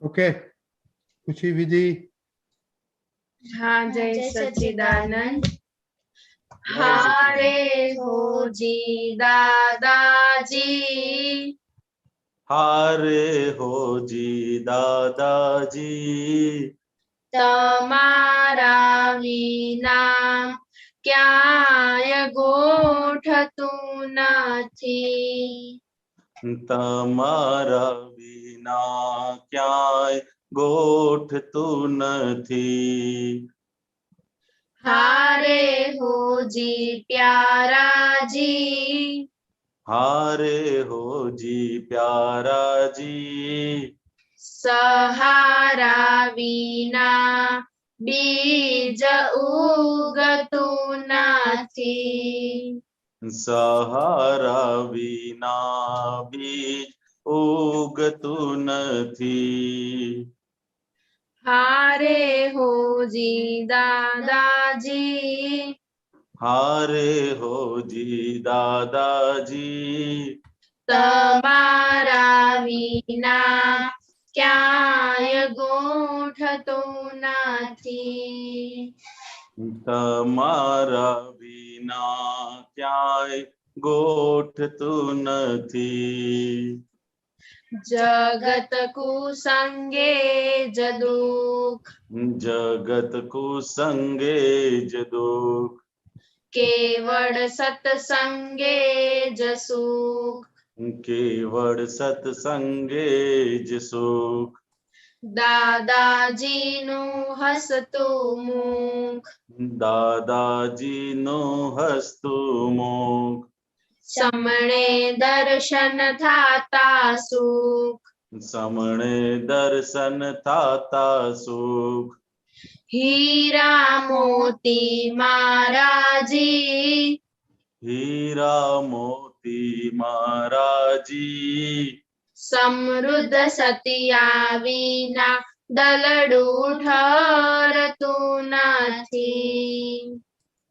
Okay, खुशी विधि। हाँ, जय सच्चिदानंद। हारे हो जी दादाजी, हारे हो जी दादाजी, તમારા વિના ક્યાંય ગોઠતું નથી. તમારા વિના ક્યાંય ગોઠતું નથી. હારે હોજી પ્યારાજી, हारे हो जी प्याराजी, સહારા વિના બીજ ઉગતું નથી. सहारा विना बीज उगતું નથી. હારે હોજી દાદાજી, हारे हो जी दादाजी, તમારા વિના ક્યાંય ગોઠતું નથી. તમારા વિના ક્યાંય ગોઠતું નથી. જગત કુસંગે જ દુઃખ, જગત કુસંગે જ દુઃખ, કેવળ સત્સંગે જ સુખ. કેવળ સત્સંગે જ સુખ. દાદાજીનું હસતું મુખ, દાદાજીનું હસતું મુખ, સમણે દર્શન થાતા સુખ. સમણે દર્શન થાતા સુખ. હીરા મોતી મારાજી, હીરા મોતી મહારાજી, સમૃદ્ધ સતિયા વિના દલડું ઠરતું નથી.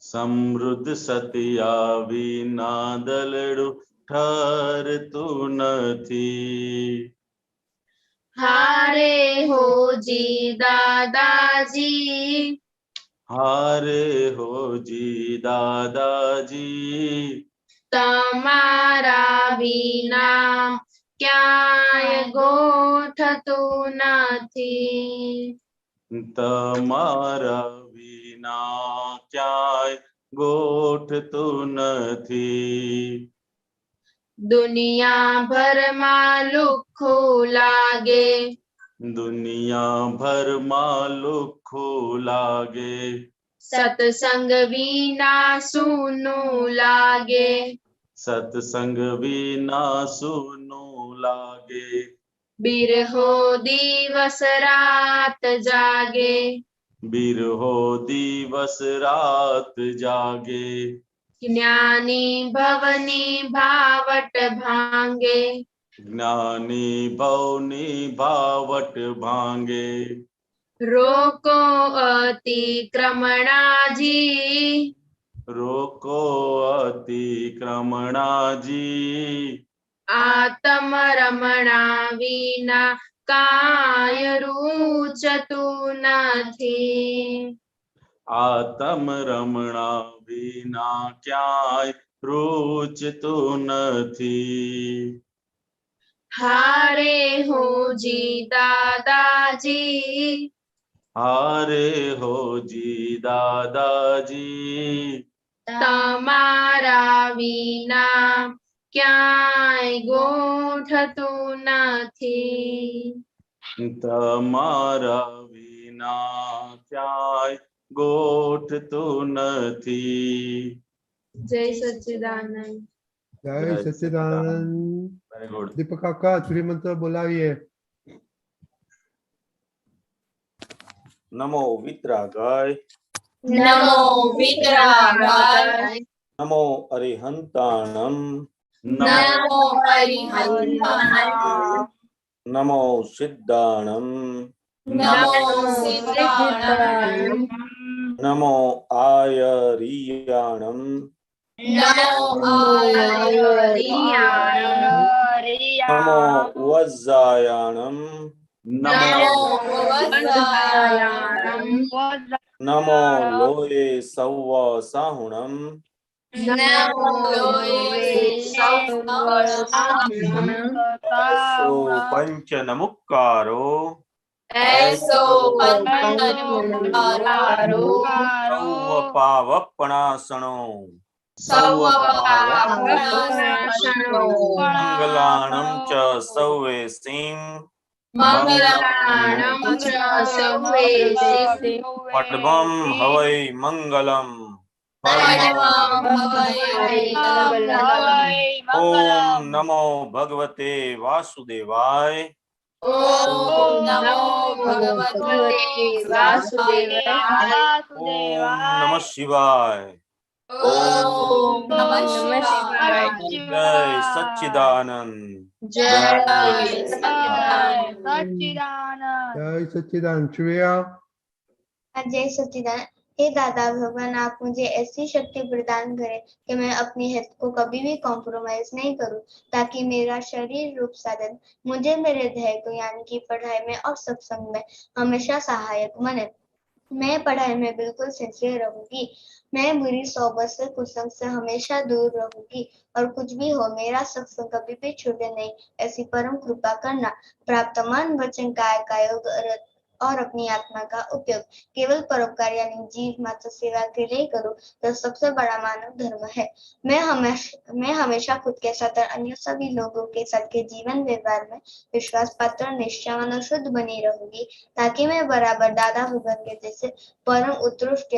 સમૃદ્ધ સતિયા વિના દલડું ઠરતું નથી. હારે હોજી દાદાજી, હારે હો જી દાદાજી, તમારા વિના ક્યાંય ગોઠતું નથી. તમારા વિના ક્યાંય ગોઠતું નથી. દુનિયા ભરમાં લુખ્ખું લાગે, દુનિયા ભરમાં લુખ્ખું લાગે, સત્સંગ વિના સૂનું લાગે. સત્સંગ વિના સૂનું લાગે. બિરહો દિવસ રાત જાગે, બિરહો દિવસ રાત જાગે. જ્ઞાની ભવની ભાવટ ભાંગે. જ્ઞાની ભવની ભાવટ ભાંગે. રોકો અતિક્રમણાજી, રોકો અતિક્રમણાજી, આત્મ રમણા વિના કાય રૂચતું નથી. આતમ રમણા વિના ક્યાંય રૂચતું નથી. હારે હોજી દાદાજી, હારે હો જી દાદાજી, તમારા વિના ક્યાંય ગોઠતું નથી. તમારા વિના ક્યાંય ગોઠતું નથી. જય સચ્ચિદાનંદ. જય સચ્ચિદાનંદ. Very good. દીપક કાકા શ્રીમંત્ર બોલાવીએ. નમો વિતરાગાય, નમો વિતરાગાય, નમો અરિહંતાણમ, નમો હરિહંતાણમ, નમો સિદ્ધાણમ, નમો સિદ્ધાણમ, નમો આયરિયાણમ, નમો આયરિયાણમ, નમો વજ્જાયાણમ, नमो वत्सायानं नमो लोये सौव साहुणम नमो लोये सौवसाहनं ऐसो पंच नमुक्कारो ऐसो पंचनमुक्कारो सौव पावपणासनो सौवपावनाशनो मंगलाणं च सौवेसीं मंगलाणं च सौवेसिं पद्मं हवै मंगलम् परमं भवै मंगलम् ओम नमो भगवते वासुदेवाय ॐ नमो भगवते वासुदेवाय ओम नमः शिवाय ॐ नमः शिवाय जय सच्चिदानंद जय सच्चिदानंद जय सच्चिदानंद श्रेया जय सच्चिदानंद। हे दादा भगवान, आप मुझे ऐसी शक्ति प्रदान करें कि मैं अपनी हेल्थ को कभी भी कॉम्प्रोमाइज नहीं करूं, ताकि मेरा शरीर रूप साधन मुझे मेरे ध्येय को यानी कि पढ़ाई में और सत्संग में हमेशा सहायक बने। मैं पढ़ाई में बिल्कुल सिंसियर रहूंगी। मैं बुरी सोबत से कुसंग से हमेशा दूर रहूंगी और कुछ भी हो मेरा सत्संग कभी भी छूटे नहीं, ऐसी परम कृपा करना। प्राप्त मन वचन काया का योग और अपनी आत्मा का उपयोग केवल परोपकार यानी जीव मात्र सेवा के लिए करूं तो सबसे बड़ा मानव धर्म है। मैं हमेशा खुद के साथ और अन्य सभी लोगों के साथ के जीवन व्यवहार में विश्वास पात्र, निष्ठावान और शुद्ध बनी रहूंगी, ताकि मैं बराबर दादा भगवान के जैसे परम उत्कृष्ट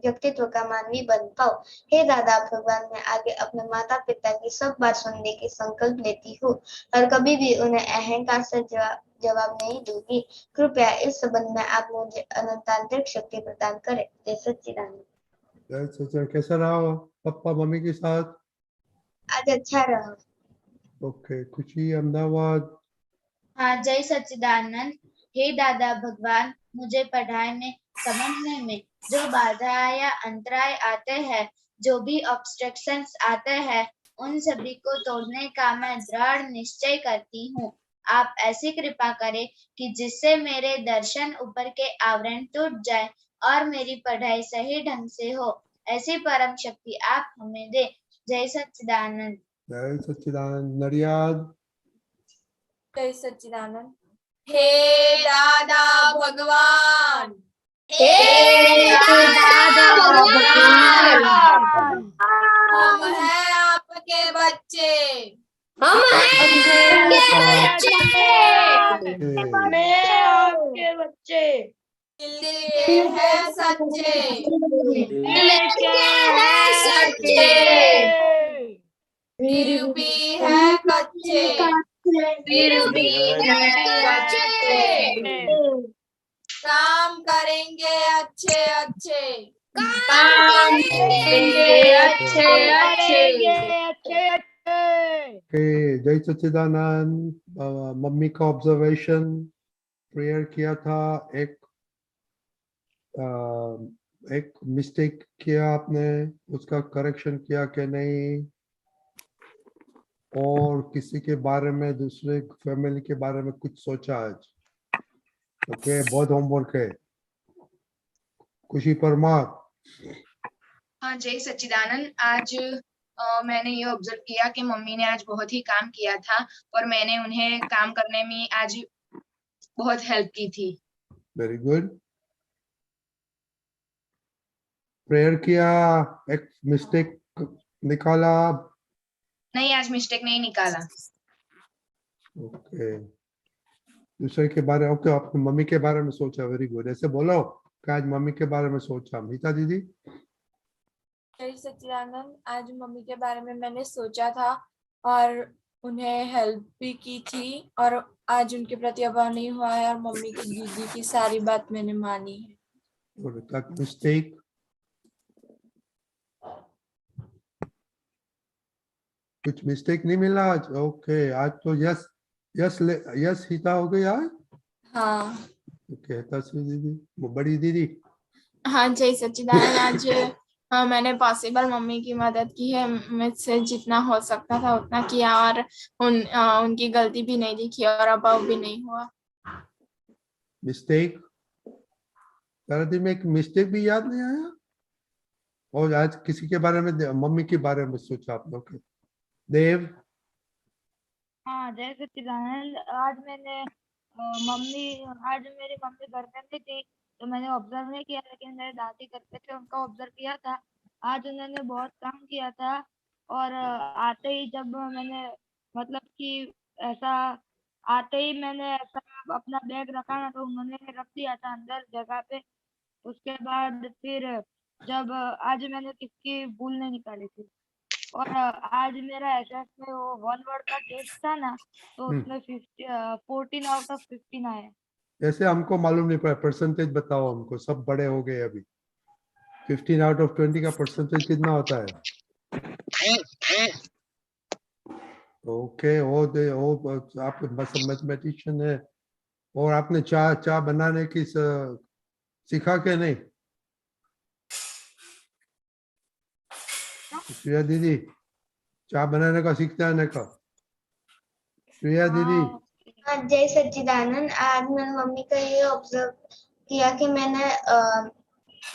व्यक्तित्व का मानवी बन पाऊं। हे दादा भगवान, मैं आगे अपने माता पिता की सब बात सुनने की संकल्प लेती हूँ और कभी भी उन्हें अहंकार से जवाब नहीं दूंगी। कृपया इस संबंध में आप मुझे अनंतांतरिक शक्ति प्रदान करें। जय सच्चिदानंद। जय सच्चिदानंद। कैसा रहा पप्पा मम्मी के साथ? आज अच्छा रहा। ओके, खुशी अहमदाबाद। हाँ, जय सच्चिदानंद। हे दादा भगवान, मुझे पढ़ाई में समझने में जो बाधा या अंतराय आते हैं, जो भी ऑब्स्ट्रक्शंस आते हैं, उन सभी को तोड़ने का मैं दृढ़ निश्चय करती हूँ। आप ऐसी कृपा करें कि जिससे मेरे दर्शन ऊपर के आवरण टूट जाए और मेरी पढ़ाई सही ढंग से हो, ऐसी परम शक्ति आप हमें दे। जय सच्चिदानंद। जय सच्चिदानंद। नडियाद। जय सच्चिदानंद। हे दादा भगवान, हे दादा भगवान, हम हैं आपके बच्चे, हम हैं आपके बच्चे, दिल के हैं सच्चे, दिल के हैं सच्चे, फिर भी है कच्चे, फिर भी है कच्चे, काम करेंगे अच्छे अच्छे, काम करेंगे अच्छे अच्छे। ओके, जय सच्चिदानंद। मम्मी का ऑब्जर्वेशन, प्रेयर किया था, एक मिस्टेक किया आपने, उसका करेक्शन किया कि नहीं, और किसी के बारे में, दूसरे फैमिली के बारे में कुछ सोचा आज? ओके, बहुत होमवर्क है। खुशी परमार। हाँ, जय सच्चिदानंद। आज मैंने ये ऑब्जर्व किया कि मम्मी ने आज बहुत ही काम किया था और मैंने उन्हें काम करने में आज बहुत हेल्प की थी। Very good. प्रेयर किया, एक मिस्टेक निकाला? नहीं, आज मिस्टेक नहीं निकाला। ओके, दूसरे के बारे, ओके, आपने मम्मी के बारे में सोचा। Very good. ऐसे बोलो कि आज मम्मी के बारे में सोचा। मीता दीदी। जय सच्चिदानंद। आज मम्मी के बारे में मैंने सोचा था और उन्हें हेल्प भी की थी और आज उनके प्रति अभाव नहीं हुआ है और मम्मी की दीदी की सारी बात मैंने मानी है। मिस्टेक? कुछ मिस्टेक नहीं मिला आज? ओके, आज तो यस यस हिता हो गई आज। हाँ। ओके, तस्वीर दीदी, वो बड़ी दीदी। हाँ, जय सच्चिदानंद। आज मैंने पॉसिबल मम्मी की मदद की है, मुझसे जितना हो सकता था उतना किया और उनकी गलती भी नहीं दिखी और अभाव भी नहीं हुआ। मिस्टेक, सारा दिन में एक मिस्टेक भी याद नहीं आया? और आज किसी के बारे में, मम्मी के बारे में सोचा आप लोग? देव। हाँ जय सच्चिदानंद। आज मैंने आज मेरी मम्मी घर पे नहीं थी तो मैंने ऑब्जर्व नहीं किया, लेकिन मेरे दादी घर पे थे, उनका ऑब्जर्व किया था। आज उन्होंने बहुत काम किया था और आते ही जब मैंने मतलब कि ऐसा आते ही मैंने ऐसा अपना बैग रखा ना, तो उन्होंने रख दिया था अंदर जगह पे। उसके बाद फिर जब आज मैंने किसकी भूल नहीं निकाली थी, और आज मेरा एसएस में वो 1 वर्ड का टेस्ट था ना, तो उसमें 14 आउट ऑफ 15 आया। ऐसे हमको मालूम नहीं पड़ा, परसेंटेज बताओ हमको, सब बड़े हो गए अभी। 15 आउट ऑफ 20 का परसेंटेज कितना होता है? ओके, वो आप बस मैथमेटिशियन है। और आपने चाय बनाने की सीखा के नहीं? श्रेया दीदी, चाय बनाने का सीखता है ना का? श्रेया दीदी। हाँ जय सच्चिदानंद। आज मैंने मम्मी का ये ऑब्जर्व किया कि मैंने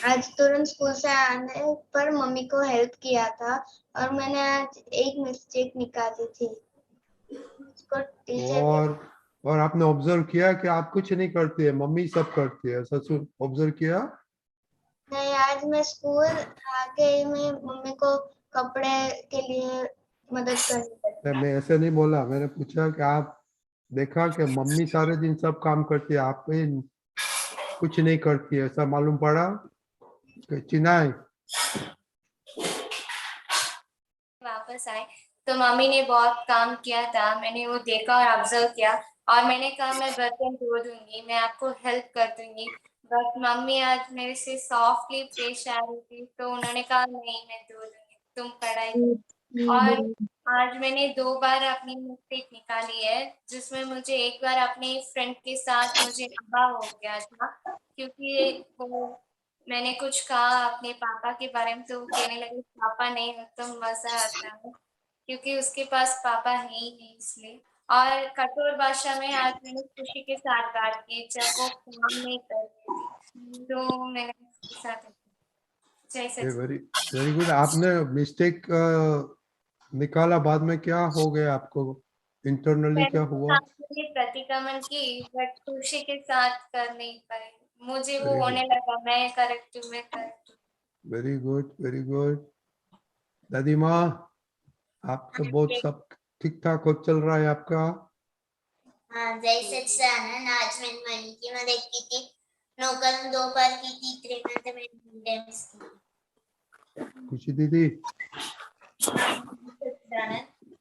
आज तुरंत स्कूल से आने पर मम्मी को हेल्प किया था, और मैंने आज एक मिस्टेक निकाली थी। उसको टीचर और आपने ऑब्जर्व किया कि आप कुछ नहीं करती है, मम्मी सब करती है, ससुर ऑब्जर्व किया? नहीं, आज मैं स्कूल आके मैं मम्मी को कपड़े के लिए मदद करनी। मैं ऐसे नहीं बोला, मैंने पूछा कि आप देखा कि मम्मी सारे दिन सब काम करती है, आप कुछ नहीं करती है, ऐसा मालूम पड़ा? चिनाई वापस आए तो मम्मी ने बहुत काम किया था, मैंने वो देखा और ऑब्जर्व किया, और मैंने कहा मैं बर्तन धो दूंगी, मैं आपको हेल्प कर दूंगी। बट मम्मी आज मेरे से सॉफ्टली पेश आ रही थी, तो उन्होंने कहा नहीं मैं धो दूंगी, तुम पढ़ाई करो। और आज मैंने 2 बार अपनी मिस्टेक निकाली है, जिसमें मुझे एक बार अपने फ्रेंड के साथ मुझे अबा हो गया था, क्योंकि वो मैंने कुछ कहा अपने पापा के बारे में, तो वो कहने लगे पापा नहीं हो तो मजा आता है, क्योंकि उसके पास पापा है ही नहीं इसलिए। और कठोर भाषा में आज मैंने खुशी के साथ बात की जब वो काम नहीं कर रही थी, तो मैंने उसके साथ जय सच्चिदानंद। Very good. आपने मिस्टेक निकाला, बाद में क्या हो गया आपको? इंटरनली क्या हुआ? प्रतिक्रमण की, बट खुशी के साथ कर नहीं पाई, मुझे वो Very होने good. लगा मैं करेक्ट हूँ, मैं करेक्ट हूँ। Very good, very good. दादी माँ, आप तो बहुत सब ठीक ठाक हो चल रहा है आपका? हाँ जय सच्चिदानंद। आज मैंने मनी की मदद की थी, नौकल 2 बार की थी, 3 मंथ में खुशी दीदी।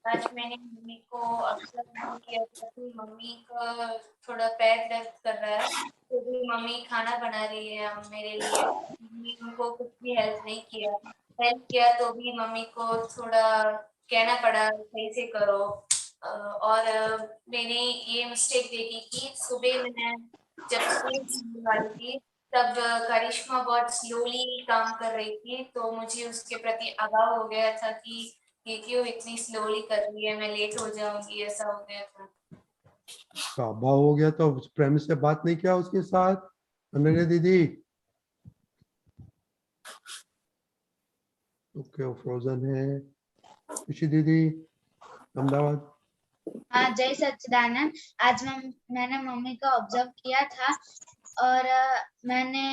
आज मैंने मम्मी को अक्सर नहीं किया था कि मम्मी का थोड़ा पैर दर्द कर रहा है, तो भी मम्मी खाना बना रही है मेरे लिए, मम्मी उनको कुछ भी हेल्प नहीं किया, हेल्प किया तो भी मम्मी को थोड़ा कहना पड़ा सही से करो। और मैंने ये मिस्टेक देखी कि सुबह मैं जब स्कूल जाने वाली थी तब करिश्मा बहुत स्लोली काम कर रही थी, तो मुझे उसके प्रति अभाव हो गया था कि ये क्यों इतनी स्लोली कर रही है, मैं लेट हो जाऊंगी, ऐसा हो गया था। अभाव हो गया तो प्रेम से बात नहीं किया उसके साथ? अनन्या दीदी ओके, वो फ्रोजन है। खुशी दीदी अहमदाबाद। हाँ जय सच्चिदानंद। आज मैंने मम्मी को ऑब्जर्व किया था और मैंने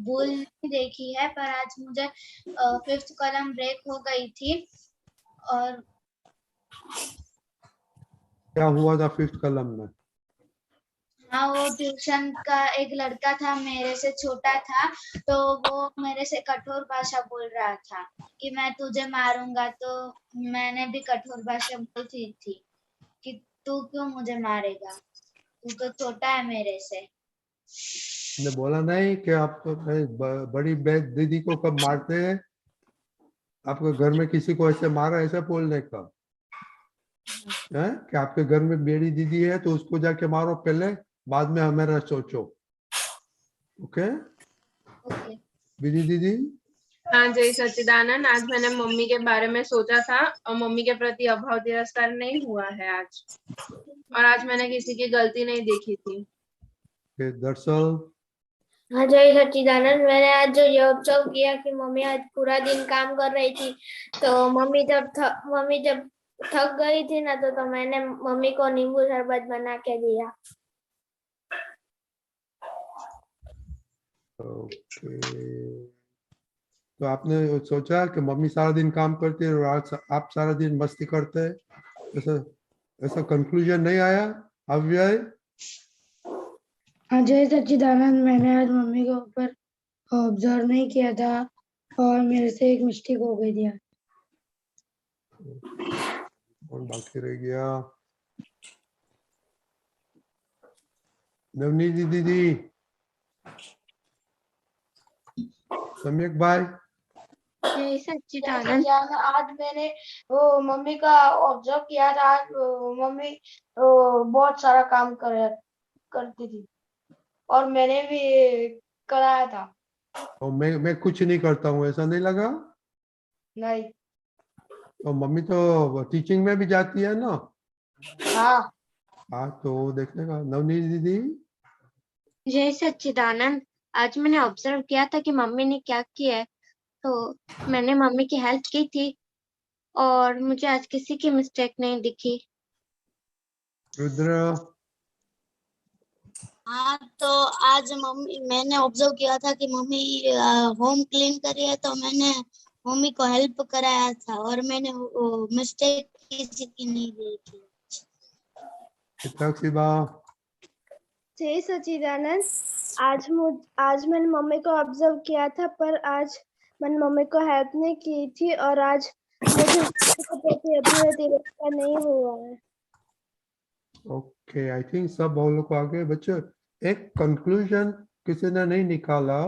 भूल नहीं देखी है, पर आज मुझे 5th कॉलम ब्रेक हो गई थी। और क्या हुआ था 5th कॉलम में? हाँ, वो ट्यूशन का एक लड़का था, मेरे से छोटा था, तो वो मेरे से कठोर भाषा बोल रहा था कि मैं तुझे मारूंगा, तो मैंने भी कठोर भाषा बोली थी कि तू क्यों मुझे मारेगा, तू तो छोटा है मेरे से। ने बोला नहीं कि आप बड़ी दीदी को कब मारते हैं? आपके घर में किसी को ऐसे मारा, ऐसा बोलने का है कि आपके घर में बेड़ी दीदी है तो उसको जाके मारो पहले, बाद में हमारा सोचो। ओके विधि दीदी। हाँ जय सच्चिदानंद। आज मैंने मम्मी के बारे में सोचा था और मम्मी के प्रति अभाव तिरस्कार नहीं हुआ है आज, और आज मैंने किसी की गलती नहीं देखी थी। के दरअसल हाँ जय सच्चिदानंद, मैंने आज जो ये ऑब्जर्व किया कि मम्मी आज पूरा दिन काम कर रही थी, तो मम्मी जब थक गई थी ना, तो मैंने मम्मी को नींबू शरबत बना के दिया। ओके, तो आपने सोचा कि मम्मी सारा दिन काम करती है और आज आप सारा दिन मस्ती करते हैं, ऐसा कंक्लूजन नहीं आया अव्यय? हाँ जय सच्चिदानंद, मैंने आज मम्मी के ऊपर ऑब्जर्व नहीं किया था और मेरे से एक मिस्टेक हो गई थी। और बाकी रह गया नवनीत दीदी, सम्यक भाई। जय सच्चिदानंद, आज मैंने वो मम्मी का ऑब्जर्व किया था। आज मम्मी बहुत सारा काम करती थी और मैंने भी कराया था। और मैं कुछ नहीं करता हूँ, ऐसा नहीं लगा? नहीं। तो मम्मी तो टीचिंग में भी जाती है ना? हाँ। हाँ, तो देखने का। नवनीत दीदी। जय सच्चिदानंद, आज मैंने ऑब्जर्व किया था कि मम्मी ने क्या किया है, तो मैंने मम्मी की हेल्प की थी और मुझे आज किसी की मिस्टेक नहीं दिखी। रुद्र। हाँ, तो आज मैंने ऑब्जर्व किया था कि मम्मी होम क्लीन कर रही है, तो मैंने मम्मी को हेल्प कराया था और मैंने मिस्टेक किसी की नहीं देखी। जय सच्चिदानंद, आज मैंने मम्मी को ऑब्जर्व किया था, पर आज मैंने मम्मी को हेल्प नहीं की थी और आज मुझे अभी नहीं हुआ है। ओके, आई थिंक सब हम लोग को आगे। बच्चों, एक कंक्लूजन किसी ने नहीं निकाला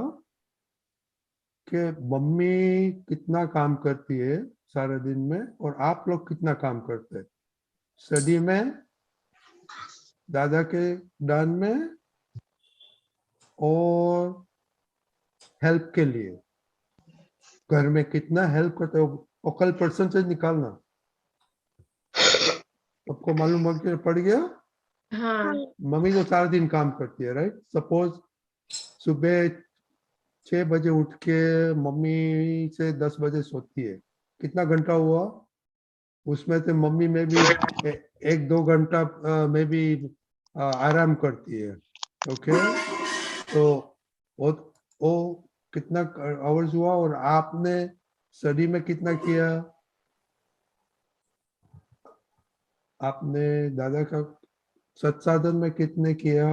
कि मम्मी कितना काम करती है सारे दिन में और आप लोग कितना काम करते हैं स्टडी में, दादा के दान में और हेल्प के लिए। घर में कितना हेल्प करते हो और कल परसेंटेज निकालना। आपको मालूम पड़ गया? हाँ। मम्मी तो सारा दिन काम करती है, राइट? सपोज सुबह 6 बजे उठ के मम्मी से 10 बजे सोती है, कितना घंटा हुआ? उसमें से मम्मी में भी 1-2 घंटा में भी आराम करती है। ओके, तो वो कितना आवर्स हुआ? और आपने स्टडी में कितना किया? आपने दादा का सत्साधन में कितने किया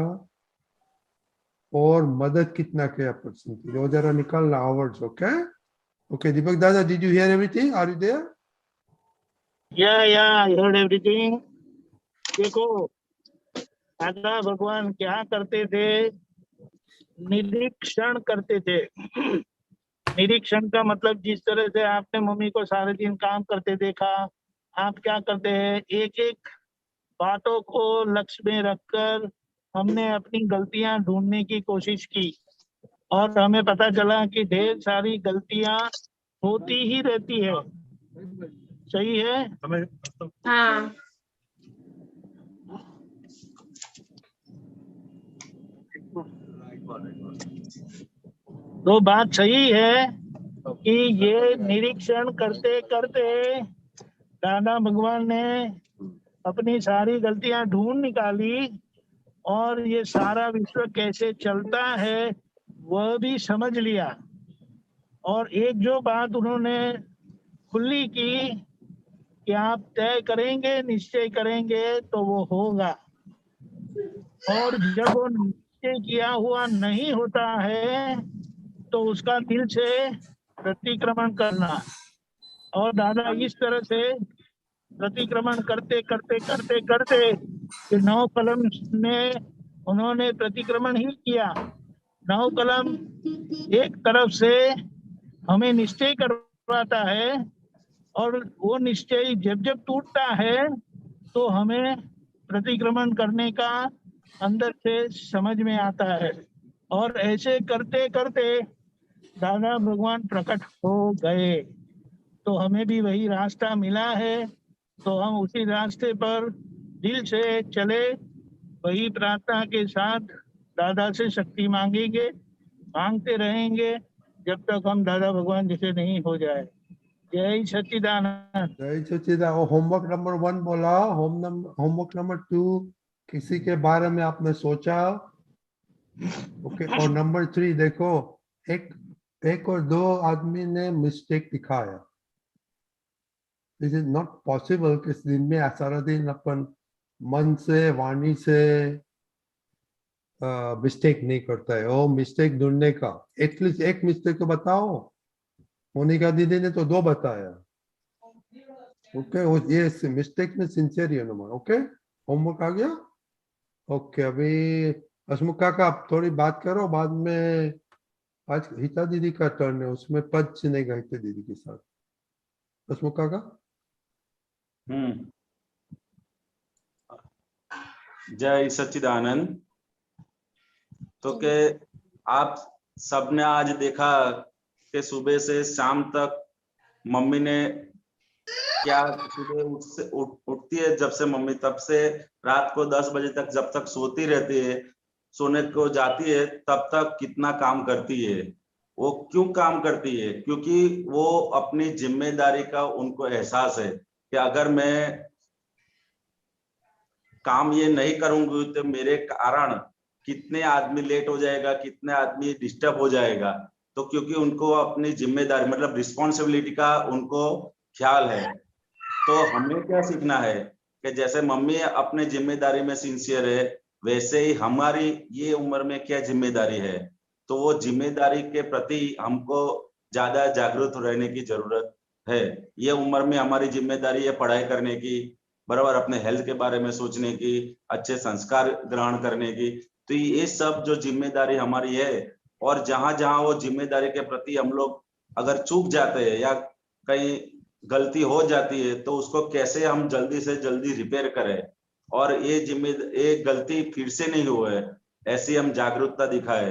और मदद कितना किया परसेंटेज? वो जरा निकालना आवर्स। ओके ओके, दीपक दादा, did you hear everything? Are you there? I heard everything. देखो, दादा भगवान क्या करते थे? निरीक्षण करते थे। निरीक्षण का मतलब जिस तरह से आपने मम्मी को सारे दिन काम करते देखा, आप क्या करते हैं? एक एक बातों को लक्ष्य में रखकर हमने अपनी गलतियां ढूंढने की कोशिश की और हमें पता चला कि ढेर सारी गलतियां होती ही रहती है। सही है? हाँ। तो बात सही है कि ये निरीक्षण करते करते दादा भगवान ने अपनी सारी गलतियां ढूंढ निकाली और ये सारा विश्व कैसे चलता है वह भी समझ लिया। और एक जो बात उन्होंने खुली की कि आप तय करेंगे, निश्चय करेंगे तो वो होगा, और जब वो निश्चय किया हुआ नहीं होता है तो उसका दिल से प्रतिक्रमण करना। और दादा इस तरह से प्रतिक्रमण करते करते करते करते 9 कलम में उन्होंने प्रतिक्रमण ही किया। 9 कलम एक तरफ से हमें निश्चय करवाता है और वो निश्चय जब जब टूटता है तो हमें प्रतिक्रमण करने का अंदर से समझ में आता है। और ऐसे करते करते दादा भगवान प्रकट हो गए, तो हमें भी वही रास्ता मिला है, तो हम उसी रास्ते पर दिल से चले। वही प्रार्थना के साथ दादा से शक्ति मांगेंगे, मांगते रहेंगे जब तक हम दादा भगवान जैसे नहीं हो जाए। जय सच्चिदानंद। जय सच्चिदानंद। होमवर्क नंबर 1 बोला, होमवर्क नंबर 2 किसी के बारे में आपने सोचा, ओके। और नंबर 3 देखो, एक और 2 आदमी ने मिस्टेक दिखाया। दिस इज नॉट पॉसिबल कि इस दिन में सारा दिन अपन मन से वाणी से मिस्टेक नहीं करता है। वो मिस्टेक ढूंढने का एटलीस्ट एक मिस्टेक तो बताओ। मोनिका दीदी ने तो 2 बताया, ओके। ये मिस्टेक में सिंसियर है नंबर, ओके। होमवर्क आ गया, ओके। अभी हसमुख काका आप थोड़ी बात करो, बाद में आज हिता दीदी का टर्न है, उसमें पद सुनेगा हिता दीदी के साथ। हसमुख काका। जय सच्चिदानंद। तो के आप सबने आज देखा कि सुबह से शाम तक मम्मी ने क्या, सुबह उठती है जब से मम्मी, तब से रात को 10 बजे तक जब तक सोती रहती है, सोने को जाती है, तब तक कितना काम करती है। वो क्यों काम करती है? क्योंकि वो अपनी जिम्मेदारी का उनको एहसास है कि अगर मैं काम ये नहीं करूंगी तो मेरे कारण कितने आदमी लेट हो जाएगा, कितने आदमी डिस्टर्ब हो जाएगा। तो क्योंकि उनको अपनी जिम्मेदारी मतलब रिस्पॉन्सिबिलिटी का उनको ख्याल है। तो हमें क्या सीखना है कि जैसे मम्मी अपने जिम्मेदारी में सिंसियर है, वैसे ही हमारी ये उम्र में क्या जिम्मेदारी है। तो वो जिम्मेदारी के प्रति हमको ज्यादा जागरूक रहने की जरूरत है। ये उम्र में हमारी जिम्मेदारी है पढ़ाई करने की, बराबर, अपने हेल्थ के बारे में सोचने की, अच्छे संस्कार ग्रहण करने की। तो ये सब जो जिम्मेदारी हमारी है, और जहां जहां वो जिम्मेदारी के प्रति हम लोग अगर चूक जाते हैं या कहीं गलती हो जाती है, तो उसको कैसे हम जल्दी से जल्दी रिपेयर करें और ये गलती फिर से नहीं हुए, ऐसी हम जागरूकता दिखाए।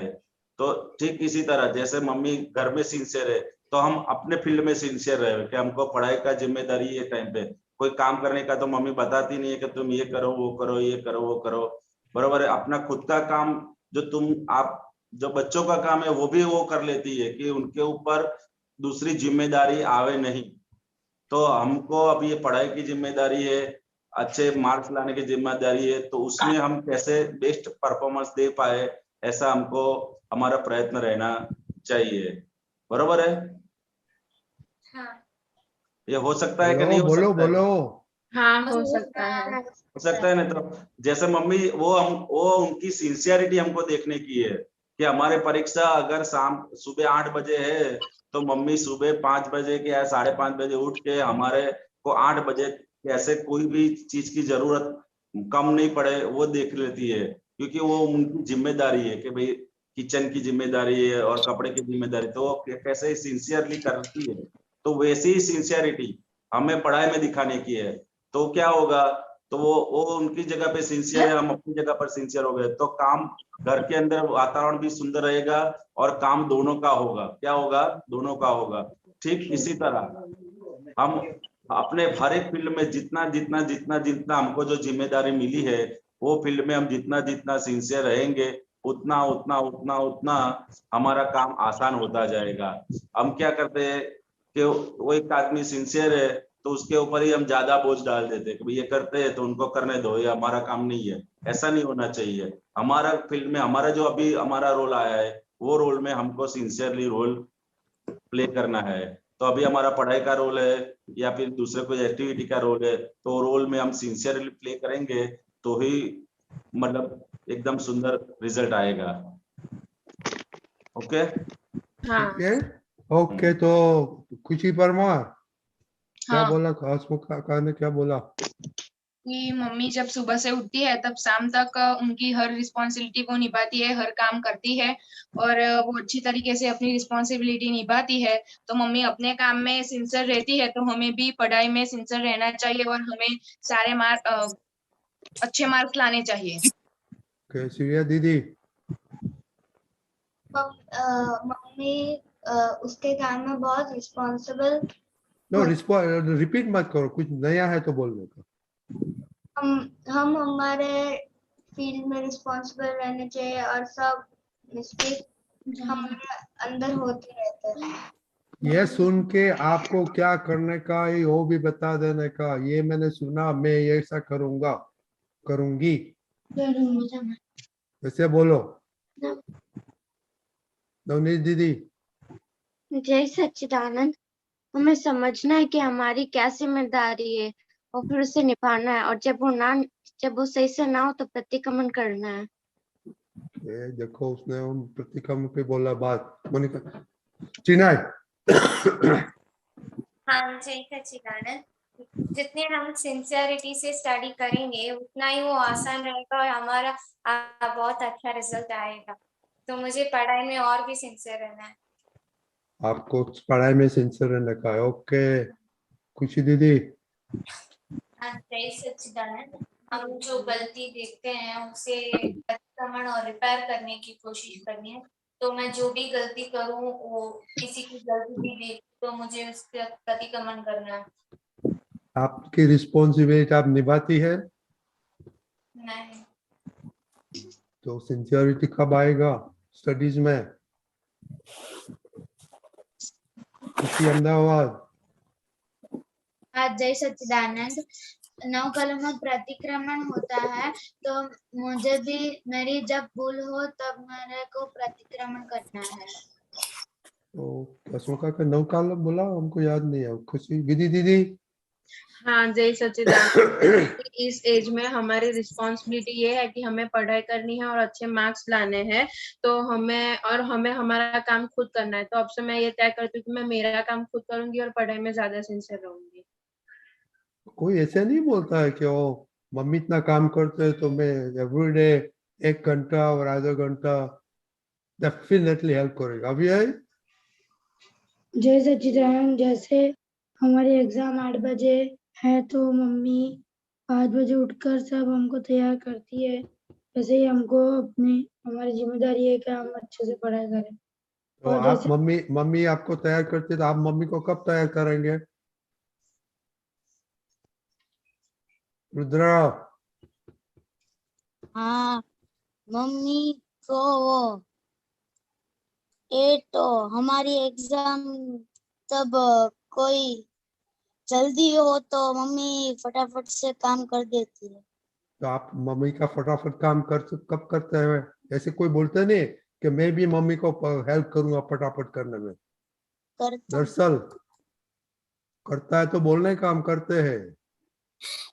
तो ठीक इसी तरह जैसे मम्मी घर में सिंसियर है, तो हम अपने फील्ड में सिंसियर रहे कि हमको पढ़ाई का जिम्मेदारी है। टाइम पे कोई काम करने का तो मम्मी बताती नहीं है कि तुम ये करो वो करो, ये करो वो करो, बराबर है। अपना खुद का काम जो बच्चों का काम है वो भी वो कर लेती है कि उनके ऊपर दूसरी जिम्मेदारी आवे नहीं। तो हमको अब ये पढ़ाई की जिम्मेदारी है, अच्छे मार्क्स लाने की जिम्मेदारी है। तो उसमें हम कैसे बेस्ट परफॉर्मेंस दे पाए, ऐसा हमको हमारा प्रयत्न रहना चाहिए, बरोबर है। हाँ। ये हो सकता है कि नहीं हो बोलो सकता है? बोलो। हाँ, हो सकता है। हो सकता है ना। तो जैसे मम्मी वो उनकी सिंसियरिटी हमको देखने की है कि हमारे परीक्षा अगर सुबह 8 बजे है, तो मम्मी सुबह 5 बजे के या 5:30 बजे उठ के हमारे को 8 बजे कैसे कोई भी चीज की जरूरत कम नहीं पड़े वो देख लेती है। क्योंकि वो उनकी जिम्मेदारी है कि भाई किचन की जिम्मेदारी है और कपड़े की जिम्मेदारी, तो वो कैसे सिंसियरली करती है। तो वैसी ही सिंसियरिटी हमें पढ़ाई में दिखाने की है। तो क्या होगा, तो वो उनकी जगह पे सिंसियर है, हम अपनी जगह पर सिंसियर हो गए, तो काम घर के अंदर वातावरण भी सुंदर रहेगा और काम दोनों का होगा। क्या होगा? दोनों का होगा। ठीक इसी तरह हम अपने हर एक फील्ड में जितना जितना जितना जितना हमको जो जिम्मेदारी मिली है, वो फील्ड में हम जितना जितना सिंसियर रहेंगे, उतना उतना उतना उतना हमारा काम आसान होता जाएगा। हम क्या करते हैं कि वो एक आदमी सिंसियर है तो उसके ऊपर ही हम ज्यादा बोझ डाल देते हैं कि ये करते हैं तो उनको करने दो, ये हमारा काम नहीं है। ऐसा नहीं होना चाहिए। हमारा फील्ड में हमारा जो अभी हमारा रोल आया है, वो रोल में हमको सिंसियरली रोल प्ले करना है। तो अभी हमारा पढ़ाई का रोल है या फिर दूसरे कोई एक्टिविटी का रोल है, तो रोल में हम सिंसियरली प्ले करेंगे तो ही मतलब एकदम सुंदर रिजल्ट आएगा। ओके। हाँ। ओके। तो खुशी परमार क्या हाँ। बोला? हसमुख काका ने क्या बोला? कि मम्मी जब सुबह से उठती है तब शाम तक उनकी हर रिस्पॉन्सिबिलिटी को निभाती है, हर काम करती है और वो अच्छी तरीके से अपनी रिस्पॉन्सिबिलिटी निभाती है। तो मम्मी अपने काम में सिंसियर रहती है, तो हमें भी पढ़ाई में सिंसियर रहना चाहिए और हमें सारे अच्छे मार्क्स लाने चाहिए। श्रेया दीदी। मम्मी उसके काम में बहुत रिस्पॉन्सिबल। नो, रिपीट मत करो, कुछ नया है तो बोलने का। हम हमारे फील्ड में रिस्पॉन्सिबल रहने चाहिए और सब मिस्टेक हमारे अंदर होते रहते हैं। ये सुन के आपको क्या करने का है वो भी बता देने का। ये मैंने सुना, मैं ये ऐसा करूंगा, करूंगी, ऐसे बोलो। नवनीत दीदी। जय सच्चिदानंद। हमें समझना है कि हमारी क्या जिम्मेदारी है और फिर उसे निभाना है, और जब वो सही से ना हो तो प्रतिक्रमण करना है। ये देखो उसने उन प्रतिक्रमण पे बोला बात। मोनिका चिनाई। हाँ जय सच्चिदानंद। जितने हम सिंसियरिटी से स्टडी करेंगे उतना ही वो आसान रहेगा और हमारा बहुत अच्छा रिजल्ट आएगा। तो मुझे पढ़ाई में और भी सिंसियर रहना है। आपको पढ़ाई में सिंसियर रहने का है। ओके खुशी दीदी। हाँ जय सच्चिदानंद। हम जो गलती देखते हैं उसे अतिक्रमण और रिपेयर करने की कोशिश करनी है। तो मैं जो भी गलती करूं वो किसी की गलती भी देख तो मुझे उसका प्रतिक्रमण करना है। आपकी रिस्पॉन्सिबिलिटी आप निभाती है नहीं। तो सिंसियरिटी कब आएगा स्टडीज में? खुशी अहमदाबाद। आज जय सच्चिदानंद। 9 कलम में प्रतिक्रमण होता है तो मुझे भी मेरी जब भूल हो तब मेरे को प्रतिक्रमण करना है। तो अशोका का 9 कॉलम बोला, हमको याद नहीं है। खुशी विधि दीदी। हाँ जय सच्चिदानंद। इस एज में हमारी रिस्पॉन्सिबिलिटी ये है कि हमें पढ़ाई करनी है और अच्छे मार्क्स लाने हैं। तो हमें हमारा काम खुद करना है। तो अब से मैं ये तय करती हूँ कि मैं मेरा काम खुद करूंगी और पढ़ाई में ज्यादा सिंसियर रहूंगी। कोई ऐसे नहीं बोलता है कि ओ मम्मी इतना काम करते हैं तो मैं एवरीडे 1 घंटा और आधा घंटा डेफिनेटली हेल्प करेगा। अभी है जय सच्चिदानंद। जैसे हमारे एग्जाम 8 बजे है तो मम्मी 5 बजे उठकर सब हमको तैयार करती है। वैसे ही हमको हमारी जिम्मेदारी है कि हम अच्छे से पढ़ाई करें। तो और आप मम्मी आपको तैयार करते हैं तो आप मम्मी को कब तैयार करेंगे? रुद्रा। हाँ मम्मी को वो तो हमारी एग्जाम तब कोई जल्दी हो तो मम्मी फटाफट से काम कर देती है। तो आप मम्मी का फटाफट काम कब करते हैं? ऐसे कोई बोलते नहीं कि मैं भी मम्मी को हेल्प करूंगा फटाफट करने में। करता दरअसल करता है तो बोलने काम करते हैं।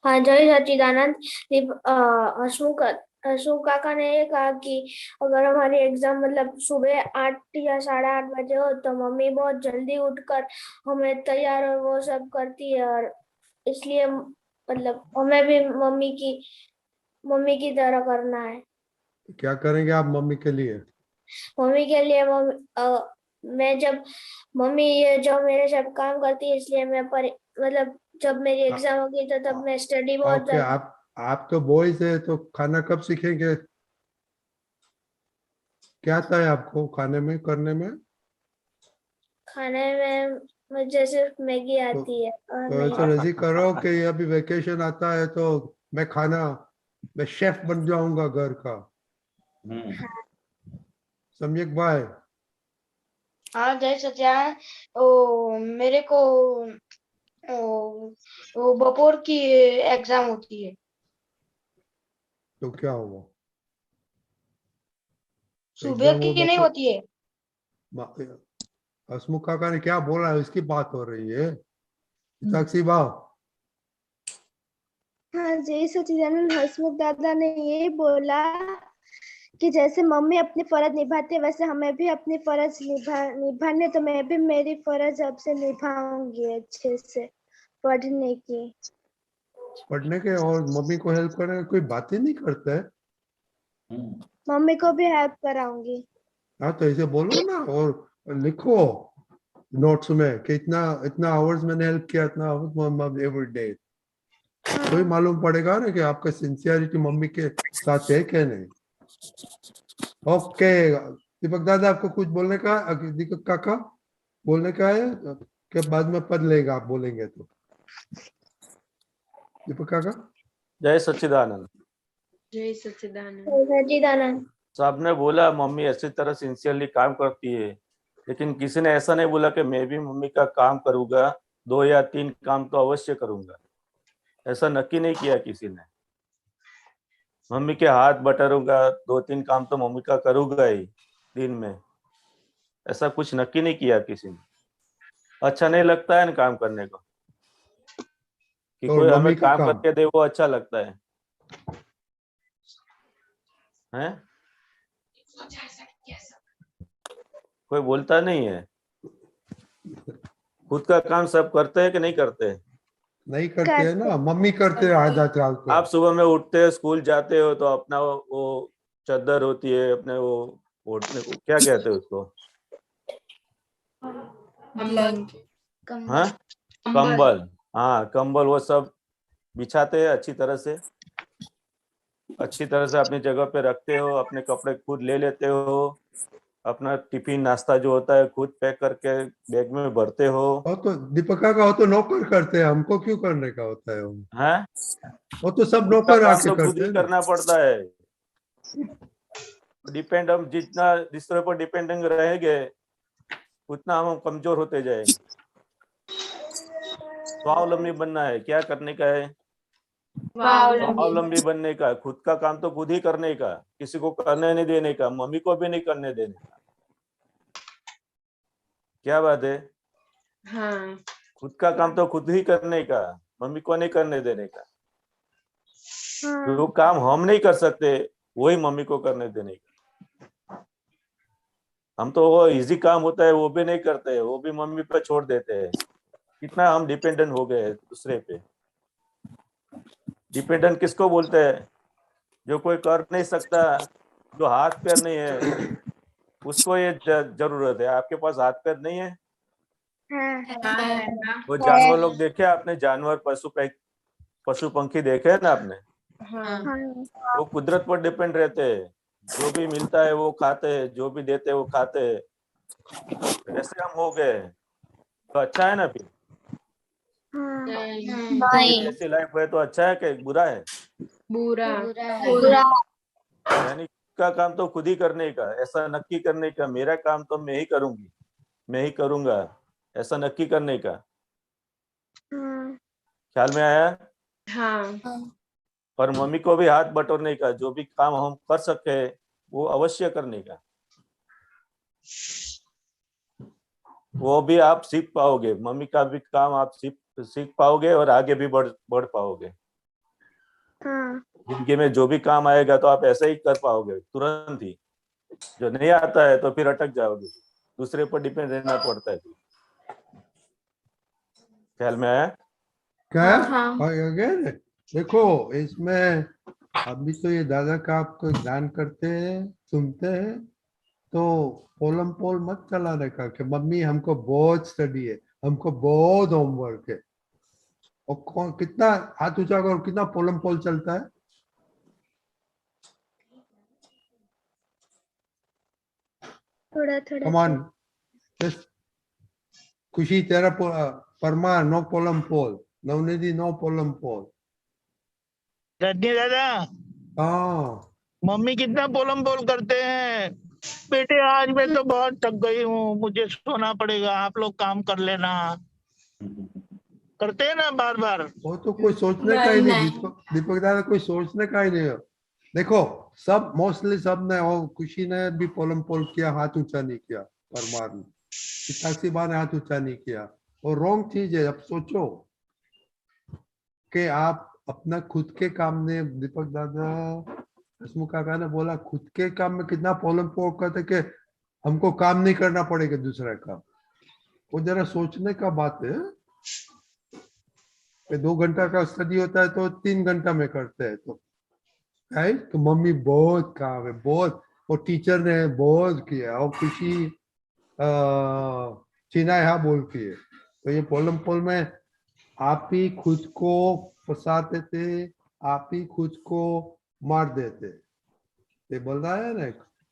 हाँ जय सच्चिदानंद। हसमुख काका ने ये कहा कि अगर हमारी एग्जाम मतलब सुबह 8 या 8:30 बजे हो तो मम्मी बहुत जल्दी उठकर हमें तैयार और वो सब करती है, और इसलिए मतलब हमें भी मम्मी की तरह करना है। क्या करेंगे आप मम्मी के लिए? मम्मी के लिए मैं जब मम्मी ये जो मेरे सब काम करती है इसलिए मैं मतलब जब मेरी एग्जाम होगी तो तब मैं स्टडी बहुत ओके आप तो बॉयज है तो खाना कब सीखेंगे? क्या आता है आपको खाने में करने में? खाने में मुझे सिर्फ मैगी आती है और तो ऐसा रजी करो कि अभी वेकेशन आता है तो मैं शेफ बन जाऊंगा घर का। सम्यक भाई। हाँ जय सच्चिदानंद। मेरे को वो बपोर की एग्जाम होती है। तो क्या हुआ? सुबह की नहीं होती है। हसमुख काका ने क्या बोला है इसकी बात हो रही है। साक्षी भाव। हाँ जय सच्चिदानंद। हसमुख दादा ने ये बोला कि जैसे मम्मी अपनी फर्ज निभाते वैसे हमें भी अपनी फर्ज निभाने, तो मैं भी मेरी फर्ज अब से निभाऊंगी अच्छे से पढ़ने के और मम्मी को हेल्प करने की कोई बात ही नहीं करता है। मम्मी को भी हेल्प कराऊंगी। हाँ तो ऐसे बोलो ना और लिखो नोट्स में कि इतना आवर्स मैंने हेल्प किया, इतना आवर्स एवरी डे। तो ही मालूम पड़ेगा ना कि आपका सिंसियरिटी मम्मी के साथ है क्या नहीं। ओके दीपक दादा आपको कुछ बोलने का? दीपक काका बोलने का है कि बाद में पढ़ लेगा आप बोलेंगे तो? दीपक काका। जय सच्चिदानंद। जय सच्चिदानंद। सच्चिदानंद। सबने बोला मम्मी ऐसी तरह सिंसियरली काम करती है, लेकिन किसी ने ऐसा नहीं बोला कि मैं भी मम्मी का काम करूंगा, 2 या 3 काम तो अवश्य करूंगा। ऐसा नक्की नहीं किया किसी ने। मम्मी के हाथ बटरूंगा, 2-3 काम तो मम्मी का करूंगा ही दिन में, ऐसा कुछ नक्की नहीं किया किसी ने। अच्छा नहीं लगता है ना काम करने को, कि तो कोई मम्मी हमें का काम काम करके दे, वो अच्छा लगता है, हैं? कोई बोलता नहीं है। खुद का काम सब करते हैं कि नहीं करते? नहीं करते हैं ना, मम्मी करते हैं आधा चाल को। आप सुबह में उठते हो, स्कूल जाते हो तो अपना वो चादर होती है, अपने वो ओढ़ने को क्या कहते हैं उसको? हाँ, कंबल। हाँ, कंबल वो सब बिछाते हैं अच्छी तरह से अपनी जगह पे रखते हो, अपने कपड़े खुद ले लेते हो, अपना टिफिन नाश्ता जो होता है खुद पैक करके बैग में भरते हो। वो तो दीपिका का हो तो नौकर करते हैं, हमको क्यों करने का होता है? हैं? वो तो सब खुद का नौकर काम आके तो खुद करते ही हैं ना। करना पड़ता है। हम जितना दूसरों पर डिपेंडेंट रहेंगे उतना हम कमजोर होते जाएंगे। स्वावलंबी बनना है, क्या करने का है? स्वावलंबी बनने का। खुद का काम तो खुद ही करने का, किसी को करने नहीं देने का, मम्मी को भी नहीं करने देने का। क्या बात है? हाँ। खुद का काम तो खुद ही करने का, मम्मी को नहीं करने देने का। जो काम हम नहीं कर सकते वही मम्मी को करने देने का। हम तो वो इजी काम होता है वो भी नहीं करते, वो भी मम्मी पे छोड़ देते हैं। कितना हम डिपेंडेंट हो गए दूसरे पे। डिपेंडेंट किसको बोलते हैं? जो कोई कर नहीं सकता, जो हाथ पैर नहीं है, उसको ये जरूरत है। आपके पास हाथ पैर नहीं है? वो जानवर लोग देखे आपने? जानवर पशु पंखी देखे है ना आपने? वो कुदरत पर डिपेंड रहते हैं, जो भी मिलता है वो खाते हैं, जो भी देते हैं वो खाते हैं। ऐसे हम हो गए तो अच्छा है ना? फिर ऐसी लाइफ है तो अच्छा है कि बुरा है? बुरा। यानी का काम तो खुद ही करने का, ऐसा नक्की करने का, मेरा काम तो मैं ही करूंगी, मैं ही करूंगा, ऐसा नक्की करने का। ख्याल में आया? हाँ। और मम्मी को भी हाथ बटोरने का, जो भी काम हम कर सके वो अवश्य करने का। वो भी आप सीख पाओगे, मम्मी का भी काम आप सीख पाओगे और आगे भी बढ़ पाओगे। जिंदगी में जो भी काम आएगा तो आप ऐसे ही कर पाओगे तुरंत ही। जो नहीं आता है तो फिर अटक जाओगे, दूसरे पर डिपेंड रहना पड़ता है। ख्याल में आया? क्या? अगेन देखो, इसमें अभी तो ये दादा का आपको ध्यान करते हैं, सुनते हैं, तो पोलम पोल मत चलाने का कि मम्मी हमको बहुत स्टडी है, हमको बहुत होमवर्क है। और कौन कितना हाथ ऊंचा करो, कितना पोलम पोल चलता है? थोड़ा थोड़ा। कम ऑन, खुशी तेरा परमार नो पोलम पोल, नवनिधि नो पोलम पोल। रजनी दादा, हाँ मम्मी कितना पोलम पोल करते हैं। बेटे आज मैं तो बहुत थक गई हूँ, मुझे सोना पड़ेगा, आप लोग काम कर लेना। करते हैं ना बार बार। वो तो कोई सोचने का ही नहीं, दीपक दादा कोई सोचने का ही नहीं है। देखो सब मोस्टली सब ने, और खुशी ने भी पोलम पोल किया, हाथ ऊंचा नहीं किया। परमार ने, पिताश्री बा ने हाथ ऊंचा नहीं किया। और रॉन्ग चीज है। अब सोचो कि आप अपना खुद के काम ने, दीपक दादा हसमुख काका ने बोला खुद के काम में कितना पोलम पोल करते कि हमको काम नहीं करना पड़ेगा दूसरा का। वो जरा सोचने का बात है। 2 घंटा का स्टडी होता है तो 3 घंटा में करते हैं, तो है तो मम्मी बहुत काम है, बहुत। वो टीचर ने बहुत किया, और खुशी चीना यहाँ बोलती है। तो ये पोलम पोल में आप ही खुद को फंसाते थे, आप ही खुद को मार देते। ये बोल रहा है ना,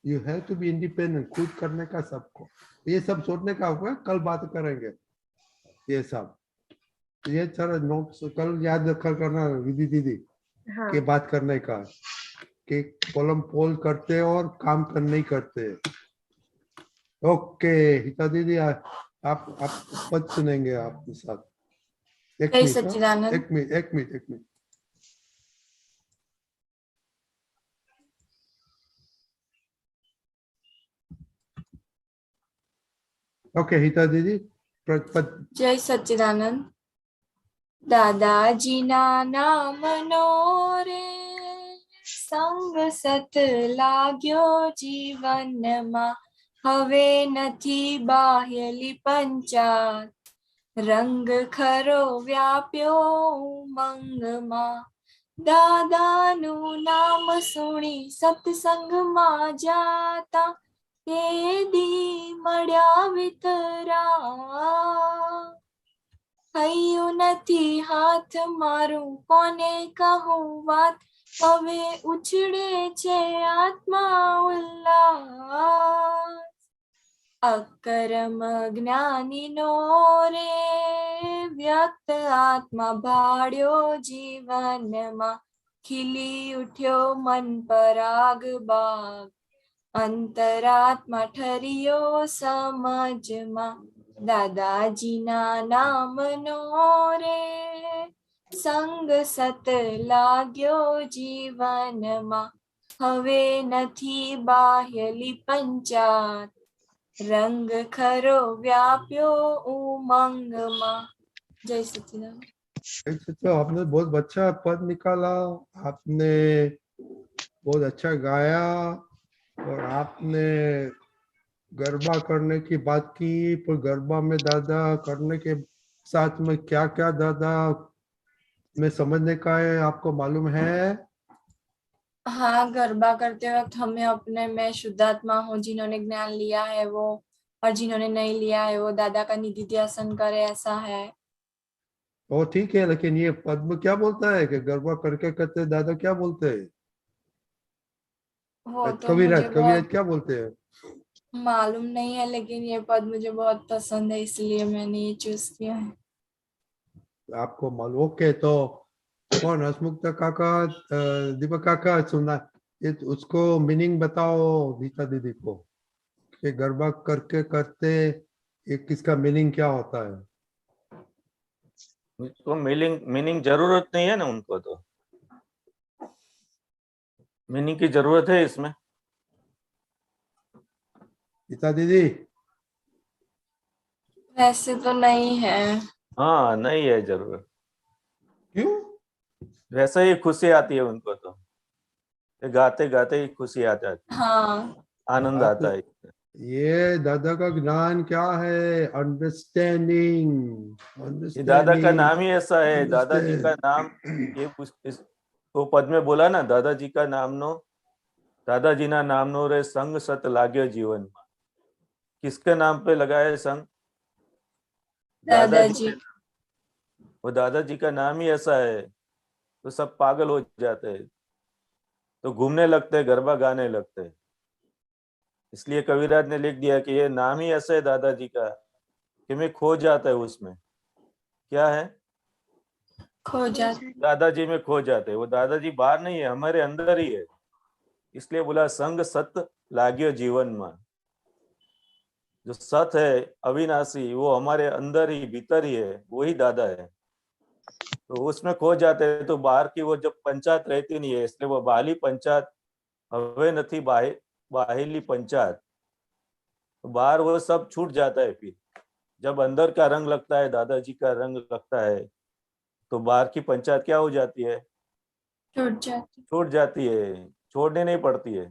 you have to be independent, खुद करने का सबको। ये सब सोचने का होगा, कल बात करेंगे ये सब। ये सारा नोट्स कल याद रखा करना विधि दीदी के बात करने का। कि कॉलम पोल करते और काम कर नहीं करते। ओके हिता दीदी आप पद सुनेंगे आपके साथ। एक जय मिनट हाँ? सच्चिदानंद। एक मिनट। ओके हिता दीदी पद जय सच्चिदानंद। દાદાજીના નામનો રે સંગ સત લાગ્યો જીવનમાં, હવે નથી બાહ્યલી પંચાત, રંગ ખરો વ્યાપ્યો ઉમંગમાં. દાદાનું નામ સુણી સત્સંગમાં જાતા, તે દી મળ્યા વિતરા. થયું નથી હાથ મારું કોને કહું વાત, હવે ઉછળે છે આત્મા ઉલ્લાસ. અકરમ જ્ઞાનીનો રે વ્યક્ત આત્મા ભાળ્યો જીવનમાં, ખીલી ઉઠ્યો મન પરાગ બાગ, અંતરાત્મા ઠર્યો સમજમાં. દાદાજીના નામનો રે સંગ સત લાગ્યો જીવનમાં, હવે નથી બાહ્યલી પંચાત, રંગ ખરો વ્યાપ્યો ઉમંગમાં. જય સચ્ચિદાનંદ। तो आपने बहुत अच्छा पद निकाला, आपने बहुत अच्छा गाया और आपने गरबा करने की बात की। पर गरबा में दादा करने के साथ में क्या क्या दादा में समझने का है आपको मालूम है? हाँ, गरबा करते वक्त हमें अपने में शुद्धात्मा हो, जिन्होंने ज्ञान लिया है वो, और जिन्होंने नहीं लिया है वो दादा का निधि ध्यान करे, ऐसा है। वो ठीक है, लेकिन ये पद में क्या बोलता है कि गरबा करके करते दादा क्या बोलते हैं? वो तो कविराज मुझे बहुत क्या बोलते हैं? मालूम नहीं है, लेकिन ये पद मुझे बहुत पसंद है, इसलिए मैंने ये चूज किया है। आपको मालूम? ओके, तो कौन हसमुख काका दीपक काका सुना ये, उसको मीनिंग बताओ गीता दीदी को कि गरबा करके करते ये किसका मीनिंग क्या होता है? तो मीनिंग जरूरत नहीं है ना उनको, तो मीनिंग की जरूरत है इसमें? गीता दीदी वैसे तो नहीं है। हाँ, नहीं है जरूरत। क्यों? वैसे ही खुशी आती है उनको, तो गाते गाते ही खुशी आ जाती है, हाँ, आनंद बात आता है। ये दादा का ज्ञान क्या है? अंडरस्टैंडिंग। ये दादा का नाम ही ऐसा है, दादाजी का नाम ये तो पद में बोला ना, दादाजी का नाम नो, दादाजी ना नाम नो रे संग सत लाग्यो जीवन में। किसके नाम पे लगाया संग? दादाजी। वो दादाजी का नाम ही ऐसा है, तो सब पागल हो जाते हैं, तो घूमने लगते हैं, गरबा गाने लगते हैं। इसलिए कविराज ने लिख दिया कि ये नाम ही ऐसा है दादाजी का कि मैं खो जाता है उसमें। क्या है? खो जाते। दादाजी में खो जाते हैं। वो दादाजी बाहर नहीं है, हमारे अंदर ही है, इसलिए बोला संग सत लाग्यो जीवन में। जो सत है अविनाशी, वो हमारे अंदर ही भीतर ही है, वही दादा है। तो उसमें खो जाते हैं, तो बाहर की वो जब पंचायत रहती नहीं है, इसलिए वो बाहली पंचायत हवे नथी बाहेली पंचायत, तो बाहर वो सब छूट जाता है। फिर जब अंदर का रंग लगता है, दादाजी का रंग लगता है, तो बाहर की पंचायत क्या हो जाती है? छूट जाती है, छोड़नी नहीं पड़ती है,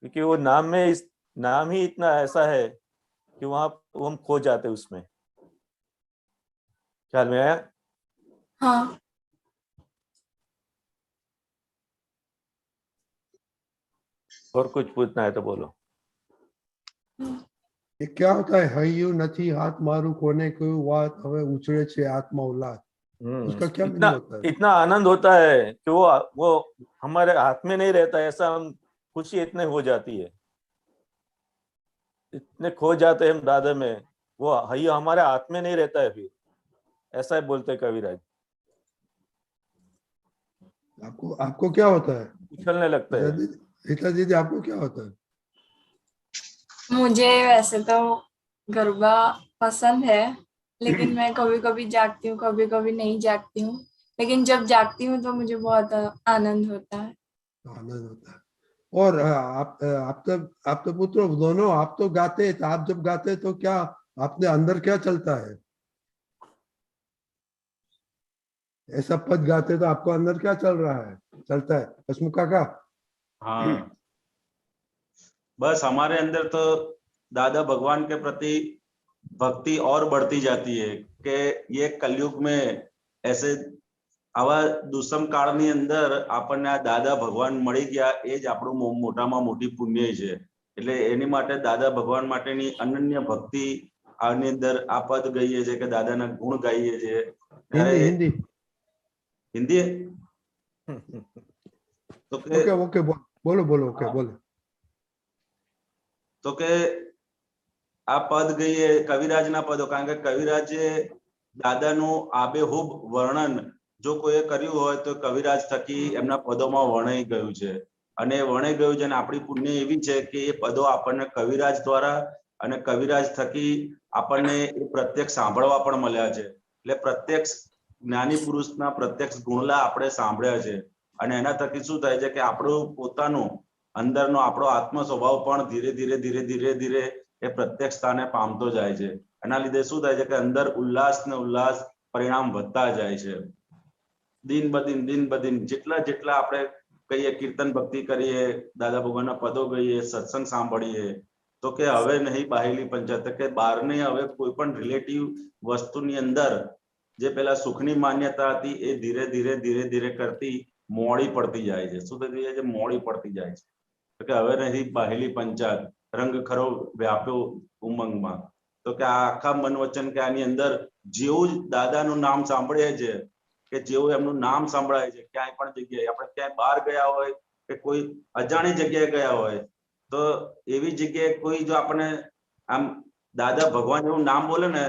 क्योंकि वो नाम में नाम ही इतना ऐसा है कि वहां हम खो जाते उसमें। ख्याल में आया? हाँ। और कुछ पूछना है तो बोलो। ये क्या होता है? हयू नथी हाथ मारू कोने को वात हवे उछळे छे आत्मा उल्लास, उसका क्या मीनिंग होता है? इतना आनंद होता है कि वो हमारे हाथ में नहीं रहता है, ऐसा हम खुशी इतने हो जाती है, इतने खो जाते हैं हम दादा में, वो हयू हमारे हाथ में नहीं रहता है फिर, ऐसा ही बोलते कविराज। आपको आपको क्या होता है उछलने लगता है। हिता दीदी, आपको क्या होता है? मुझे वैसे तो गरबा पसंद है, लेकिन मैं कभी कभी जागती हूँ, कभी कभी नहीं जागती हूँ। लेकिन जब जागती हूँ तो मुझे बहुत आनंद होता है। आनंद होता है। और आप तो पुत्र दोनों, आप तो गाते हैं, तो आप जब गाते हैं तो क्या आपने अंदर क्या चलता है? ऐसा पद गाते तो आपको अंदर क्या चल रहा है, चलता है हसमुख काका? हाँ, बस हमारे अंदर तो दादा भगवान के प्रति भक्ति और बढ़ती जाती है कि ये कलयुग में ऐसे આવા દુષ્મ કાળની અંદર આપણને આ દાદા ભગવાન મળી ગયા, એ જ આપણું મોટામાં મોટી પુણ્ય છે. એટલે એની માટે દાદા ભગવાન માટેની અનન્ય ભક્તિ આની અંદર આ પદ ગાઈએ છે કે દાદાના ગુણ ગાઈએ છે. ત્યારે हिंदी हिंदी है? तो के ओके ओके बोलो बोलो ओके बोलो. તો કે આ પદ ગઈએ કવિરાજના પદો, કારણ કે કવિરાજે દાદાનું આબેહૂબ વર્ણન જો કોઈએ કર્યું હોય તો કવિરાજ થકી એમના પદોમાં વર્ણાઈ ગયું છે. અને વર્ણાઈ ગયું છે અને આપણી પુણ્ય એવી છે કે એ પદો આપણને કવિરાજ દ્વારા અને કવિરાજ થકી આપણને એ પ્રત્યક્ષ સાંભળવા પણ મળ્યા છે. એટલે પ્રત્યક્ષ જ્ઞાની પુરુષના પ્રત્યક્ષ ગુણલા આપણે સાંભળ્યા છે. અને એના થકી શું થાય છે કે આપણું પોતાનું અંદરનો આપણો આત્મ સ્વભાવ પણ ધીરે ધીરે ધીરે ધીરે ધીરે એ પ્રત્યક્ષતાને પામતો જાય છે. એના લીધે શું થાય છે કે અંદર ઉલ્લાસ ને ઉલ્લાસ પરિણામ વધતા જાય છે. दिन ब दिन જેટલા જેટલા આપણે કહીએ કીર્તન ભક્તિ કરીએ, દાદા ભગવાનના પદો ગઈએ, સત્સંગ સાંભળીએ, તો કે હવે નહીં બાહેલી પંચાયત, કે બહારની હવે કોઈ પણ રિલેટિવ વસ્તુની અંદર જે પેલા સુખની માન્યતા હતી એ ધીરે ધીરે ધીરે ધીરે કરતી મોડી પડતી જાય છે. શું થતી જાય છે? મોડી પડતી જાય છે. તો કે હવે નહીં બાહેલી પંચાયત, રંગ ખરો વ્યાપ્યો ઉમંગમાં. તો કે આ આખા મન વચન કે આની અંદર જેવું દાદાનું નામ સાંભળીએ છે કે જેવું એમનું નામ સંભળાય છે ક્યાંય પણ જગ્યાએ, આપણે ક્યાંય બહાર ગયા હોય કે કોઈ અજાણી જગ્યાએ ગયા હોય તો એવી જગ્યાએ કોઈ જો આપણે આમ દાદા ભગવાન એવું નામ બોલે ને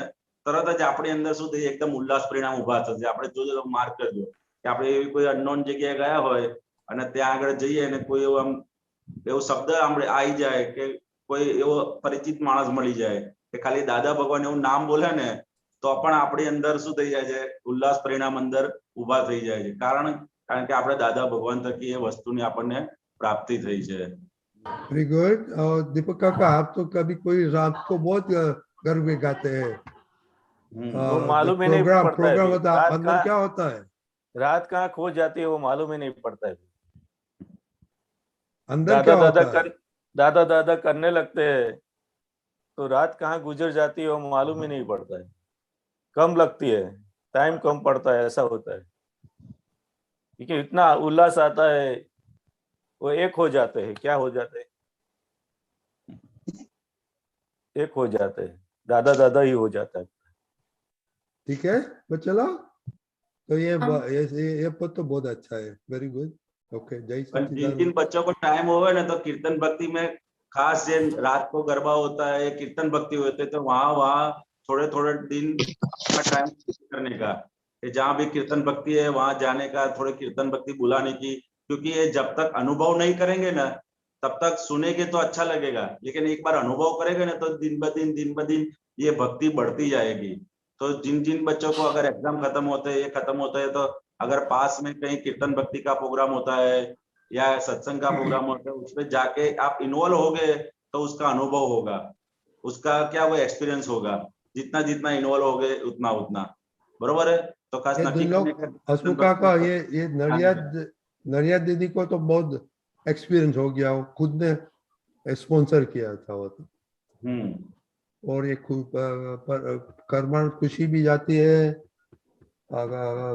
તરત જ આપણી અંદર શું થઈ એકદમ ઉલ્લાસ પરિણામ ઉભા થશે. આપણે જોજો તો માર્ક કરજો કે આપણે એવી કોઈ અનનોન જગ્યાએ ગયા હોય અને ત્યાં આગળ જઈએ અને કોઈ એવો આમ એવો શબ્દ આપણે આવી જાય કે કોઈ એવો પરિચિત માણસ મળી જાય કે ખાલી દાદા ભગવાન એવું નામ બોલે ને તો પણ આપણી અંદર શું થઈ જાય છે? ઉલ્લાસ પરિણામ અંદર ઉભા થઈ જાય છે. કારણ કે આપણે દાદા ભગવાન થકી એ વસ્તુની આપણને પ્રાપ્તિ થઈ છે. Very good. और दीपक काका, आप तो कभी कोई रात को बहुत गरबे गाते हैं. वो मालूम ही नहीं पड़ता है. प्रोग्राम होता है, रात अंदर क्या होता है? रात कहाँ खो जाती है वो मालूम ही नहीं पड़ता है. अंदर क्या होता है? दादा दादा करने लगते हैं तो रात कहाँ गुजर जाती है वो मालूम ही नहीं पड़ता है. कम लगती है, टाइम कम पड़ता है, ऐसा होता है. क्योंकि इतना उल्लास आता है, वो एक हो जाते हैं. क्या हो जाते हैं? एक हो जाते हैं. दादा दादा ही हो जाता है. ठीक है बच्चा. तो ये पद तो बहुत अच्छा है. Very good. ओके, जय जिन जिन बच्चों को टाइम होगा ना तो कीर्तन भक्ति में खास जे रात को गरबा होता है, कीर्तन भक्ति होते है, तो वहाँ थोड़े थोड़े दिन का टाइम करने का, जहाँ भी कीर्तन भक्ति है वहां जाने का, थोड़े कीर्तन भक्ति बुलाने की. क्योंकि ये जब तक अनुभव नहीं करेंगे ना तब तक सुनेंगे तो अच्छा लगेगा, लेकिन एक बार अनुभव करेंगे ना तो दिन ब दिन ये भक्ति बढ़ती जाएगी. तो जिन जिन बच्चों को अगर एग्जाम खत्म होते हैं, ये खत्म होता है, तो अगर पास में कहीं कीर्तन भक्ति का प्रोग्राम होता है या सत्संग का प्रोग्राम होता है, उसमें जाके आप इन्वॉल्व हो गए तो उसका अनुभव होगा, उसका क्या वो एक्सपीरियंस होगा. जितना जितना इन्वॉल्व हो गए उतना उतना. बरोबर है. तो खास नक्की करने का हसमुख काका, ये नडियाद दीदी को तो बहुत एक्सपीरियंस हो गया. वो खुद ने स्पॉन्सर किया था वो तो. और ये कर्मण खुशी भी जाती है,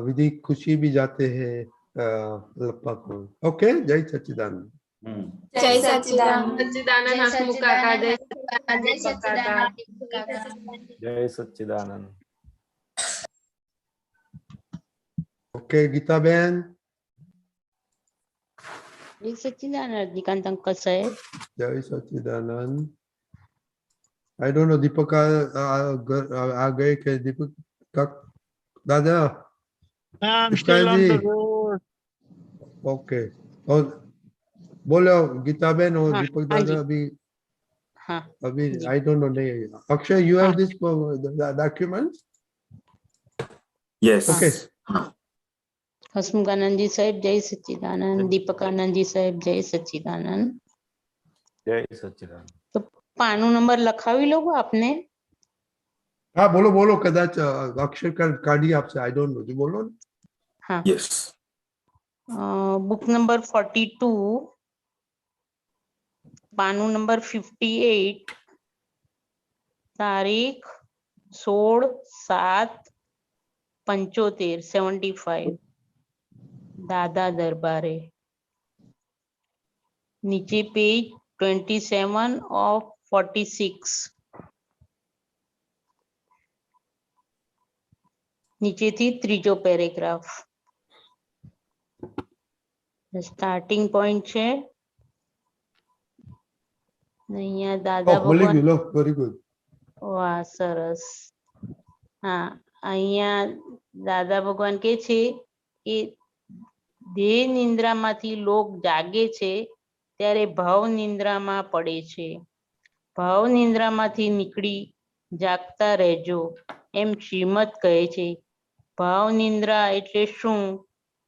विधि खुशी भी जाते हैं. ओके, जय सच्चिदानंद. जय सच्चिदानंद. सच्चिदानंद हसमुख काका. जय सच्चिदानंद. जय सच्चिदानंद. ओके, गीता बहन. जय सच्चिदानंद. निकांत अंकल साहेब. जय सच्चिदानंद. आई डोंट नो दीपक आ गए क्या? दीपक का दादा. I'm still on the road. Okay. और बोलो गीताबेन और हाँ, दीपक हाँ दादा जी। अभी हाँ अभी जी। आई डोंट नो नहीं। अक्षय यू हैव हाँ। This document? Yes. ओके हसमुखानंद जी साहेब जय सच्चिदानंद, दीपकानंद जी साहेब जय सच्चिदानंद। जय सच्चिदानंद। तो पानो नंबर लखावी लो आपने? हाँ बोलो बोलो कदाच अक्षय का काढ़ी आपसे आई डोंट नो जो बोलो ना। हाँ। Yes. बुक नंबर 42, पानो नंबर 58, तारीख 16/7/75, 75, दादा दरबारे। नीचे पेज 27 of 46, નીચેથી ત્રીજો પેરેગ્રાફ સ્ટાર્ટિંગ પોઈન્ટ છે અહીંયા દાદા બોલી ભગવાન. ગયું લો વેરી ગુડ. વાહ સરસ. હા અહીંયા દાદા ભગવાન કે છે કે દેહ નિંદ્રામાંથી લોક જાગે છે ત્યારે ભાવ નિંદ્રામાં પડે છે. ભાવ નિંદ્રામાંથી નીકળી જાગતા રહેજો એમ શ્રીમદ કહે છે. ભાવ નિંદ્રા એટલે શું?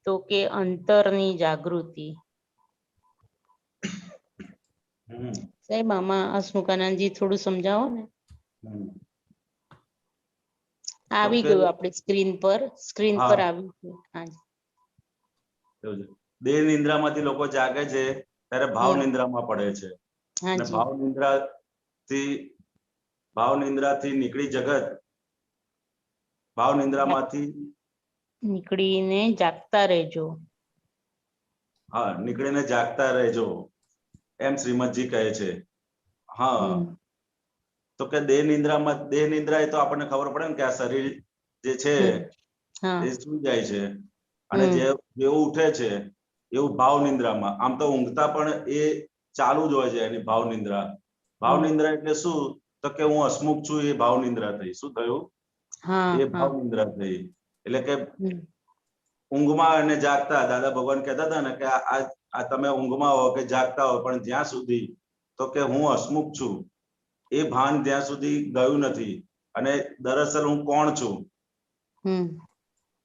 તો કે અંતરની જાગૃતિ. સાહેબ આમાં હસમુખાનંદજી થોડું સમજાવો ને. આવી ગયું આપણે સ્ક્રીન પર આવી ગયું. હાજી. દેહ નિંદ્રામાંથી લોકો જાગે છે ત્યારે ભાવ નિંદ્રામાં પડે છે અને ભાવ નિંદ્રાથી નીકળી જગત ભાવ નિંદ્રામાંથી નીકળીને જાગતા રહેજો. હા નીકળીને જાગતા રહેજો એમ શ્રીમદજી કહે છે. હા તો કે દેહ નિંદ્રા એ તો આપણને ખબર પડે ને કે આ શરીર જે છે એ સુઈ જાય છે અને જેવું ઉઠે છે એવું ભાવ નિંદ્રામાં. આમ તો ઊંઘતા પણ એ ચાલુ જ હોય છે એની ભાવ નિંદ્રા. ભાવ નિંદ્રા એટલે શું? તો કે હું હસમુખ છું એ ભાવ નિંદ્રા થઈ. શું થયું? એ ભાવ નિંદ્રા થઈ. એટલે કે ઊંઘમાં અને જાગતા દાદા ભગવાન કહેતા હતા ને કે આ તમે ઊંઘમાં હો કે જાગતા હો પણ જ્યાં સુધી તો કે હું હસમુખ છું એ ભાન ત્યાં સુધી ગયું નથી અને દરઅસલ હું કોણ છું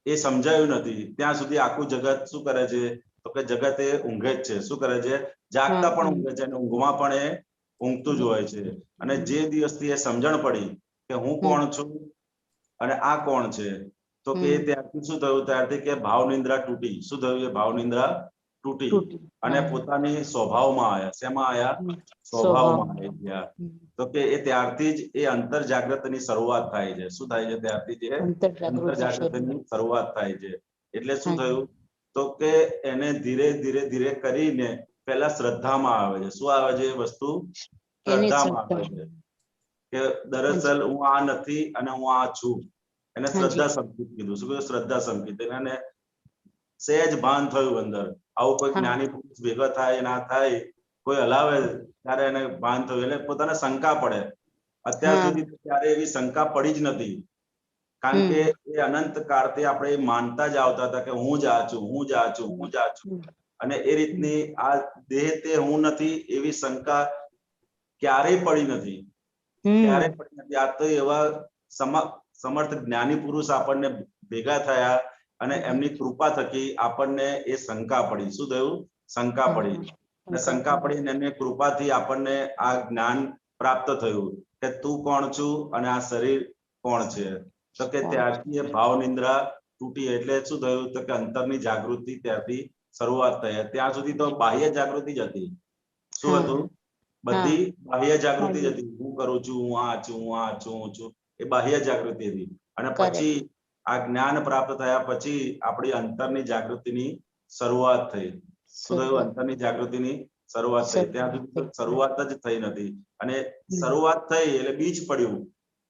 એ સમજાયું નથી ત્યાં સુધી આખું જગત શું કરે છે? તો કે જગત એ ઊંઘે જ છે. શું કરે છે? જાગતા પણ ઊંઘે છે અને ઊંઘમાં પણ એ ઊંઘતું જ હોય છે. અને જે દિવસથી એ સમજણ પડી કે હું કોણ છું અને આ કોણ છે તો કે ત્યારથી શું થયું? ત્યારથી કે ભાવ નિંદ્રા તૂટી. શું થયું? એ ભાવ નિંદ્રા તૂટી અને પોતાની સ્વભાવમાં આવ્યા. શેમાં આવ્યા? સ્વભાવમાં આવી ગયા. તો કે એ ત્યારથી જ એ અંતર જાગૃતિની શરૂઆત થાય છે. શું થાય છે? ત્યારથી જ અંતર જાગૃતિની શરૂઆત થાય છે. એટલે શું થયું? તો કે એને ધીરે ધીરે ધીરે કરીને પહેલા શ્રદ્ધામાં આવે છે. શું આવે છે? એ વસ્તુ શ્રદ્ધામાં આવે છે કે દરઅસલ હું આ નથી અને હું આ છું. એને શ્રદ્ધા સંકિત કીધું. શું કીધું? શ્રદ્ધા સંકિત. એને સહેજ ભાન થયું અંદર. આવું કોઈ જ્ઞાની પુરુષ ભેગા થાય ના થાય કોઈ હલાવે ત્યારે એને ભાન થયું. એટલે પોતાને શંકા પડે. અત્યાર સુધી ત્યારે એવી શંકા પડી જ નથી કારણ કે એ અનંત કાળથી આપણે માનતા જ આવતા હતા કે હું જ આ છું, હું જ આ છું, હું જ આ છું. અને એ રીતની આ દેહ તે હું નથી એવી શંકા ક્યારેય પડી નથી. ક્યારેય પડી નથી. આ તો એવા સમર્થ જ્ઞાની પુરુષ આપણને ભેગા થયા અને એમની કૃપા થકી આપણને એ શંકા પડી. શું થયું? શંકા પડી. અને શંકા પડીને એમની કૃપાથી આપણને આ જ્ઞાન પ્રાપ્ત થયું કે તું કોણ છું અને આ શરીર કોણ છે. તો કે ત્યારથી એ ભાવ નિંદ્રા તૂટી. એટલે શું થયું? તો કે અંતરની જાગૃતિ ત્યારથી શરૂઆત થઈ. ત્યાં સુધી તો બાહ્ય જાગૃતિ જ હતી. શું હતું? બધી બાહ્ય જાગૃતિ જ હતી. હું કરું છું, હું આ છું, હું આ છું, હું છું. એ બાહ્ય જાગૃતિ હતી. અને પછી આ જ્ઞાન પ્રાપ્ત થયા પછી આપણી અંતરની જાગૃતિની શરૂઆત થઈ. શું થયું? અંતરની જાગૃતિની શરૂઆત થઈ. ત્યાં સુધી શરૂઆત જ થઈ નથી. અને શરૂઆત થઈ એટલે બીજ પડ્યું.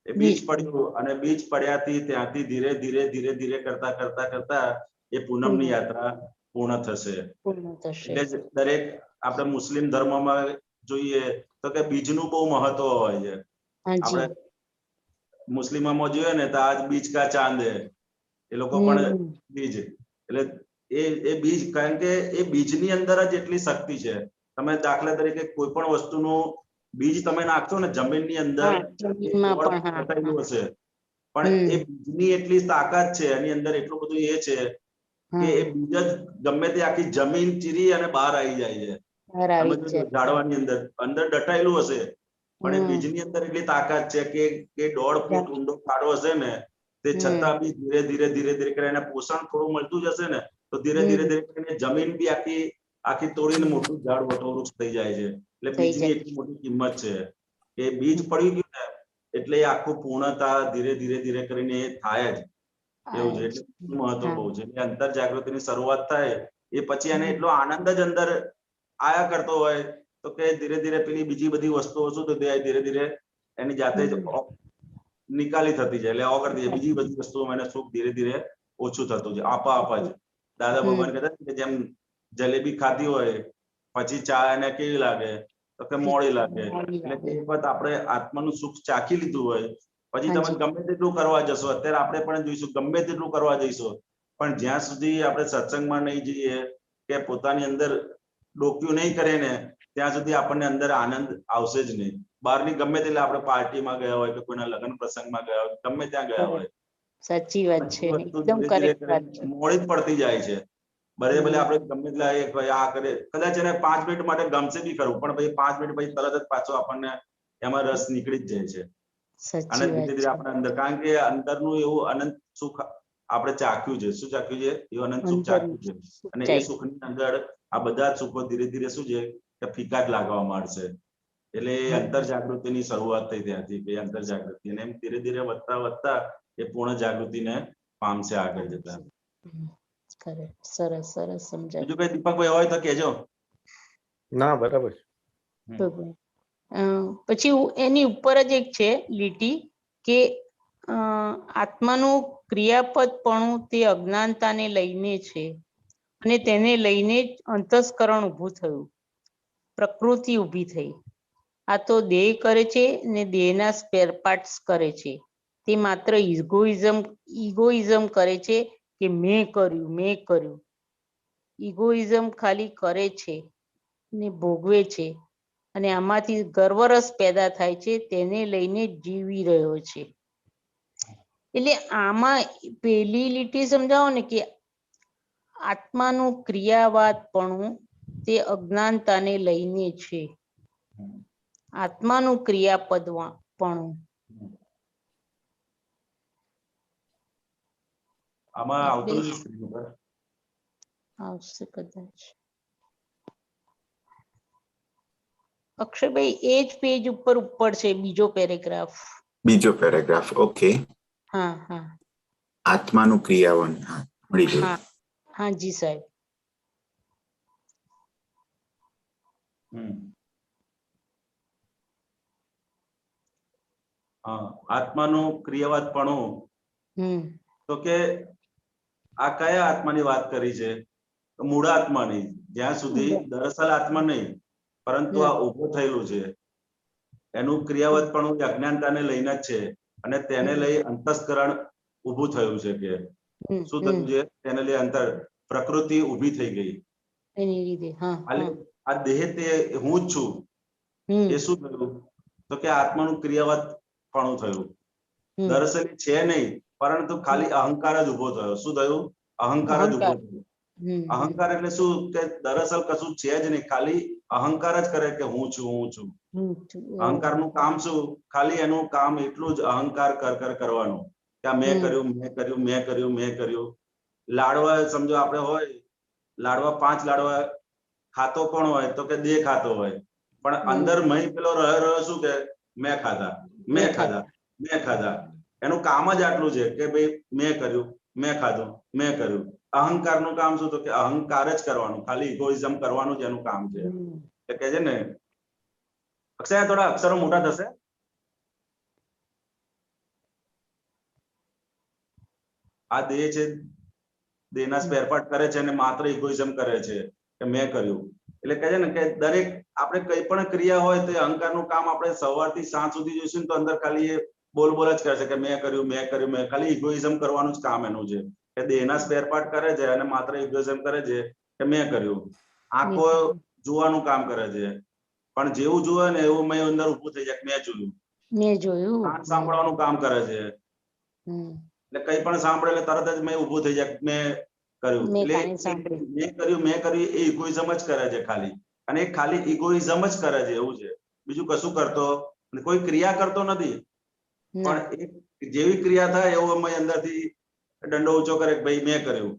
એ બીજ પડ્યું અને બીજ પડ્યાથી ત્યાંથી ધીરે ધીરે ધીરે ધીરે કરતા કરતા કરતા એ પૂનમની યાત્રા પૂર્ણ થશે. એટલે જ દરેક આપણે મુસ્લિમ ધર્મમાં જોઈએ તો કે બીજનું બહુ મહત્વ હોય છે. આપણે મુસ્લિમોમાં જોઈએ ને તો આજ બીજ કા ચાંદ હે. એ લોકો પણ બીજ એટલે એ બીજ, કારણ કે એ બીજની અંદર જ એટલી શક્તિ છે. તમે દાખલા તરીકે કોઈ પણ વસ્તુનું બીજ તમે નાખશો ને જમીનની અંદર, જમીનમાં પણ હા, થયેલું હશે, પણ એ બીજની એટલી તાકાત છે, એની અંદર એટલું બધું એ છે કે એ બીજ જ ગમે તે આખી જમીન ચીરી અને બહાર આવી જાય છે. બહાર તમે આવી જોજો જાય. ઝાડવાની અંદર દટાયેલું હશે, પણ એ બીજની અંદર એટલી તાકાત છે કે 1.5 ફૂટ ઊંડો ખાડો હશે ને, તે છતાં બી ધીરે ધીરે ધીરે ધીરે કરીને પોષણ થોડું મળતું જશે ને, તો ધીરે ધીરે ધીરે કરીને જમીન બી આખી તોડીને મોટું ઝાડ વટવૃક્ષ થઈ જાય છે. એટલે બીજની એટલી મોટી કિંમત છે કે બીજ પડી ગયું ને એટલે એ આખું પૂર્ણતા ધીરે ધીરે ધીરે કરીને એ થાય જ એવું છે. એટલે મહત્વ બહુ છે. એટલે અંતર જાગૃતિની શરૂઆત થાય એ પછી એને એટલો આનંદ જ અંદર આયા કરતો હોય તો કે ધીરે ધીરે પેલી બીજી બધી વસ્તુઓ શું થતી જાય, ધીરે ધીરે એની જાતે જ નિકાલી થતી જાય, એટલે કરતી જાય. બીજી બધી વસ્તુઓ એને સુખ ધીરે ધીરે ઓછું થતું જાય. આપા જ દાદા ભગવાન કહેતા કે જેમ જલેબી ખાધી હોય પછી ચા એને કેવી લાગે તો કે મોડી લાગે. એટલે તે વખત આપણે આત્માનું સુખ ચાખી લીધું હોય પછી તમે ગમે તેટલું કરવા જશો, અત્યારે આપણે પણ જોઈશું ગમે તેટલું કરવા જઈશું, પણ જ્યાં સુધી આપણે સત્સંગમાં નહીં જઈએ કે પોતાની અંદર ડોક્યું નહીં કરે ને ત્યાં સુધી આપણને અંદર આનંદ આવશે જ નહીં. બહારની ગમે તેટલે આપણે પાર્ટીમાં ગયા હોય કે કોઈના લગ્ન પ્રસંગમાં ગયા હોય, ગમે ત્યાં ગયા હોય, સાચી વાત છે, એકદમ કરેક્ટ વાત છે. મોડી જ પડતી જાય છે. ભલે ભલે આપણે ગમે એટલા આ કરે, કદાચ એને 5 મિનિટ માટે ગમશે બી ખરું, પણ પછી 5 મિનિટ પછી તરત જ પાછો આપણને એમાં રસ નીકળી જ જાય છે. અને ધીરે ધીરે આપણે અંદર, કારણ કે અંદરનું એવું અનંત સુખ આપણે ચાખ્યું છે. શું ચાખ્યું છે? એવું અનંત સુખ ચાખ્યું છે. અને એ સુખની અંદર આ બધા જ સુખો ધીરે ધીરે શું છે કે ફીકા જ લાગવા માંડશે. એટલે અંતર જાગૃતિની શરૂઆત થઈ ત્યાંથી કે અંતર જાગૃતિ, અને એમ ધીરે ધીરે વધતા વધતા એ પૂર્ણ જાગૃતિને પામશે આગળ જતા. સરસ સરસ સમજાય. બીજું કઈ દીપકભાઈ હોય તો કહેજો. ના બરાબર. પછી એની ઉપર જ એક છે લીટી કે આત્માનું ક્રિયાપદપણું તે અજ્ઞાનતાને લઈને છે અને તેને લઈને જ અંતસ્કરણ ઊભું થયું, પ્રકૃતિ ઊભી થઈ. આ તો દેહ કરે છે ને દેહના સ્પેર પાર્ટ્સ કરે છે. તે માત્ર ઇગોઇઝમ કરે છે કે મેં કર્યું. ઇગોઇઝમ ખાલી કરે છે ને ભોગવે છે અને આમાંથી ગર્વરસ પેદા થાય છે, તેને લઈને જીવી રહ્યો છે. એટલે આમાં પેલી લીટી સમજાવો ને કે આત્માનું ક્રિયાવાદપણું તે અજ્ઞાનતાને લઈને છે. આત્માનું ક્રિયાપદપણું આમાં આવતું નથી સ્ક્રીન ઉપર. આવશે કદાચ. અક્ષયભાઈ એ જ પેજ ઉપર છે, બીજો પેરેગ્રાફ. ઓકે. હા હા. આત્માનું ક્રિયાવન. મળી ગયું. હા જી સાહેબ. આત્માનું ક્રિયાવાદપણું તો કે આ કયા આત્માની વાત કરી છે? મૂળ આત્માની. જ્યાં સુધી દરઅસલ આત્મા નહીં, પરંતુ આ ઉભો થયેલું છે એનું ક્રિયાવદપણું અજ્ઞાનતાને લઈને જ છે, અને તેને લઈ અંતસ્કરણ ઉભું થયું છે. કે શું થયું છે? તેને લઈ અંતર પ્રકૃતિ ઉભી થઈ ગઈ. આ દેહ તે હું જ છું એ શું થયું? તો કે આત્માનું ક્રિયાવદપણું થયું. દરઅસલ છે નહીં, પરંતુ ખાલી અહંકાર જ ઉભો થયો. શું થયું? અહંકાર જ ઉભો થયો. અહંકાર એટલે શું? કે દરઅસલ કશું છે જ નહીં, ખાલી અહંકાર જ કરે કે હું છું. અહંકાર નું કામ શું? ખાલી એનું કામ એટલું જ અહંકાર કરવાનું કે મેં કર્યું. લાડવા સમજો આપણે હોય, લાડવા 5 લાડવા ખાતો કોણ હોય? તો કે દેહ ખાતો હોય, પણ અંદર મહી પેલો રહ્યો શું કે મેં ખાધા. એનું કામ જ આટલું છે કે ભાઈ મેં કર્યું. અહંકાર નું કામ શું? તો કે અહંકાર જ કરવાનું, ખાલી ઇગોઇઝમ કરવાનું જ એનું કામ છે. કે છે ને અક્ષય થોડા અક્ષરો મોટા થશે. આ દેહ છે, દેહના સ્પેર પાર્ટ કરે છે અને માત્ર ઇગોઇઝમ કરે છે કે મેં કર્યું. એટલે કહે છે ને કે દરેક આપણે કઈ પણ ક્રિયા હોય તો અહંકારનું કામ આપણે સવારથી સાંજ સુધી જોઈશું તો અંદર ખાલી એ બોલ જ કરશે કે મેં કર્યું. ખાલી ઇગોઇઝમ કરવાનું જ કામ એનું છે. કે દેહના સ્પેર પાર્ટ કરે છે અને માત્ર ઇગોઇઝમ કરે છે કે મેં કર્યું. આંખો જોવાનું કામ કરે છે, પણ જેવું જોવે ને એવું મેં અંદર ઊભું થઈ જાય કે મેં જોયું. મેં જોયું. કાન સાંભળવાનું કામ કરે છે, એટલે કઈ પણ સાંભળે એટલે તરત જ મેં ઊભું થઈ જાય કે મેં કર્યું. એટલે મેં કર્યું એ ઇગોઇઝમ જ કરે છે ખાલી, અને એ ખાલી ઇગોઇઝમ જ કરે છે એવું છે, બીજું કશું કરતો કોઈ ક્રિયા કરતો નથી. પણ જેવી ક્રિયા થાય એવું અમે અંદરથી દંડો ઊંચો કરે કે ભાઈ મેં કર્યું,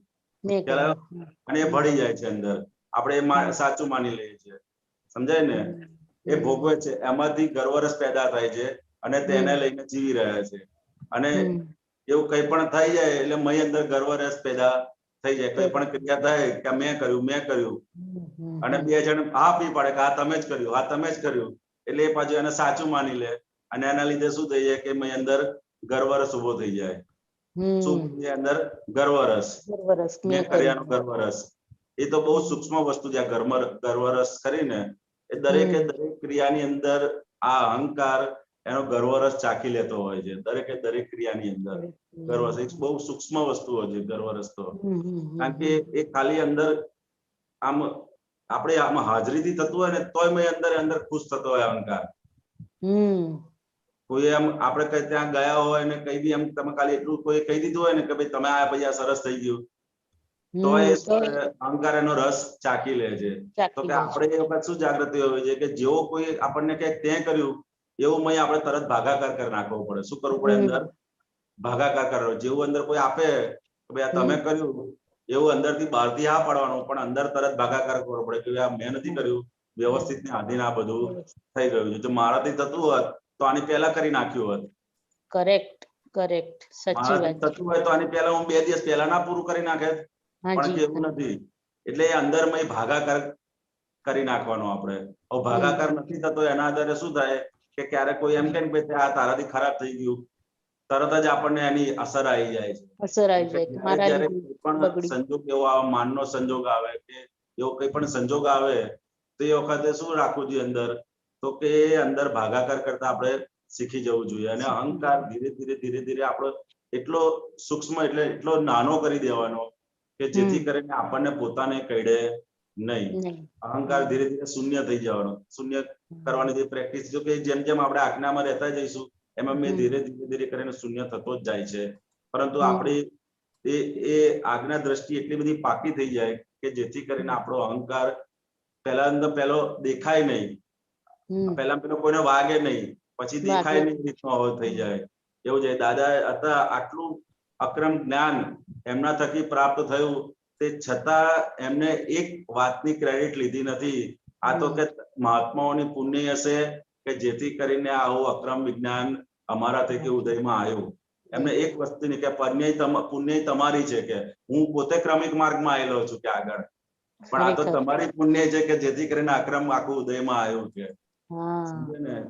અને એ ભળી જાય છે અંદર. આપણે સાચું માની લઈએ છીએ, સમજાય ને? એ ભોગવે છે, એમાંથી ગર્વરસ પેદા થાય છે અને તેને લઈને જીવી રહ્યા છે. અને એવું કઈ પણ થઈ જાય એટલે મય અંદર ગર્વરસ પેદા થઈ જાય. કઈ પણ ક્રિયા થાય કે મેં કર્યું, અને બે જણ હા પી પડે કે આ તમે જ કર્યું, આ તમે જ કર્યું, એટલે એ પાછું એને સાચું માની લે, અને એના લીધે શું થઈ જાય કે મય અંદર ગર્વરસ ઉભો થઈ જાય. શું અંદર ગર્વરસ, મેં કર્યાનો ગર્વરસ. એ તો બહુ સૂક્ષ્મ વસ્તુ છે ગર્વરસ કરીને. એ દરેકે દરેક ક્રિયાની અંદર આ અહંકાર એનો ગર્વરસ ચાખી લેતો હોય છે. દરેક ક્રિયાની અંદર ગર્વરસ એક બહુ સૂક્ષ્મ વસ્તુ હોય છે ગર્વરસ તો. કારણ કે એ ખાલી અંદર આમ આપણે આમાં હાજરીથી થતું હોય ને તોય મેં અંદર ખુશ થતો હોય અહંકાર. કોઈ એમ આપણે કઈ ત્યાં ગયા હોય ને કઈ બી એમ તમે ખાલી એટલું કોઈ કહી દીધું હોય ને કે ભાઈ તમે આ પછી આ સરસ થઈ ગયું, તો એ અહંકાર એનો રસ ચાખી લે છે. તો કે આપણે એ વખત શું જાગૃતિ હોવી છે કે જેવો કોઈ આપણને કઈક તે કર્યું એવું મય આપણે તરત ભાગાકાર કરી નાખવો પડે. શું કરવું પડે? અંદર ભાગાકાર કરવો. જેવું અંદર કોઈ આપે કે ભાઈ આ તમે કર્યું એવું અંદરથી બહારથી હા પાડવાનું, પણ અંદર તરત ભાગાકાર કરવો પડે કે આ મેં નથી કર્યું, વ્યવસ્થિત ને આધીન આ બધું થઈ ગયું છે. જો મારાથી થતું હોત તો આની પહેલા કરી નાખ્યું હોત. કરેક્ટ સાચી વાત. થતું હોય તો આની પહેલા હું 2 દિવસ પહેલા ના પૂરું કરી નાખે, પણ એવું નથી. એટલે અંદર મય ભાગાકાર કરી નાખવાનો આપણે. ભાગાકાર નથી થતો એના આધારે શું થાય કે ક્યારેક કોઈ એમ કે ભાઈ આ તારાથી ખરાબ થઈ ગયું, તરત જ આપણને એની અસર આવી જાય છે. જયારે કોઈ પણ સંજોગ એવો આવે, માનનો સંજોગ આવે કે એવો કઈ પણ સંજોગ આવે તો એ વખતે શું રાખવું જોઈએ અંદર, તો કે અંદર ભાગાકાર કરતા આપણે શીખી જવું જોઈએ. અને અહંકાર ધીરે ધીરે આપણો એટલો સૂક્ષ્મ એટલે એટલો નાનો કરી દેવાનો કે જેથી કરીને આપણને પોતાને કઈડે નહીં. અહંકાર ધીરે ધીરે શૂન્ય થઈ જવાનો. શૂન્ય કરવાની જે પ્રેક્ટિસ, જો કે જેમ જેમ આપણે આજ્ઞામાં રહેતા જઈશું એમ મેં ધીરે ધીરે કરીને શૂન્ય થતો જ જાય છે. પરંતુ આપણી એ આજ્ઞા દ્રષ્ટિ એટલી બધી પાકી થઈ જાય કે જેથી કરીને આપણો અહંકાર પહેલો દેખાય નહીં, પેલો કોઈને વાગે નહીં, પછી દેખાય નહીં રીતનો થઈ જાય એવું છે. દાદા હતા આટલું અક્રમ જ્ઞાન એમના થકી પ્રાપ્ત થયું, તે છતાં એમને એક વાતની ક્રેડિટ લીધી નથી. આ તો કે મહાત્માઓની પુણ્ય હશે કે જેથી કરીને આવું અક્રમ વિજ્ઞાન અમારા થકી ઉદયમાં આવ્યું. એમને એક વસ્તુની કે પુણ્ય તમારી છે, કે હું પોતે ક્રમિક માર્ગમાં આવેલો છું કે આગળ, પણ આ તો તમારી પુણ્ય છે કે જેથી કરીને અક્રમ આખું ઉદયમાં આવ્યું છે.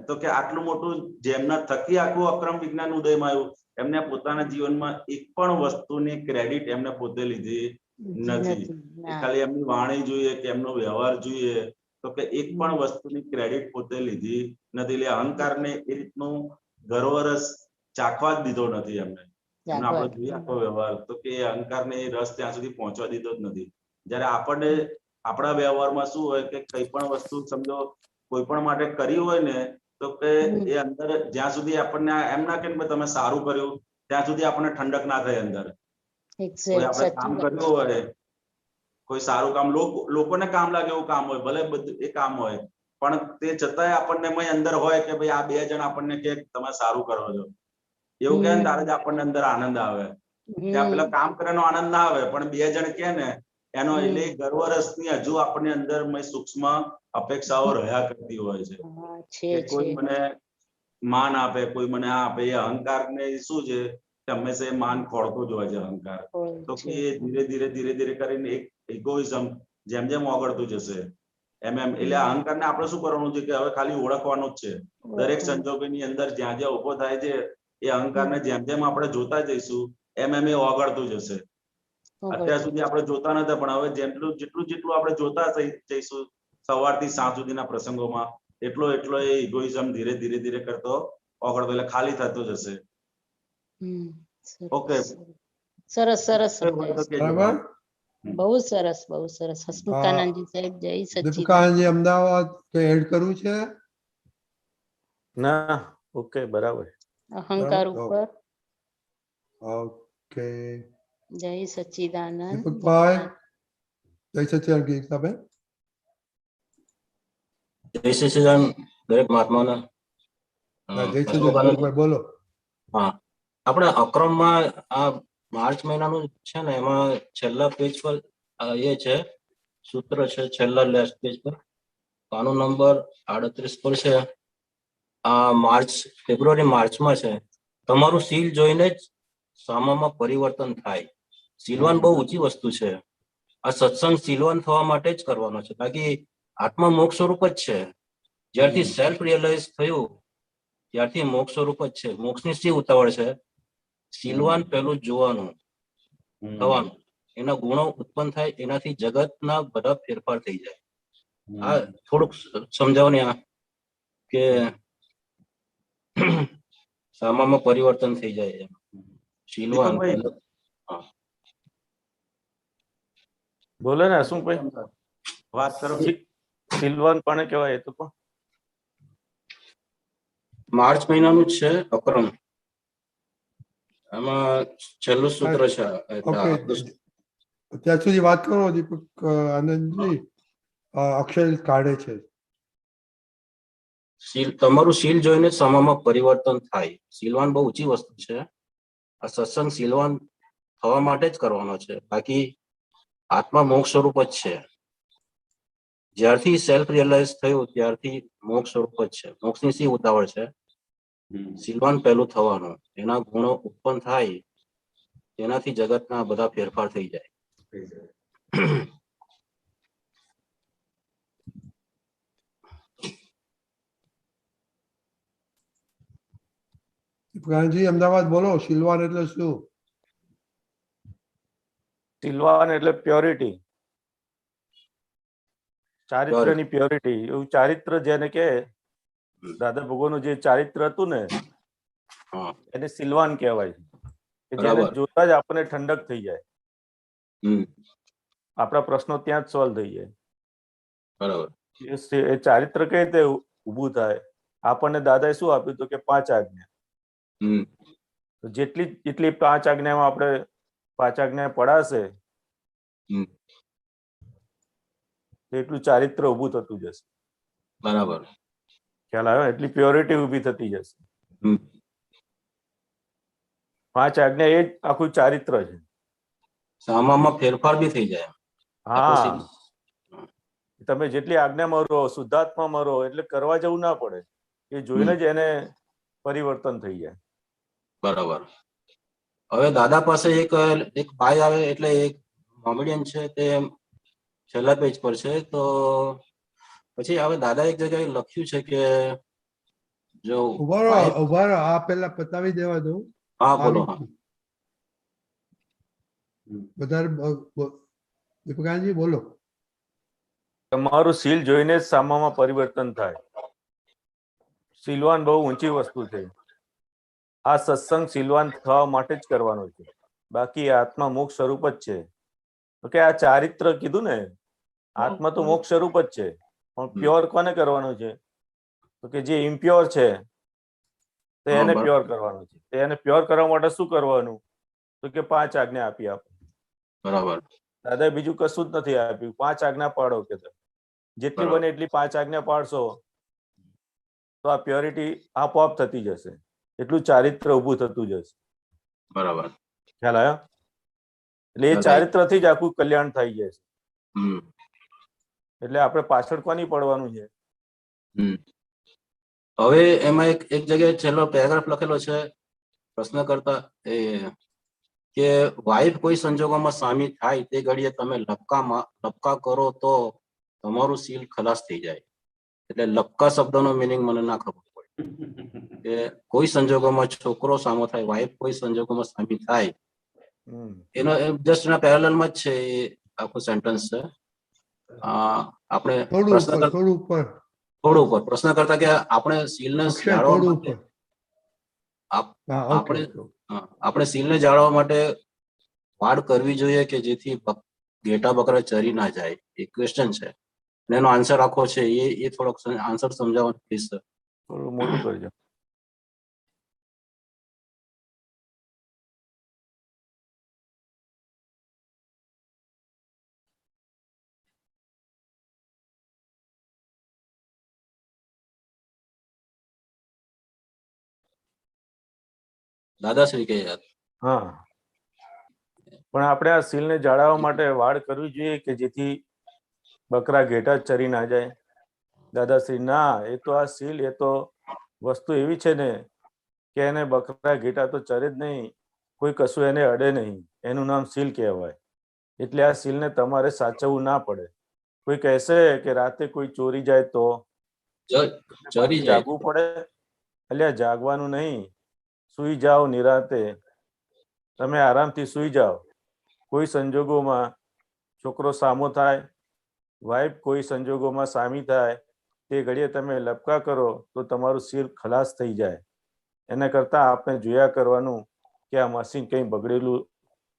તો કે આટલું મોટું જેમના થકી આખું અક્રમ વિજ્ઞાન ઉદયમાં આવ્યું, એમને પોતાના જીવનમાં એક પણ વસ્તુની ક્રેડિટ એમને પોતે લીધી નથી. ખાલી એમની વાણી જોઈએ કે એમનો વ્યવહાર જોઈએ તો કે એક પણ વસ્તુની ક્રેડિટ પોતે લીધી નથી. એટલે અહંકારને એ રીતનું ગર્વરસ ચાખવા જ દીધો નથી એમને. આપણે જોઈએ આખો વ્યવહાર તો કે અહંકારને એ રસ ત્યાં સુધી પહોંચવા દીધો જ નથી. જયારે આપણને આપણા વ્યવહારમાં શું હોય કે કઈ પણ વસ્તુ સમજો કોઈ પણ માટે કરી હોય ને તો કે એ અંદર જ્યાં સુધી આપણને એમ ના કે તમે સારું કર્યું ત્યાં સુધી આપણને ઠંડક ના થાય અંદર. કોઈ આપણે કામ કર્યું હોય, કોઈ સારું કામ, લોકોને કામ લાગે એવું કામ હોય, ભલે બધું એ કામ હોય, પણ તે છતાંય આપણને અંદર હોય કે ભાઈ આ 2 જણ આપણને કે તમે સારું કરો છો એવું કે તારે જ આપણને અંદર આનંદ આવે. ત્યાં પેલા કામ કરવાનો આનંદ ના આવે, પણ 2 જણ કે ને એનો એટલે ગર્વરસની હજુ આપણને અંદર સૂક્ષ્મ અપેક્ષાઓ રહ્યા કરતી હોય છે કે કોઈ મને માન આપે, કોઈ મને આ આપે. એ અહંકાર ને શું છે કે હંમેશા એ માન ખોળતો જ હોય છે અહંકાર. તો કે ધીરે ધીરે કરીને એક ઇગોઇઝમ જેમ જેમ ઓગળતું જશે એમ એટલે અહંકારને આપણે શું કરવાનું છે કે હવે ખાલી ઓળખવાનું જ છે. દરેક સંજોગોની અંદર જ્યાં જ્યાં ઉભો થાય છે એ અહંકારને જેમ જેમ આપણે જોતા જઈશું એમ એ ઓગળતું જશે. અત્યાર સુધી આપણે જોતા નતા, પણ હવે જેટલું આપણે જોતા જઈશું સવારથી સાંજ સુધીના પ્રસંગોમાં એટલો એ ઇગોઇઝમ ધીરે કરતો ઓગળતો એટલે ખાલી થતો જશે. ઓકે, સરસ સરસ કોઈ હોય તો સમજાયું. કહેજો. બરાબર બહુ સરસ બહુ સરસ. હસમુખાનંદજી સાહેબ જય સચ્ચિદાનંદ. દીપકાનંદજી અમદાવાદ કઈ એડ કરવું છે? ના ઓકે બરાબર. અહંકાર બરાબર. ઉપર ઓકે જય સચ્ચિદાનંદ. દીપકભાઈ જય સચ્ચિદાનંદ ગીતાબેન. જય શ્રી સચ્ચિદાન દરેક મહાત્માઓને. હા, જય સચ્ચિદાનંદ દીપકભાઈ બોલો. હા, આપણે અક્રમમાં આ માર્ચ મહિનાનું છે ને, એમાં છેલ્લા પેજ પર એ છે સૂત્ર છે, છેલ્લા લેસ્ટ પેજ પર પાનો નંબર 38 પર છે. આ ફેબ્રુઆરી માર્ચમાં છે. તમારું સીલ જોઈને જ સામામાં પરિવર્તન થાય. સીલવાન બહુ ઊંચી વસ્તુ છે. આ સત્સંગ સીલવાન થવા માટે જ કરવાનો છે, બાકી આત્મા મોક્ષ સ્વરૂપ જ છે. જ્યારથી સેલ્ફ રિયલાઇઝ થયું ત્યારથી મોક્ષ સ્વરૂપ જ છે. મોક્ષની શી ઉતાવળ છે? સીલવાન પેલું જોવાનું થવાનું, એના ગુણો ઉત્પન્ન થાય, એનાથી જગતના બધા ફેરફાર થઈ જાય. આ થોડુંક સમજાવો ને, આ કે સામામાં પરિવર્તન થઈ જાય એમ. સીલવાન દીપકભાઈ. બોલે ને હસમુખભાઈ, વાત કરો. સિલવાન પણ કહેવાય. એ તો પણ માર્ચ મહિનાનું જ છે અક્રમ. આમાં છેલ્લું સૂત્ર છે. ઓકે ત્યાં સુધી વાત કરો દીપક આનંદજી. અક્ષય કાઢે છે. તમારું સીલ જોઈને સામામાં પરિવર્તન થાય. સીલવાન બહુ ઊંચી વસ્તુ છે. આ સત્સંગ સીલવાન થવા માટે જ કરવાનો છે, બાકી આત્મા મોક્ષ સ્વરૂપ જ છે. જ્યારથી સેલ્ફ રિયલાઇઝ થયું ત્યારથી મોક્ષ સ્વરૂપ જ છે. મોક્ષની શી ઉતાવળ છે? સીલવાન પહેલું થવાનું, એના ગુણો ઉત્પન્ન થાય, તેનાથી જગતના બધા ફેરફાર થઈ જાય. દીપકાનંદજી અમદાવાદ બોલો. સિલવાન એટલે શું? સિલવાન એટલે પ્યોરિટી, ચારિત્ર્યની પ્યોરિટી. એવું ચારિત્ર જેને કે દાદા ભગવાનનું જે ચારિત્ર હતું ને, એને સિલવાન કહેવાય. કે જેને જોતા જ આપણને ઠંડક થઈ જાય, આપણા પ્રશ્નો ત્યાં જ સોલ્વ થઈ જાય. બરાબર. એ ચારિત્ર કઈ રીતે ઊભું થાય? આપણને દાદાએ શું આપ્યું હતું કે 5 આજ્ઞા. જેટલી 5 આજ્ઞામાં આપણે 5 આજ્ઞા પડાશે એટલું ચારિત્ર ઊભું થતું જશે. બરાબર. ખ્યાલ આવ્યો? એટલી પ્યોરિટી ઊભી થતી જશે. 5 આજ્ઞા એ જ આખું ચારિત્ર છે. સામામાં ફેરફાર બી થઈ જાય. હા, તમે જેટલી આજ્ઞામાં રહો, શુદ્ધાત્મામાં રહો, એટલે કરવા જવું ના પડે. એ જોઈને જ એને પરિવર્તન થઈ જાય. બરાબર. હવે દાદા પાસે એક ભાઈ આવે, એટલે એક મોમેડિયન છે, તે છેલ્લા પેજ પર છે. તો પછી હવે દાદા એક જગ્યાએ લખ્યું છે કે જો ઉભા રહો, આ પેલા પતાવી દેવા દો. હા બોલો. વધારે દીપકાનંદજી બોલો. તમારું સીલ જોઈને જ સામામાં પરિવર્તન થાય. સિલવાન બહુ ઊંચી વસ્તુ છે. આ સત્સંગ સિલવાન થવા માટે જ કરવાનો છે, બાકી આત્મા મોક્ષ સ્વરૂપ જ છે. કે આ ચારિત્ર કીધું ને, આત્મા તો મોક્ષ સ્વરૂપ જ છે, પણ પ્યોર કોને કરવાનું છે? તો કે જે ઇમ્પ્યોર છે તો એને પ્યોર કરવાનું છે. તો એને પ્યોર કરવા માટે શું કરવાનું? તો કે 5 આજ્ઞા આપી આપો. બરાબર. દાદા બીજું કશું જ નથી આપ્યું. 5 આજ્ઞા પાડો કે જેટલી બને એટલી 5 આજ્ઞા પાડશો તો આ પ્યોરિટી આપોઆપ થતી જશે. એટલું ચારિત્ર ઊભું થતું જશે. બરાબર. ખ્યાલ આવ્યો? એટલે એ ચારિત્રથી જ આખું કલ્યાણ થઈ જશે. એટલે આપણે પાછળ કોની પડવાનું છે? હવે એમાં એક જગ્યાએ છેલ્લો પેરેગ્રાફ લખેલો છે પ્રશ્ન કરતા, કે વાઇફ કોઈ સંજોગોમાં સામી થાય તે ઘડીએ તમે લપકા કરો તો તમારું સીલ ખલાસ થઈ જાય. એટલે લપકા શબ્દનો મિનિંગ મને ના ખબર પડે. કે કોઈ સંજોગોમાં છોકરો સામો થાય, વાઇફ કોઈ સંજોગોમાં સામી થાય, એનો જસ્ટ એના પેરેલલમાં જ છે એ આખું સેન્ટેન્સ છે. આપણે થોડું ઉપર પ્રશ્ન કરતા કે આપણે સીલને જાળવવા માટે આપણે સીલને જાળવવા માટે વાડ કરવી જોઈએ કે જેથી ઘેટા બકરા ચરી ના જાય? એ ક્વેશ્ચન છે અને એનો આન્સર આખો છે એ થોડોક આન્સર સમજાવવાનો પ્લીઝ સર. થોડું મોટું કરજો. દાદાશ્રી કે યાર. હા, પણ આપણે આ સીલને જાળવવા માટે વાડ કરવી જોઈએ કે જેથી બકરા ઘેટા ચરી ના જાય? દાદાશ્રી ના, એ તો આ સીલ એ તો વસ્તુ એવી છે ને કે એને બકરા ઘેટા તો ચરે જ નહીં, કોઈ કશું એને અડે નહીં, એનું નામ સીલ કહેવાય. એટલે આ સીલને તમારે સાચવવું ના પડે. કોઈ કહેશે કે રાતે કોઈ ચોરી જાય તો ચરી જાય જાગવું પડે? અલ્યા જાગવાનું નહીં, સુઈ જાઓ નિરાતે, તમે આરામથી સુઈ જાઓ. કોઈ સંજોગોમાં છોકરો સામો થાય, વાઈફ કોઈ સંજોગોમાં સામી થાય, તે ઘડીએ તમે લપકા કરો તો તમારું સીલ ખલાસ થઈ જાય. એના કરતાં આપણે જોયા કરવાનું કે આ મશીન કંઈ બગડેલું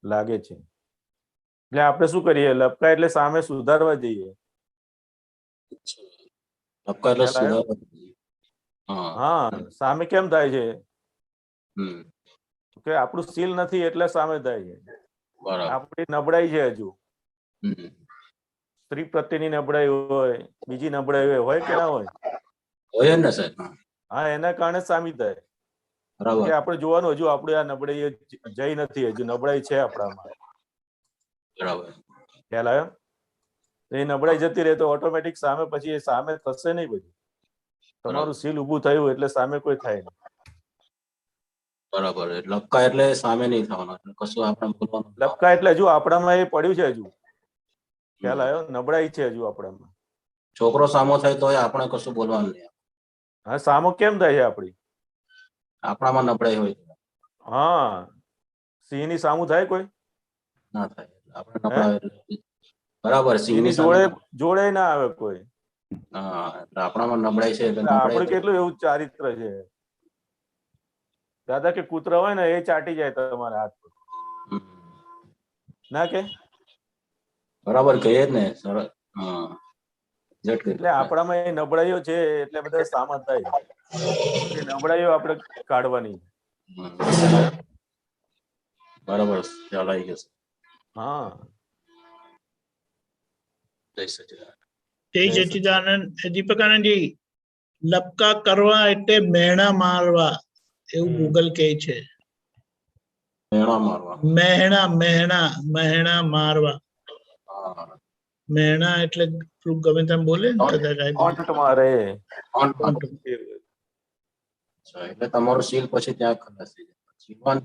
લાગે છે. એટલે આપણે શું કરીએ, લપકા એટલે સામે સુધારવા જઈએ. હા, સામે કેમ થાય છે કે આપણું સીલ નથી એટલે સામે થાય છે. આપણી નબળાઈ છે, હજુ સ્ત્રી પ્રત્યેની નબળાઈ હોય, બીજી નબળાઈ હોય કે ના હોય? હોય ને સાહેબ. હા, એના કારણે સામી થાય. કે આપણે જોવાનું હજુ આપણે આ નબળાઈ જઈ નથી, હજુ નબળાઈ છે આપણામાં. બરાબર, ખ્યાલ આવ્યો? એ નબળાઈ જતી રહે તો ઓટોમેટિક સામે પછી એ સામે થશે નહીં. બધું તમારું સીલ ઊભું થયું એટલે સામે કોઈ થાય નહીં. બરાબર, લપકા એટલે સામે નહીં થવાના, કશું આપણે બોલવાનું. લપકા એટલે હજુ આપણામાં એ પડ્યું છે, હજુ ખ્યાલ આવ્યો? નબળાઈ છે હજુ આપણામાં. છોકરો સામો થાય તો આપણે કશું બોલવાનું નહીં. હા, સામો કેમ થાય છે? આપણામાં નબળાઈ હોય. હા, સિંહ ની સામું થાય કોઈ? ના થાય. આપણે નબળાઈ. બરાબર, સિંહ ની જોડે ના આવે કોઈ. હા, આપણામાં નબળાઈ છે. આપણે કેટલું એવું ચારિત્ર છે દાદા કે કૂતરા હોય ને એ ચાટી જાય તમારા હાથ પર, ના કે? બરાબર કહીએ જ ને સર. એટલે આપણામાં એ નબળાઈઓ છે એટલે બધા સામા થાય. એ નબળાઈઓ આપણે કાઢવાની. બરાબર, ખ્યાલ આવી ગયો. હા, જય સચ્ચિદાનંદ. દીપકાનંદજી, લપકા કરવા એટલે મહેણા મારવા એવું ગૂગલ કહે છે. મહેણા મારવા. મહેણા એટલે ગમે તેમ બોલે ને મારે. એટલે તમારું સીલ પછી ત્યાં ખલાસ થઈ જાય.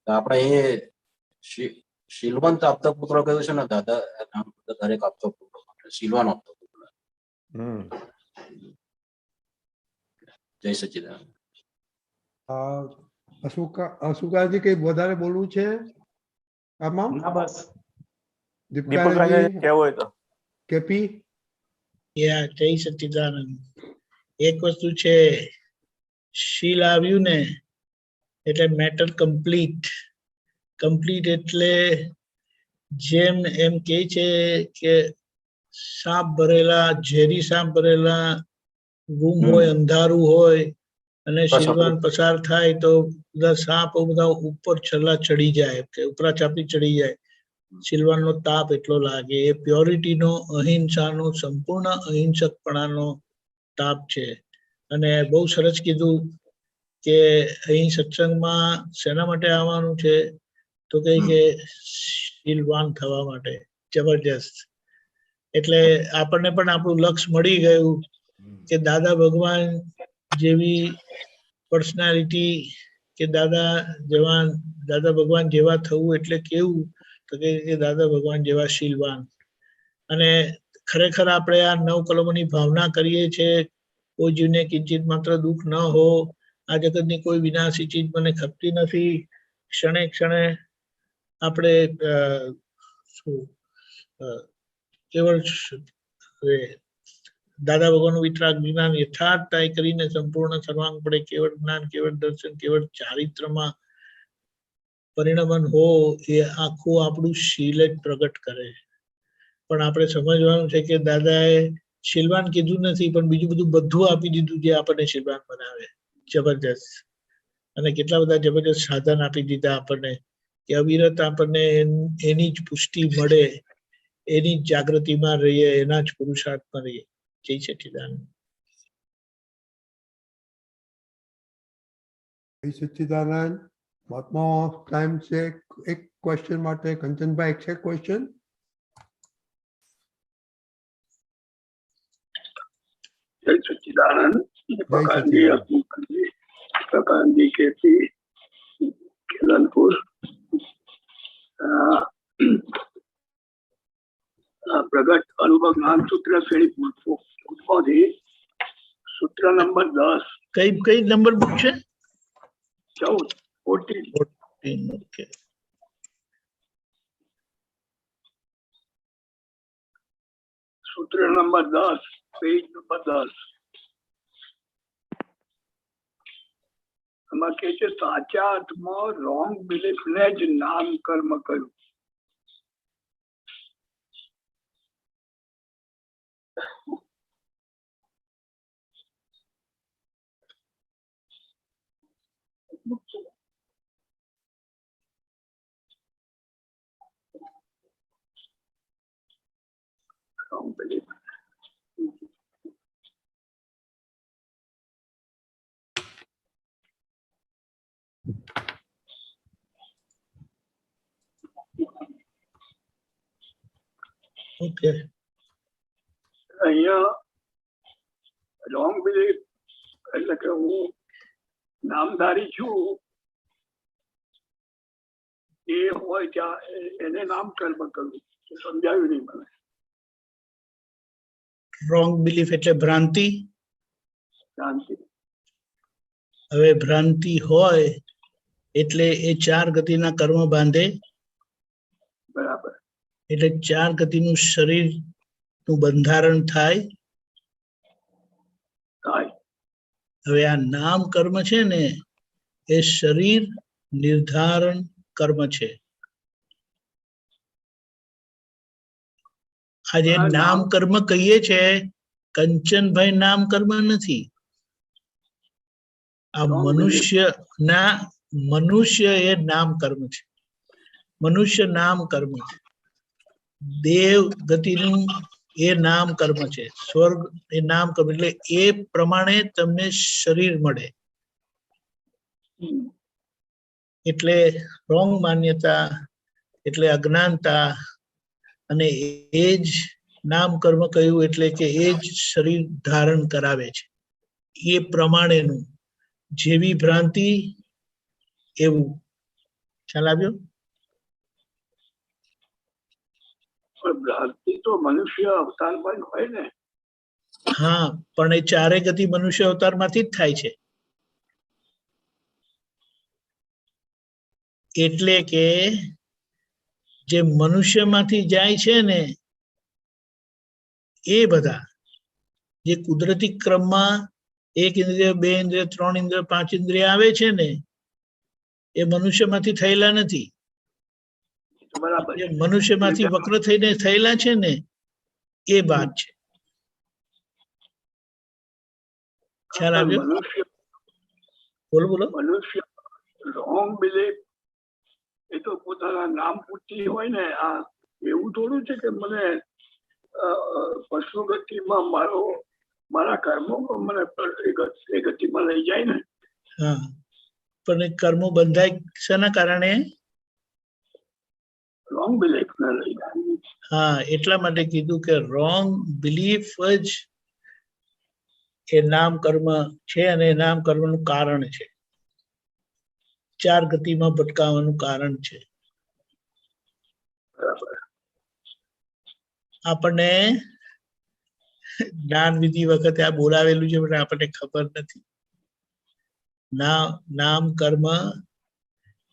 આપણે એ શીલવંત આપતો પુત્ર કયું છે ને દાદા, દરેક આપતો પુત્ર માટે શીલવાન આપતો પુત્ર. જય સચ્ચિદાનંદ. અશુકાજી કઈ વધારે બોલવું છે આમાં? બસ દીપકાજી કેવું હોય તો કેપી. જય સચ્ચિદાનંદ. એક વસ્તુ છે, શીલ આવ્યું ને એટલે મેટર કમ્પ્લીટ. કમ્પ્લીટ એટલે જેમ એમ કે છે કે સાપ ભરેલા, ઝેરી સાપ ભરેલા, ગુમ હોય, અંધારું હોય અને શીલવાન પસાર થાય તો બધા સાપ બધા ઉપર છલ્લા ચડી જાય, કે ઉપરા ચાપી ચડી જાય. શીલવાનનો તાપ એટલો લાગે. એ પ્યોરિટીનો, અહિંસાનો, સંપૂર્ણ અહિંસકપણાનો તાપ છે. અને બહુ સરસ કીધું કે અહીં સત્સંગમાં શેના માટે આવવાનું છે, તો કઈ કે શીલવાન થવા માટે. જબરજસ્ત. એટલે આપણને પણ આપણું લક્ષ્ય મળી ગયું કે દાદા ભગવાન જેવી પર્સનાલિટી, કે દાદા ભગવાન જેવા થવું એટલે કેવું, તો કે દાદા ભગવાન જેવા શીલવાન. અને ખરેખર આપણે આ 9 કલમોની ભાવના કરીએ છીએ, કોઈ જીવને કિંચિત માત્ર દુઃખ ન હો, આ જગતની કોઈ વિનાશી ચીજ મને ખપતી નથી, ક્ષણે ક્ષણે આપણે કેવળ દાદા ભગવાનનું વિતરાગ જ્ઞાન યથાર્થતાય કરીને સંપૂર્ણ સર્વાંગ પડે કેવળ જ્ઞાન, કેવળ દર્શન, કેવળ ચારિત્રમાં પરિણમન હો એ આખું આપણું શીલ જ પ્રગટ કરે છે. પણ આપણે સમજવાનું છે કે દાદાએ શીલવાન કીધું નથી, પણ બીજું બધું આપી દીધું જે આપણને શીલવાન બનાવે. જબરજસ્ત. અને કેટલા બધા જબરજસ્ત સાધન આપી દીધા આપણને કે અવિરત આપણને એની જ પુષ્ટિ મળે, એની જ જાગૃતિમાં રહીએ, એના જ પુરુષાર્થમાં રહીએ. જય સચ્ચિદાનંદ. જય સચ્ચિદાનંદ. મહાત્મા ટાઈમ છે એક ક્વેશ્ચન માટે. કંચનભાઈ, એક છે ક્વેશ્ચન? जय सच्चिदानंद. प्रकाश जी के केलनपुर. प्रगट अनुभव ज्ञान सूत्र श्रेणी पूछवाથી सूत्र नंबर 10. કઈ નંબર બુક છે? 14. ઓકે. सूत्र नंबर 10, पेज नंबर 10. એમાં કહે છે સાચા અર્થમાં રોંગ બિલીફ ને જ નામ કર્મ કર્યું. Wrong belief. ઓકે. અહીંયા રોંગ બિલીફ એટલે કે હું નામધારી છું એ હોય ત્યાં એને નામ કર્મ કરવું. સમજાયું નહીં મને. રોંગ બિલીફ એટલે ભ્રાંતિ. ભ્રાંતિ. હવે ભ્રાંતિ હોય એટલે એ 4 ગતિના કર્મ બાંધે. બરાબર. એટલે 4 ગતિનું શરીર નું બંધારણ થાય. હવે આ નામ કર્મ છે ને એ શરીર નિર્ધારણ કર્મ છે. આજે નામ કર્મ કહીએ છે, કંચનભાઈ નામ કર્મ નથી. આ મનુષ્ય એ નામ કર્મ છે. મનુષ્ય નામ કર્મ છે. દેવ ગતિનું એ નામ કર્મ છે. સ્વર્ગ એ નામ કર્મ. એટલે એ પ્રમાણે તમને શરીર મળે. એટલે રોંગ માન્યતા એટલે અજ્ઞાનતા, અને એ જ નામ કર્મ કહ્યું એટલે કે એ જ શરીર ધારણ કરાવે છે. એ પ્રમાણેનું જેવી ભ્રાંતિ એવું. ખ્યાલ આવ્યો? ભ્રાંતિ તો મનુષ્ય અવતારમાં હોય ને. હા, પણ એ 4 ગતિ મનુષ્ય અવતારમાંથી જ થાય છે. એટલે કે જે મનુષ્યમાંથી જાય છે ને એ બધા જે કુદરતી ક્રમમાં 1 ઇન્દ્રિય, 2 ઇન્દ્રિય, 3 ઇન્દ્રિય, 5 ઇન્દ્રિય આવે છે ને એ મનુષ્યમાંથી થયેલા નથી. જે મનુષ્યમાંથી વક્ર થઈને થયેલા છે ને એ વાત છે. ખ્યાલ આવ્યો? બોલો. મનુષ્ય રોંગ બિલીફ એ તો પોતાના નામ પૂરતી હોય ને. આ એવું થોડું છે કે મને પશુ ગતિમાં મારા કર્મો મને એ ગતિમાં લઈ જાય ને. હા, પણ એ કર્મો બંધાય શેના કારણે? રોંગ બિલીફ ને લઈ જાય. હા, એટલા માટે કીધું કે રોંગ બિલીફ જ એ નામ કર્મ છે અને એ નામ કર્મનું કારણ છે. 4 ગતિમાં ભટકાવાનું કારણ છે. આપણને જ્ઞાન વિધિ વખતે આ બોલાવેલું છે પણ આપણને ખબર નથી. નામ કર્મ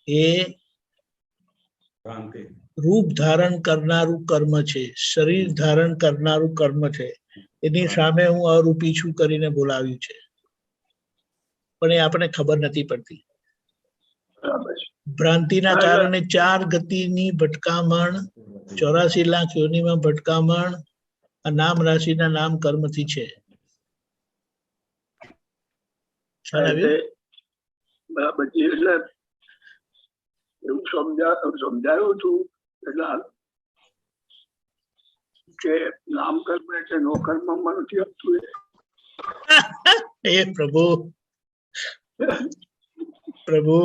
એ રૂપ ધારણ કરનારું કર્મ છે, શરીર ધારણ કરનારું કર્મ છે. એની સામે હું અરૂપી છું કરીને બોલાવ્યું છે, પણ એ આપણને ખબર નથી પડતી. બરાબર છે. ભ્રાંતિના કારણે 4 ગતિની ભટકામણ, 84 લાખ યોનિમાં ભટકામણ આ નામ રાશિના નામ કર્મથી છે. ખ્યાલ આવ્યો? બરાબર છે. એટલે એવું સમજાયું હતું એટલે કે નામ કર્મ એટલે નો કર્મમાં નથી આપતું. એ પ્રભુ પ્રભુ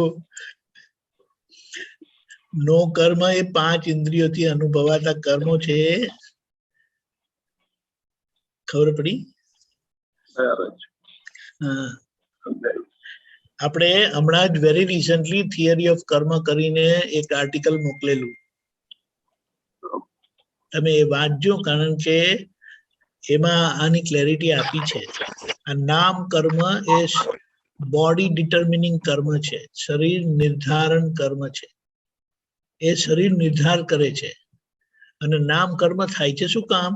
નો કર્મ એ 5 ઇન્દ્રિયોથી અનુભવાતા કર્મો છે. ખબર પડી? બરાબર છે. હા, આપણે હમણાં જ વેરી રિસન્ટલી થિયરી ઓફ કર્મ કરીને એક આર્ટિકલ મોકલેલું, તમે એ વાંચજો, કારણ કે એમાં આની ક્લેરિટી આપી છે. આ નામ કર્મ એ બોડી ડિટર્મિનિંગ કર્મ છે, શરીર નિર્ધારણ કર્મ છે. એ શરીર નિર્ધાર કરે છે. અને નામ કર્મ થાય છે શું કામ?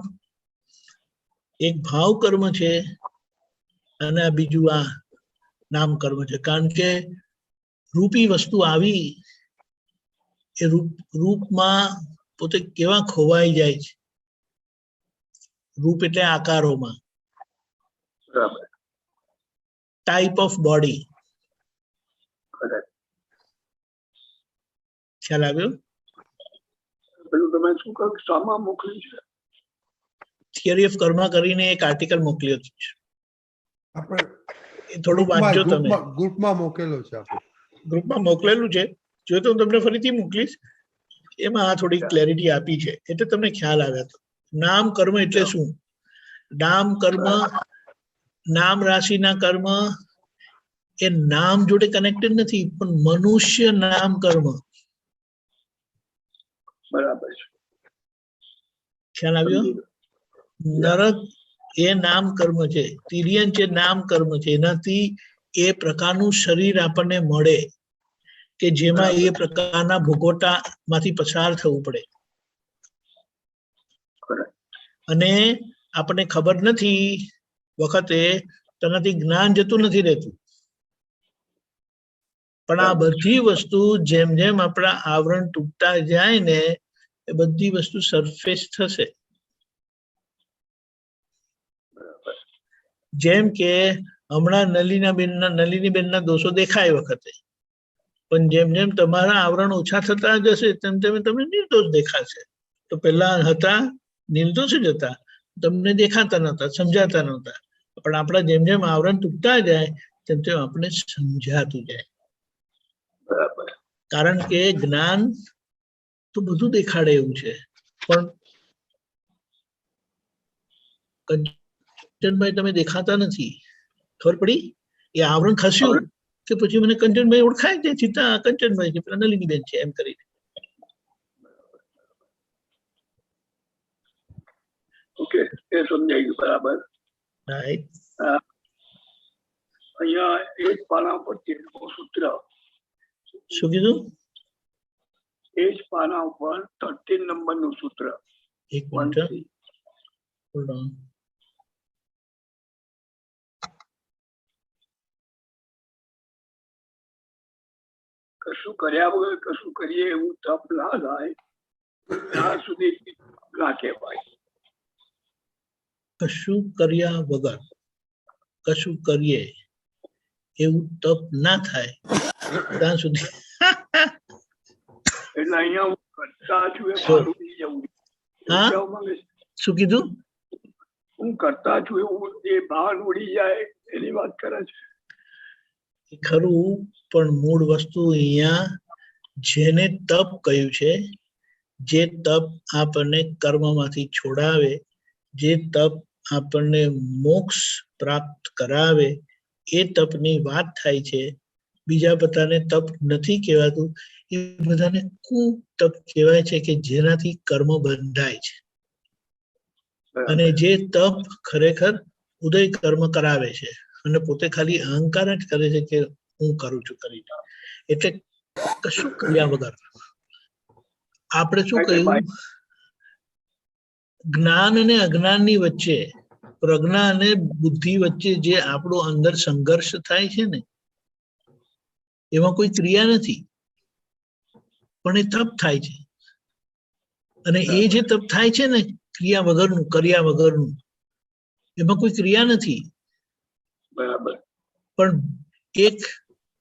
એક ભાવ કર્મ છે અને આ બીજું આ નામ કર્મ છે. કારણ કે રૂપી વસ્તુ આવી, એ રૂપમાં પોતે કેવા ખોવાઈ જાય છે. રૂપ એટલે આકારોમાં, ટાઈપ ઓફ બોડી. ખ્યાલ આવ્યો? પેલું તમે શું કહો શામાં મોકલ્યું છે? થિયરી ઓફ કર્મ કરીને એક આર્ટિકલ મોકલ્યો છે. એ થોડું વાંચજો તમે. ગ્રુપમાં મોકલેલો છે આપણે. ગ્રુપમાં મોકલેલું છે, જો તો હું તમને ફરીથી મોકલીશ. એમાં આ થોડી ક્લેરિટી આપી છે, એટલે તમને ખ્યાલ આવ્યા. તો નામ કર્મ એટલે શું? નામ કર્મ, નામ રાશિના કર્મ એ નામ જોડે કનેક્ટેડ નથી, પણ મનુષ્ય નામ કર્મ. બરાબર છે. ખ્યાલ આવ્યો? નરક એ નામ કર્મ છે, તિર્યન છે નામ કર્મ છે. એનાથી એ પ્રકારનું શરીર આપણને મળે કે જેમાં એ પ્રકારના ભોગવટા માંથી પસાર થવું પડે. અને આપણને ખબર નથી વખતે તેનાથી જ્ઞાન જતું નથી રહેતું. પણ આ બધી વસ્તુ જેમ જેમ આપણા આવરણ તૂટતા જાય ને, એ બધી વસ્તુ સરફેસ થશે. જેમ કે હમણાં નલિનીબેનના દોષો દેખાય વખતે, પણ જેમ જેમ તમારા આવરણ ઓછા થતા જશે તેમ તેમ તમને નિર્દોષ દેખાશે. તો પેલા હતા નિર્દોષ જ હતા, તમને દેખાતા નહોતા, સમજાતા નહોતા. પણ આપણા જેમ જેમ આવરણ તૂટતા જાય તેમ તેમ આપણે સમજાતું જાય. કારણ કે જ્ઞાન તો બધું દેખાડે એવું છે. પણ કંચનભાઈ તમે દેખાતા નથી. ખબર પડી? એ આવરણ ખસ્યું કે પછી મને કંચનભાઈ ઓળખાય છે, સીતા કંચનભાઈ છે, પેલા નલિનીબેન છે, એમ કરીને. ઓકે, એ સમજાઈ ગયું. બરાબર. અહીંયા એક પાના પર 13મું સૂત્ર. શું કીધું? એ જ પાના ઉપર 13 નંબરનું સૂત્ર. એક મિનિટ, હોલ્ડ ઓન. કશું કર્યા વગર કશું કરીએ એવું તપ ના થાય ત્યાં સુધી ના કહેવાય. કશું કર્યા વગર કશું કરીએ એવું તપ ના થાય ત્યાં સુધી. એટલે અહીંયા હું કરતા છું એ ભાન ઉડી જવું. હા, શું કીધું? હું કરતા છું એવું એ ભાન ઉડી જાય એની વાત કરે છે. ખરું, પણ મૂળ વસ્તુ અહીંયા જેને તપ કહ્યું છે, જે તપ આપણને કર્મમાંથી છોડાવે, જે તપ આપણને મોક્ષ પ્રાપ્ત કરાવે, એ તપની વાત થાય છે. બીજા બધાને તપ નથી કહેવાતું, એ બધાને કુતપ કહેવાય છે કે જેનાથી કર્મ બંધાય છે. અને જે તપ ખરેખર ઉદય કર્મ કરાવે છે અને પોતે ખાલી અહંકાર જ કરે છે કે હું કરું છું કરીને. એટલે કશું કર્યા વગર આપણે શું કહ્યું? જ્ઞાન અને અજ્ઞાનની વચ્ચે, પ્રજ્ઞા અને બુદ્ધિ વચ્ચે જે આપણો અંદર સંઘર્ષ થાય છે ને, એમાં કોઈ ક્રિયા નથી. પણ એ તપ થાય છે. અને એ જે તપ થાય છે ને ક્રિયા વગરનું, કર્યા વગરનું, એમાં કોઈ ક્રિયા નથી, બરાબર. પણ એક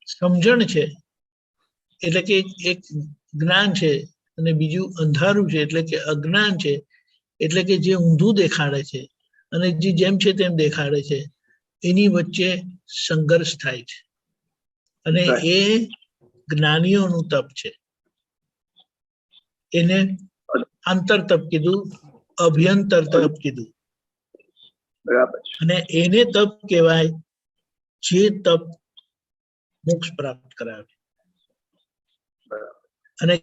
સમજણ છે, એટલે કે એક જ્ઞાન છે અને બીજું અંધારું છે એટલે કે અજ્ઞાન છે. એટલે કે જે ઊંધું દેખાડે છે અને જે જેમ છે તેમ દેખાડે છે, એની વચ્ચે સંઘર્ષ થાય છે. અને એ જ્ઞાનીઓનું તપ છે. એને આંતર તપ કીધું, અભ્યંતર તપ કીધું. બરાબર. અને એને તપ કહેવાય જે તપ મોક્ષ પ્રાપ્ત કરાવે. અને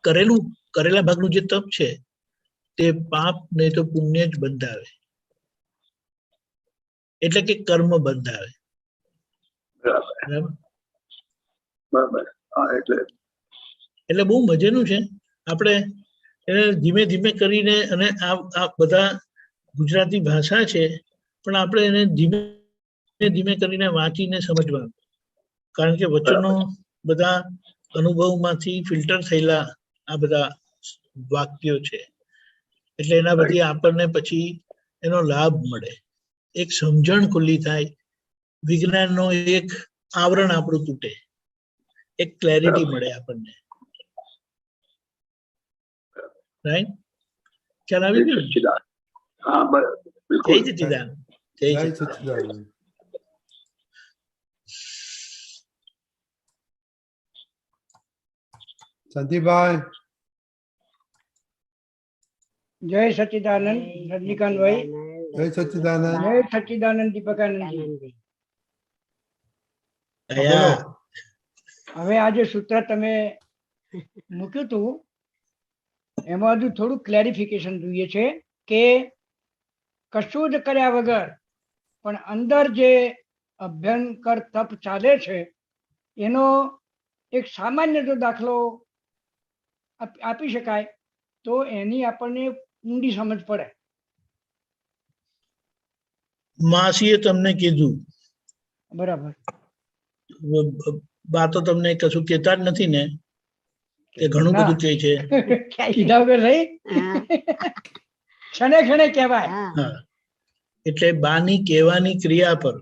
કરેલા ભાગનું જે તપ છે તે પાપ નહીં તો પુણ્ય જ બંધાવે, એટલે કે કર્મ બંધાવે. બરાબર. એટલે બહુ મજાનું છે. આપણે એને ધીમે ધીમે કરીને, અને આ બધા ગુજરાતી ભાષા છે, પણ આપણે એને ધીમે ધીમે કરીને વાંચીને સમજવાનું, કારણ કે વચનો બધા અનુભવમાંથી ફિલ્ટર થયેલા આ બધા વાક્યો છે. એટલે એના બધી આપણને પછી એનો લાભ મળે, એક સમજણ ખુલ્લી થાય, વિજ્ઞાનનો એક આવરણ આપણું તૂટે, એક ક્લેરિટી મળે આપણને. રાઈટ? ખ્યાલ આવી ગયો? જય સચ્ચિદાનંદ. જય સચ્ચિદાનંદ. સંદીપભાઈ. જય સચ્ચિદાનંદ રજનીકાંતભાઈ. જય સચ્ચિદાનંદ. જય સચ્ચિદાનંદ દીપકાનંદજી. હવે આ જે સૂત્ર તમે મૂક્યું હતું એમાં હજુ થોડું ક્લેરિફિકેશન જોઈએ છે કે કશું જ કર્યા વગર પણ અંદર જે અભ્યંકર તપ ચાલે છે એનો એક સામાન્ય જો દાખલો આપી શકાય તો એની આપણને ઊંડી સમજ પડે. માસીએ તમને કીધું, બરાબર, બાતો તમને કશું કહેતા જ નથી ને, કે ઘણું બધું કહે છે. કીધા વગર રહી ક્ષણે ક્ષણે કહેવાય. એટલે બાની કહેવાની ક્રિયા પર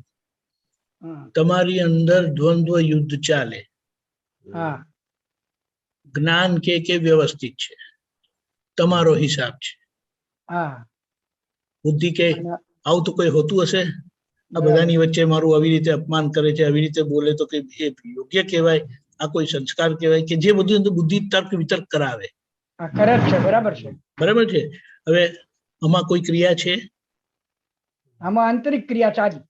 તમારી અંદર દ્વંદ્વ યુદ્ધ ચાલે. જ્ઞાન કે વ્યવસ્થિત છે, તમારો હિસાબ છે. બુદ્ધિ કે આવું તો કોઈ હોતું હશે, આ બધાની વચ્ચે મારું આવી રીતે અપમાન કરે છે, આવી રીતે બોલે તો કે એ યોગ્ય કહેવાય, આ કોઈ સંસ્કાર કહેવાય, કે જે બધું બુદ્ધિ તર્ક વિતર્ક કરાવે. બરાબર છે. બરાબર છે. હવે આમાં કોઈ ક્રિયા છે? આમાં આંતરિક ક્રિયા ચાલી.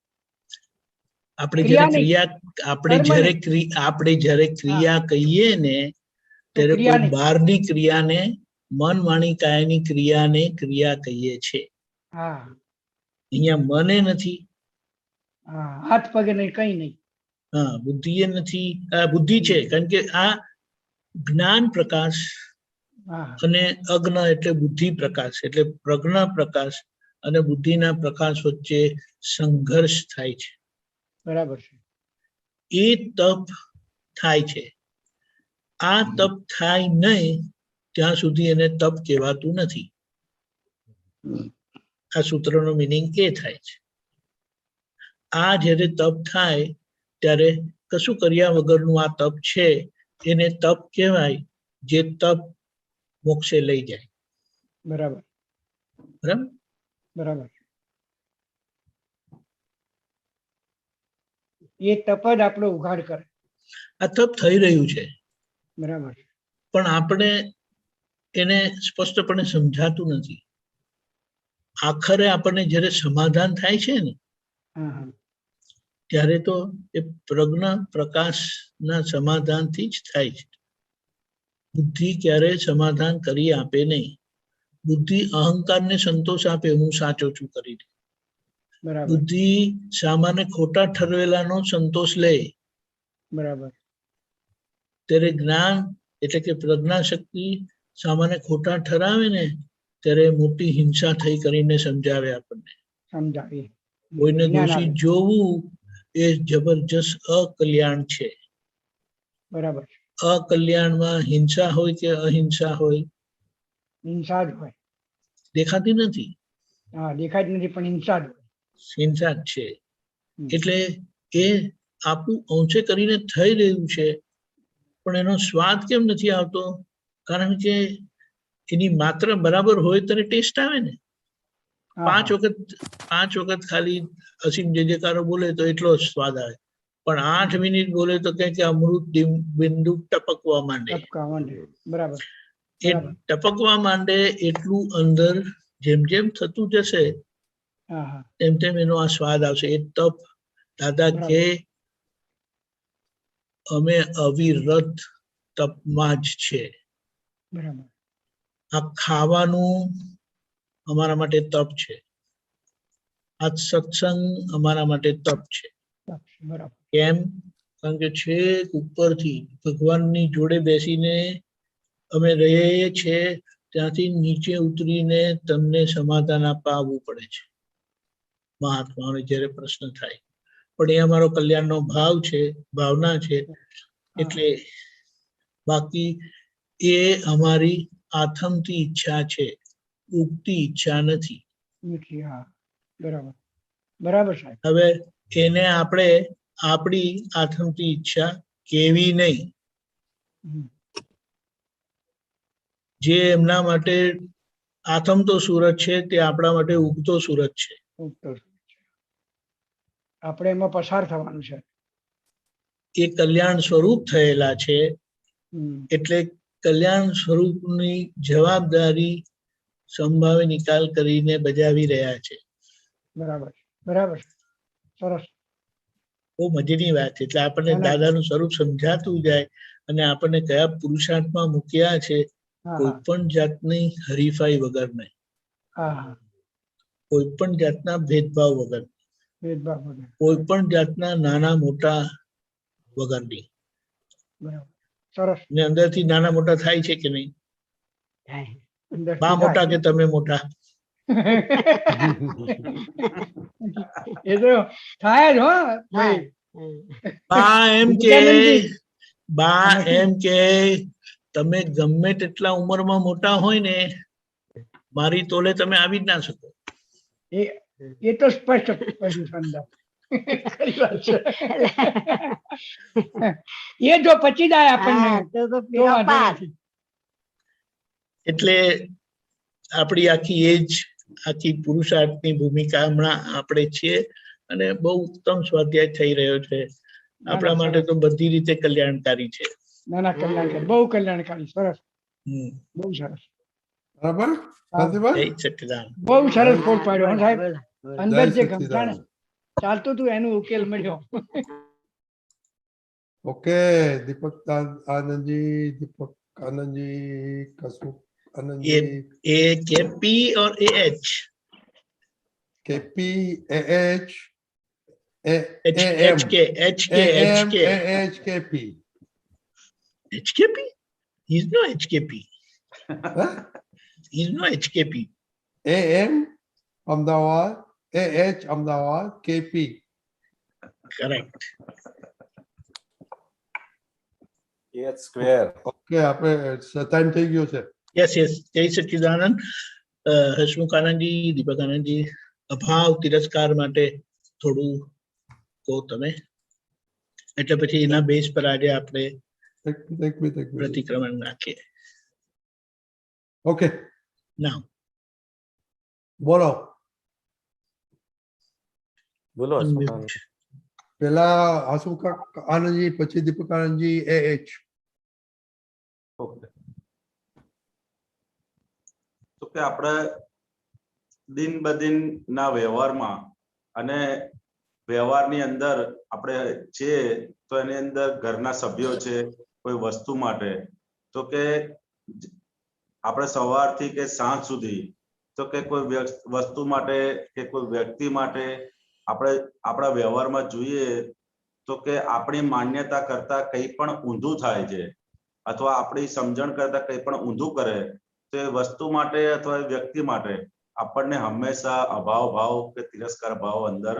આપણે જયારે ક્રિયા કહીએ ને ત્યારે કોઈ બહારની ક્રિયાને, મન વાણી કાયાની ક્રિયાને ક્રિયા કહીએ છે. અહીંયા મને નથી, હાથ પગે નહીં, કઈ નહીં. બુદ્ધિ એ નથી. બુદ્ધિ છે, કારણ કે આ જ્ઞાન પ્રકાશ અને અજ્ઞ એટલે બુદ્ધિ પ્રકાશ, એટલે પ્રજ્ઞ પ્રકાશ અને બુદ્ધિના પ્રકાશ વચ્ચે સંઘર્ષ થાય છે. બરાબર છે. એ તપ થાય છે. આ તપ થાય નહીં ત્યાં સુધી એને તપ કહેવાતું નથી. આ સૂત્રનો મિનિંગ એ થાય છે. આ જ્યારે તપ થાય ત્યારે કશું કર્યા વગરનું આ તપ છે, એને તપ કહેવાય, જે તપ મોક્ષે લઈ જાય. બરાબર. બરાબર. બરાબર. એ તપ જ આપણો ઉઘાડ કરે. આ તપ થઈ રહ્યું છે. બરાબર. પણ આપણે એને સ્પષ્ટપણે સમજાતું નથી. આખરે આપણને જ્યારે સમાધાન થાય છે ને ત્યારે તો એ પ્રજ્ઞ પ્રકાશના સમાધાનથી જ થાય છે. બુદ્ધિ ક્યારેય સમાધાન કરી આપે નહીં. બુદ્ધિ અહંકારને સંતોષ આપે, હું સાચો છું કરીને. બુદ્ધિ સામાન્ય ખોટા ઠરવેલાનો સંતોષ લે. બરાબર. ત્યારે જ્ઞાન એટલે કે પ્રજ્ઞા શક્તિ સામાન્ય ખોટા ઠરાવે ને ત્યારે મોટી હિંસા થઈ કરીને સમજાવે આપણને. સમજાવીએ. કોઈને દોષી જોવું એ જબરજસ્ત અકલ્યાણ છે. બરાબર. અકલ્યાણમાં હિંસા હોય કે અહિંસા હોય? હિંસા જ હોય. દેખાતી નથી. હા, દેખાય જ નથી પણ હિંસા જ હોય. હિંસા જ છે. એટલે એ આપણું અંશે કરીને થઈ રહ્યું છે, પણ એનો સ્વાદ કેમ નથી આવતો? કારણ કે એની માત્રા બરાબર હોય ત્યારે ટેસ્ટ આવે ને. 5 વખત ખાલી અસીમ જે જયકારો બોલે તો એટલો જ સ્વાદ આવે, પણ 8 મિનિટ બોલે તો કે અમૃત બિંદુ ટપકવા માંડે. બરાબર. એ ટપકવા માંડે એટલું અંદર જેમ જેમ થતું જશે તેમ તેમ એનો આ સ્વાદ આવશે. એ તપ દાદા કે અમે અવિરત તપમાં જ છે. બરાબર. આ ખાવાનું અમારા માટે તપ છે. આ સત્સંગ અમારા માટે તપ છે. બરાબર. કેમ? કારણ કે છેક ઉપરથી ભગવાનની જોડે બેસીને અમે રહીએ છીએ, ત્યાંથી નીચે ઉતરીને તમને સમાધાન આપવું પડે છે મહાત્માઓને જ્યારે પ્રશ્ન થાય. પણ એ અમારો કલ્યાણનો ભાવ છે, ભાવના છે. એટલે બાકી એ અમારી આથમતી ઈચ્છા છે, ઉગતી ઈચ્છા નથી. બરાબર. બરાબર સાહેબ. હવે એને આપણે આપણી આથમતી ઈચ્છા કેવી નહીં. જે એમના માટે આથમતો સુરત છે તે આપણા માટે ઉગતો સુરત છે. આપણે એમાં પસાર થવાનું છે. એ કલ્યાણ સ્વરૂપ થયેલા છે, એટલે કલ્યાણ સ્વરૂપની જવાબદારી સંભાવે નિકાલ કરીને બજાવી રહ્યા છે. બરાબર. બરાબર. સરસ. બહુ મજાની વાત છે. એટલે આપણને દાદાનું સ્વરૂપ સમજાતું જાય અને આપણને કયા પુરુષાર્થમાં મૂક્યા છે, કોઈ પણ જાતની હરીફાઈ વગર નહીં, કોઈ પણ જાતના ભેદભાવ વગર, કોઈ પણ જાતના નાના મોટા વગરની. સરસ. ને અંદરથી નાના મોટા થાય છે કે નહીં? બા મોટા કે તમે મોટા? એ તો થાય જ. બા એમ કે તમે ગમે તેટલા ઉંમરમાં મોટા હોય ને, મારી તોલે તમે આવી જ ના શકો. એ તો સ્પષ્ટ એ જો પચી જાય આપણને. એટલે આપણી આખી એજ, આખી પુરુષાર્થની ભૂમિકા હમણાં આપણે છીએ અને બહુ ઉત્તમ સ્વાધ્યાય થઈ રહ્યો છે. આપણા માટે તો બધી રીતે કલ્યાણકારી છે. નાના કલ્યાણકારી, બહુ કલ્યાણકારી. સરસ. બહુ સરસ. બરાબર. બહુ સરસ પોટ પાડ્યો સાહેબ. અંદર જે ગમછાણ ચાલતું હતું એનો ઉકેલ મળ્યો. ઓકે. દીપક આનંદજી, દીપક આનંદજી, કશુક आनंद ए के पी और ए एच, के पी ए एच एच के एच के एच के एच के पी एच के P. He is no HKP. He is no HKP. AM Ahmedabad, AH Ahmedabad, KP. Correct. H square. Okay, આપણે time થઈ ગયો છે. Yes yes. જય સચ્ચિદાનંદ. હસમુખ આનંદજી, દીપક આનંદજી, અભાવ તિરસ્કાર માટે થોડું કહો તમે, એટલે પછી એના બેઝ પર આજે આપણે પ્રતિક્રમણ રાખીએ. ઓકે. નાઉ બોલો. બોલો. પેલા હસમુખ આનંદજી, પછી દીપક આનંદજી, AH. ઓકે. તો કે આપણે દિન બદિન ના વ્યવહારમાં અને વ્યવહારની અંદર આપણે છે તો એની અંદર ઘરના સભ્યો છે, કોઈ વસ્તુ માટે, તો કે આપણે સવારથી કે સાંજ સુધી તો કે કોઈ વસ્તુ માટે કે કોઈ વ્યક્તિ માટે આપણે આપણા વ્યવહારમાં જોઈએ તો કે આપણી માન્યતા કરતા કંઈ પણ ઊંધું થાય છે અથવા આપણી સમજણ કરતા કંઈ પણ ઊંધું કરે તો એ વસ્તુ માટે અથવા એ વ્યક્તિ માટે આપણને હંમેશા અભાવ ભાવ કે તિરસ્કાર ભાવ અંદર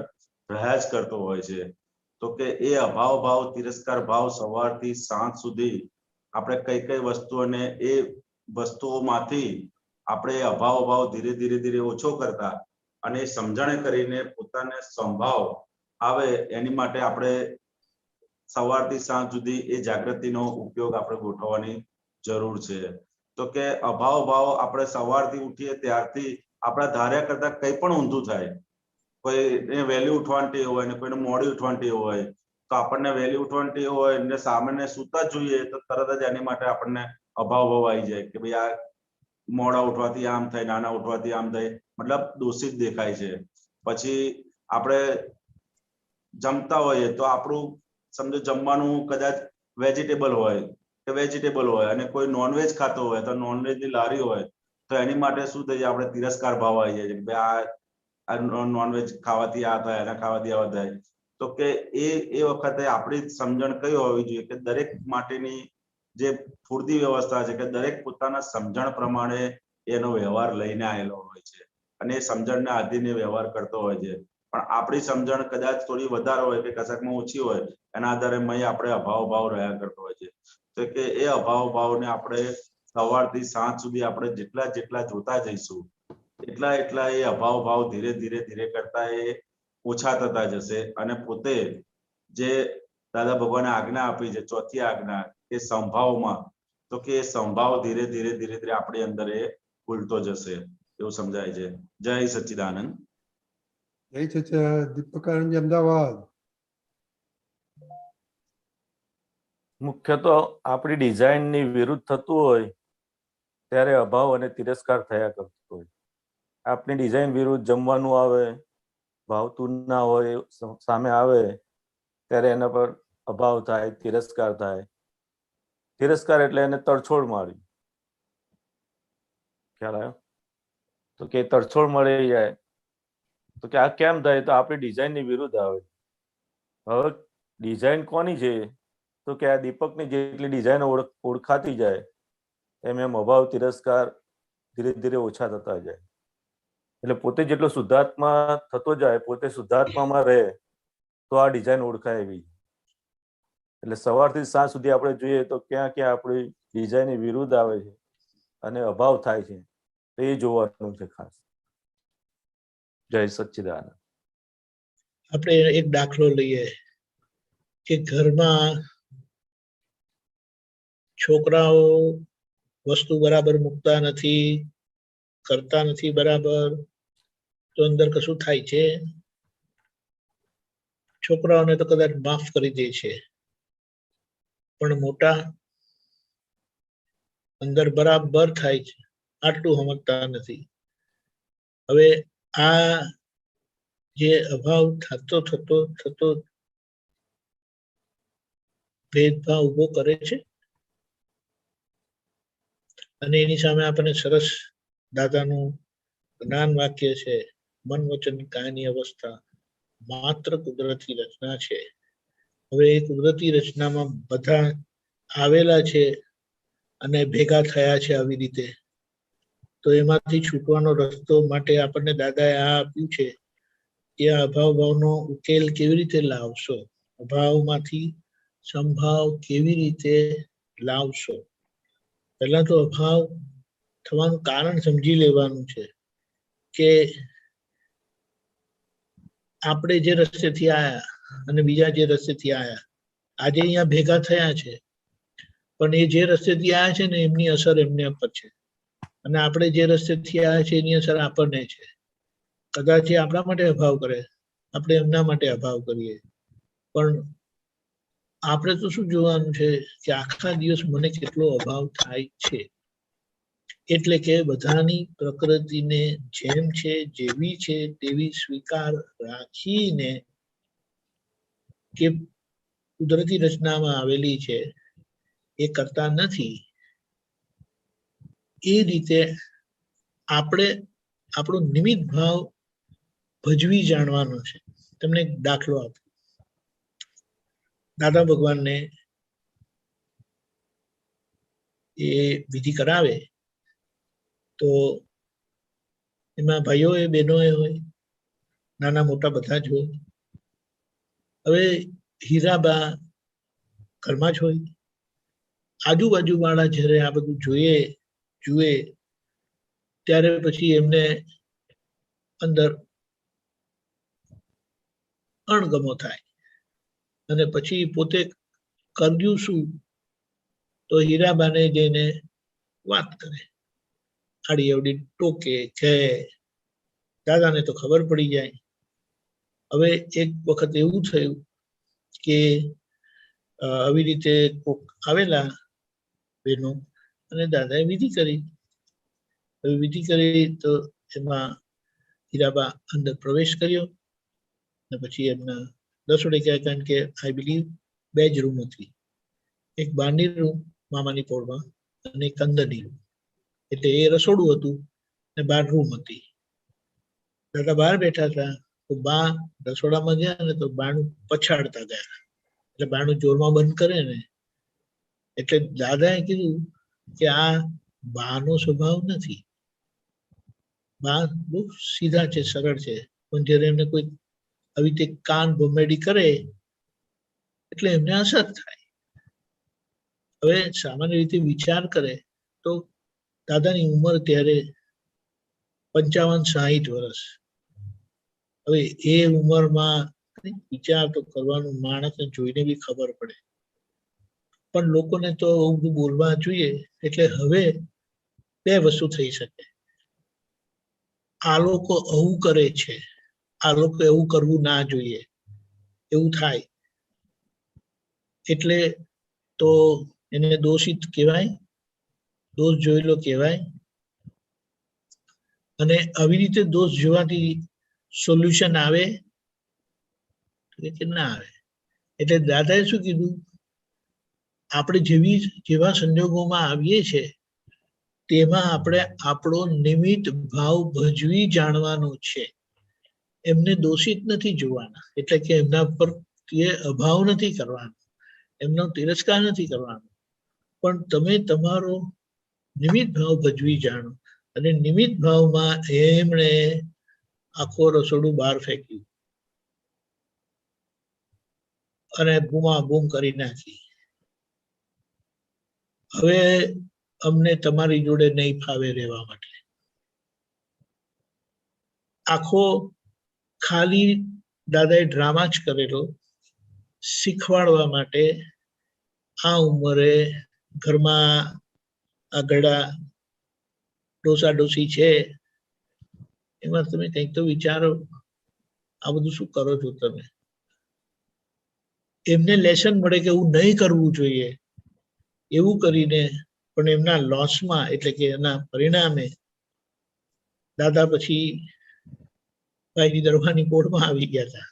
રહ્યા જ કરતો હોય છે. તો કે એ અભાવ ભાવ તિરસ્કાર ભાવ સવારથી સાંજ સુધી આપણે કઈ કઈ વસ્તુઓને એ વસ્તુઓમાંથી આપણે અભાવ ધીરે ધીરે ધીરે ઓછો કરતા અને સમજણ કરીને પોતાને સંભાવ આવે એની માટે આપણે સવારથી સાંજ સુધી એ જાગૃતિનો ઉપયોગ આપણે ગોઠવવાની જરૂર છે. તો કે અભાવ આપણે સવારથી ઉઠીએ ત્યારથી આપણા ધાર્યા કરતા કંઈ પણ ઊંધું થાય, કોઈને વહેલી ઉઠવાની ટેવ હોય ને કોઈને મોડી ઉઠવાની ટેવ હોય, તો આપણને વહેલી ઉઠવાની ટેવ હોય ને સામાન્ય સૂતા જોઈએ તો તરત જ એની માટે આપણને અભાવ આવી જાય કે ભાઈ આ મોડા ઉઠવાથી આમ થાય, નાના ઉઠવાથી આમ થાય, મતલબ દોષિત દેખાય છે. પછી આપણે જમતા હોઈએ તો આપણું સમજો જમવાનું કદાચ વેજીટેબલ હોય અને કોઈ નોનવેજ ખાતો હોય તો નોનવેજ ની લારી હોય તો એની માટે શું થઈ જાય, આપણે તિરસ્કાર ભાવ આવી જાય કે આ નોનવેજ ખાવાથી આ થાય, એના ખાવાથી આવા થાય. તો કે એ વખતે આપણી સમજણ કઈ હોવી જોઈએ કે દરેક માટેની જે પૂરતી વ્યવસ્થા છે કે દરેક પોતાના સમજણ પ્રમાણે એનો વ્યવહાર લઈને આવેલો હોય છે અને એ સમજણને આધીન વ્યવહાર કરતો હોય છે. પણ આપણી સમજણ કદાચ થોડી વધારે હોય કે કશાકમાં ઓછી હોય એના આધારે આપણે અભાવ રહ્યા કરતો હોય છે. તો કે એ અભાવને આપણે સવારથી સાંજ સુધી આપણે જેટલા જોતા જઈશું એટલા એ અભાવ ધીરે ધીરે કરતા એ ઓછા થતા જશે અને પોતે જે દાદા ભગવાને આજ્ઞા આપી છે, ચોથી આજ્ઞા એ સંભાવમાં, તો કે એ સંભાવ ધીરે ધીરે આપણી અંદર એ ખુલતો જશે એવું સમજાય છે. જય સચ્ચિદાનંદ. જય દીપકાનંદ અમદાવાદ. મુખ્ય તો આપણી ડિઝાઇનની વિરુદ્ધ થતું હોય ત્યારે અભાવ અને તિરસ્કાર થયા કરતો હોય. આપણી ડિઝાઇન વિરુદ્ધ જમવાનું આવે, ભાવતું ના હોય સામે આવે ત્યારે એના પર અભાવ થાય, તિરસ્કાર થાય. તિરસ્કાર એટલે એને તડછોડ મારી, ખ્યાલ આવ્યો? તો કે તડછોડ મળી જાય તો કે આ કેમ થાય, તો આપણી ડિઝાઇનની વિરુદ્ધ આવે. હવે ડિઝાઇન કોની છે? તો કે આ દીપકની જેટલી ડિઝાઇન ઓળખાતી જાય એમ અભાવ તિરસ્કાર ધીરે ધીરે ઓછા થતા જાય. એટલે પોતે જેટલો શુદ્ધાત્મા થતો જાય, પોતે શુદ્ધાત્મામાં રહે તો આ ડિઝાઇન ઓળખાય એવી. એટલે સવારથી સાંજ સુધી આપણે જોઈએ તો ક્યાં ક્યાં આપણી ડિઝાઇનની વિરુદ્ધ આવે છે અને અભાવ થાય છે તો એ જોવાનું છે ખાસ. જય સચ્ચિદાનંદ. આપણે એક દાખલો લઈએ કે ઘરમાં છોકરાઓ વસ્તુ બરાબર મૂકતા નથી, કરતા નથી બરાબર, તો અંદર કશું થાય છે? છોકરાઓને તો કદાચ માફ કરી દે છે, પણ મોટા અંદર બરાબર થાય છે, આટલું સમજતા નથી. હવે આ જે અભાવ થતો ભેદભાવ ઉભો કરે છે અને એની સામે આપણને સરસ દાદાનું જ્ઞાન વાક્ય છે, મન વચન કાયની અવસ્થા માત્ર કુદરતી રચના છે. હવે એ કુદરતી રચનામાં બધા આવેલા છે અને ભેગા થયા છે આવી રીતે, તો એમાંથી છૂટવાનો રસ્તો માટે આપણને દાદાએ આ આપ્યું છે કે આ અભાવ ભાવનો ઉકેલ કેવી રીતે લાવશો, અભાવમાંથી સંભાવ કેવી રીતે લાવશો. પહેલા તો અભાવ થવાનું કારણ સમજી લેવાનું છે કે આપણે જે રસ્તેથી આયા અને બીજા જે રસ્તેથી આયા આજે અહીંયા ભેગા થયા છે, પણ એ જે રસ્તેથી આયા છે ને એમની અસર એમને પર છે અને આપણે જે રસ્તેથી આયા છે એની અસર આપણને છે. કદાચ એ આપણા માટે અભાવ કરે, આપણે એમના માટે અભાવ કરીએ, પણ આપણે તો શું જોવાનું છે કે આખા દિવસ મને કેટલો અભાવ થાય છે. એટલે કે બધાની પ્રકૃતિને જેમ છે, જેવી છે તેવી સ્વીકાર રાખીને કે કુદરતી રચનામાં આવેલી છે એ કરતા નથી, એ રીતે આપણે આપણો નિમિત્ત ભાવ ભજવી જાણવાનો છે. તમને એક દાખલો આપો. દાદા ભગવાનને એ વિધિ કરાવે તો એમાં ભાઈઓ એ બહેનો એ હોય, નાના મોટા બધા જ હોય. હવે હીરાબા ઘરમાં જ હોય, આજુબાજુ વાળા જ્યારે આ બધું જુએ ત્યારે પછી એમને અંદર અણગમો થાય અને પછી પોતે કર્યું શું તો હીરાબાને જઈને વાત કરે, આડી અવડી ટોકે કે દાદાને તો ખબર પડી જાય. હવે એક વખત એવું થયું કે આવી રીતે કોક આવેલા બહેનો અને દાદાએ વિધિ કરી. હવે વિધિ કરી તો એમાં હીરાબા અંદર પ્રવેશ કર્યો અને પછી એમના રસોડે ગયા, કારણ કે આઈ બિલીવ 2 જ રૂમ હતી, એક બહારની રૂમ મામાની પોળમાં અને એક અંદરની રૂમ. એટલે એ રસોડું હતું ને બહાર રૂમ હતી. દાદા બહાર બેઠા હતા તો બા રસોડામાં ગયા ને તો બાણું પછાડતા ગયા, એટલે બાણું જોરમાં બંધ કરે ને એટલે દાદાએ કીધું કે આ બાનો સ્વભાવ નથી, બા બહુ સીધા છે, સરળ છે, પણ જ્યારે એમને કોઈ આવી રીતે કાન ભમેડી કરે એટલે એમને અસર થાય. હવે સામાન્ય રીતે વિચાર કરે તો દાદાની ઉંમર ત્યારે 55-60 વર્ષ. હવે એ ઉંમરમાં વિચાર તો કરવાનું માણસને જોઈને બી ખબર પડે, પણ લોકોને તો બધું બોલવા જોઈએ. એટલે હવે 2 વસ્તુ થઈ શકે, આ લોકો આવું કરે છે, આ લોકો એવું કરવું ના જોઈએ, એવું થાય એટલે તો એને દોષિત કહેવાય, દોષ જોયેલો કહેવાય. અને આવી રીતે દોષ જોવાથી સોલ્યુશન આવે કે ના આવે. એટલે દાદાએ શું કીધું, આપણે જેવા સંજોગોમાં આવીએ છીએ તેમાં આપણે આપણો નિમિત્ત ભાવ ભજવી જાણવાનો છે. એમને દોષિત નથી જોવાના, એટલે કે એમના પર અભાવ નથી કરવાનો, એમનો તિરસ્કાર નથી કરવાનો, પણ તમે તમારો નિમિત્ત ભાવ ભજવી જાણો. અને નિમિત્ત ભાવમાં એમણે આખો રસોડું બહાર ફેંક્યું અને બૂમાબૂમ કરી નાખી. હવે અમને તમારી જોડે નહીં ફાવે રહેવા માટે. આખો ખાલી દાદાએ ડ્રામા જ કરેલો, શીખવાડવા માટે આ ઉંમરે ઘરમાં આ ગળા ડોસા ડોસી છે એમાં તમે કંઈક તો વિચારો, આ બધું શું કરો છો તમે. એમને લેસન મળે કે એવું નહીં કરવું જોઈએ, એવું કરીને પણ એમના લોસમાં એટલે કે એના પરિણામે દાદા પછી ભાઈની દરબારની કોર્ટમાં આવી ગયા હતા.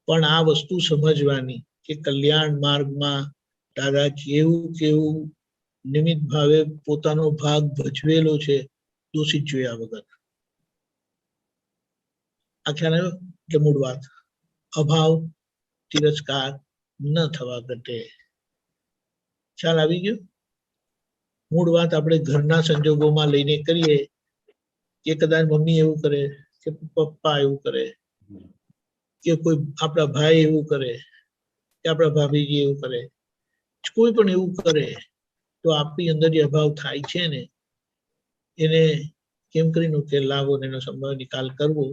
પણ આ વસ્તુ સમજવાની કે કલ્યાણ માર્ગમાં દાદા કેવું નિમિત્ત ભાવે પોતાનો ભાગ ભજવેલો છે, દોષિત જોયા વગર. આ ખ્યાલ આવ્યો? એટલે મૂળ વાત અભાવ તિરસ્કાર ન થવા ઘટે. ખ્યાલ આવી ગયો? મૂળ વાત આપણે ઘરના સંજોગોમાં લઈને કરીએ કે કદાચ મમ્મી એવું કરે કે પપ્પા એવું કરે કે કોઈ આપણા ભાઈ એવું કરે કે આપણા ભાભીજી એવું કરે, કોઈ પણ એવું કરે તો આપણી અંદર જે અભાવ થાય છે ને એને કેમ કરીને ઉકેલ લાવો ને એનો સંભાવ નિકાલ કરવો,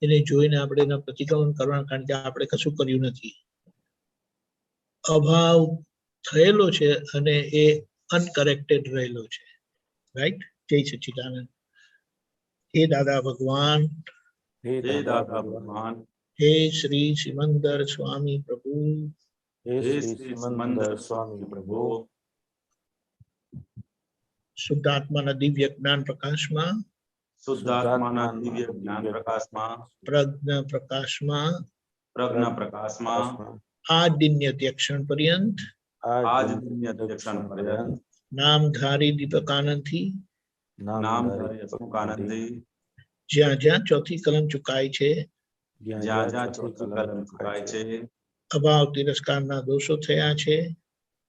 એને જોઈને આપણે એના પ્રતિક્રમણ કરવાના, કારણ કે આપણે કશું કર્યું નથી. અભાવ થયેલો છે અને એ અનકરેક્ટેડ રહેલો છે. રાઈટ? જય સચ્ચિદાનંદ. હે દાદા ભગવાન, હે દાદા ભગવાન, હે શ્રી સિમંદર સ્વામી પ્રભુ, હે શ્રી સિમંદર સ્વામી પ્રભુ, શુદ્ધાત્માના દિવ્ય જ્ઞાન પ્રકાશમાં, શુદ્ધાત્માના દિવ્ય જ્ઞાન પ્રકાશમાં, પ્રજ્ઞા પ્રકાશમાં આજ દિનની અધ્યક્ષણ પર્યંત આજ દિનની અધ્યક્ષણ પર્યંત નામધારી દીપકાનંદથી નામધારી દીપકાનંદથી જ્યાં જ્યાં ચોથી કલમ ચુકાય છે, જ્યાં જ્યાં ચોથી કલમ ચુકાય છે, અભાવ તિરસ્કારના દોષો થયા છે,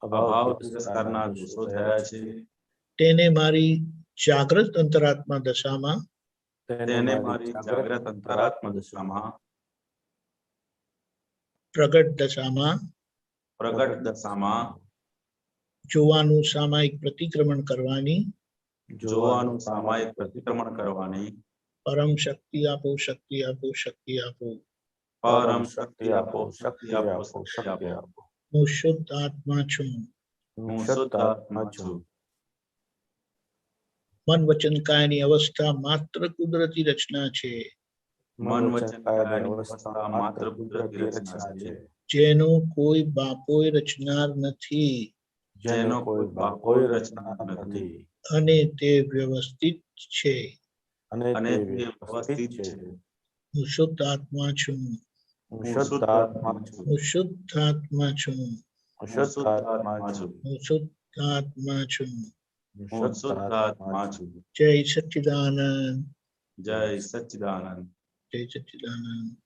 અભાવ તિરસ્કારના દોષો થયા છે, તેને મારી જાગ્રત અંતરાત્મા દશામાં પ્રગટ દશામાં જોવાનું સામાયિક પ્રતિક્રમણ કરવાની, જોવાનું સામાયિક પ્રતિક્રમણ કરવાની, પરમ શક્તિ આપો, શક્તિ આપો, શક્તિ આપો. પરમ શક્તિ આપો, શક્તિ આપો, શક્તિ આપો. હું શુદ્ધ આત્મા છું. હું શુદ્ધ આત્મા છું. મન વચન કાયની અવસ્થા માત્ર કુદરતી રચના છે, મન વચન કાયની અવસ્થા માત્ર કુદરતી રચના છે, જેનો કોઈ બાપોય રચનાર નથી જેનો કોઈ બાપોય રચનાર નથી, અને તે વ્યવસ્થિત છે. અને તે વ્યવસ્થિત છે. હું શુદ્ધ આત્મા છું. હું શુદ્ધ આત્મા છું. હું શુદ્ધ આત્મા છું. હું શુદ્ધ આત્મા છું. હું શુદ્ધ આત્મા છું. હું શુદ્ધ આત્મા છું. જય સચ્ચિદાનંદ. જય સચ્ચિદાનંદ. જય સચ્ચિદાનંદ.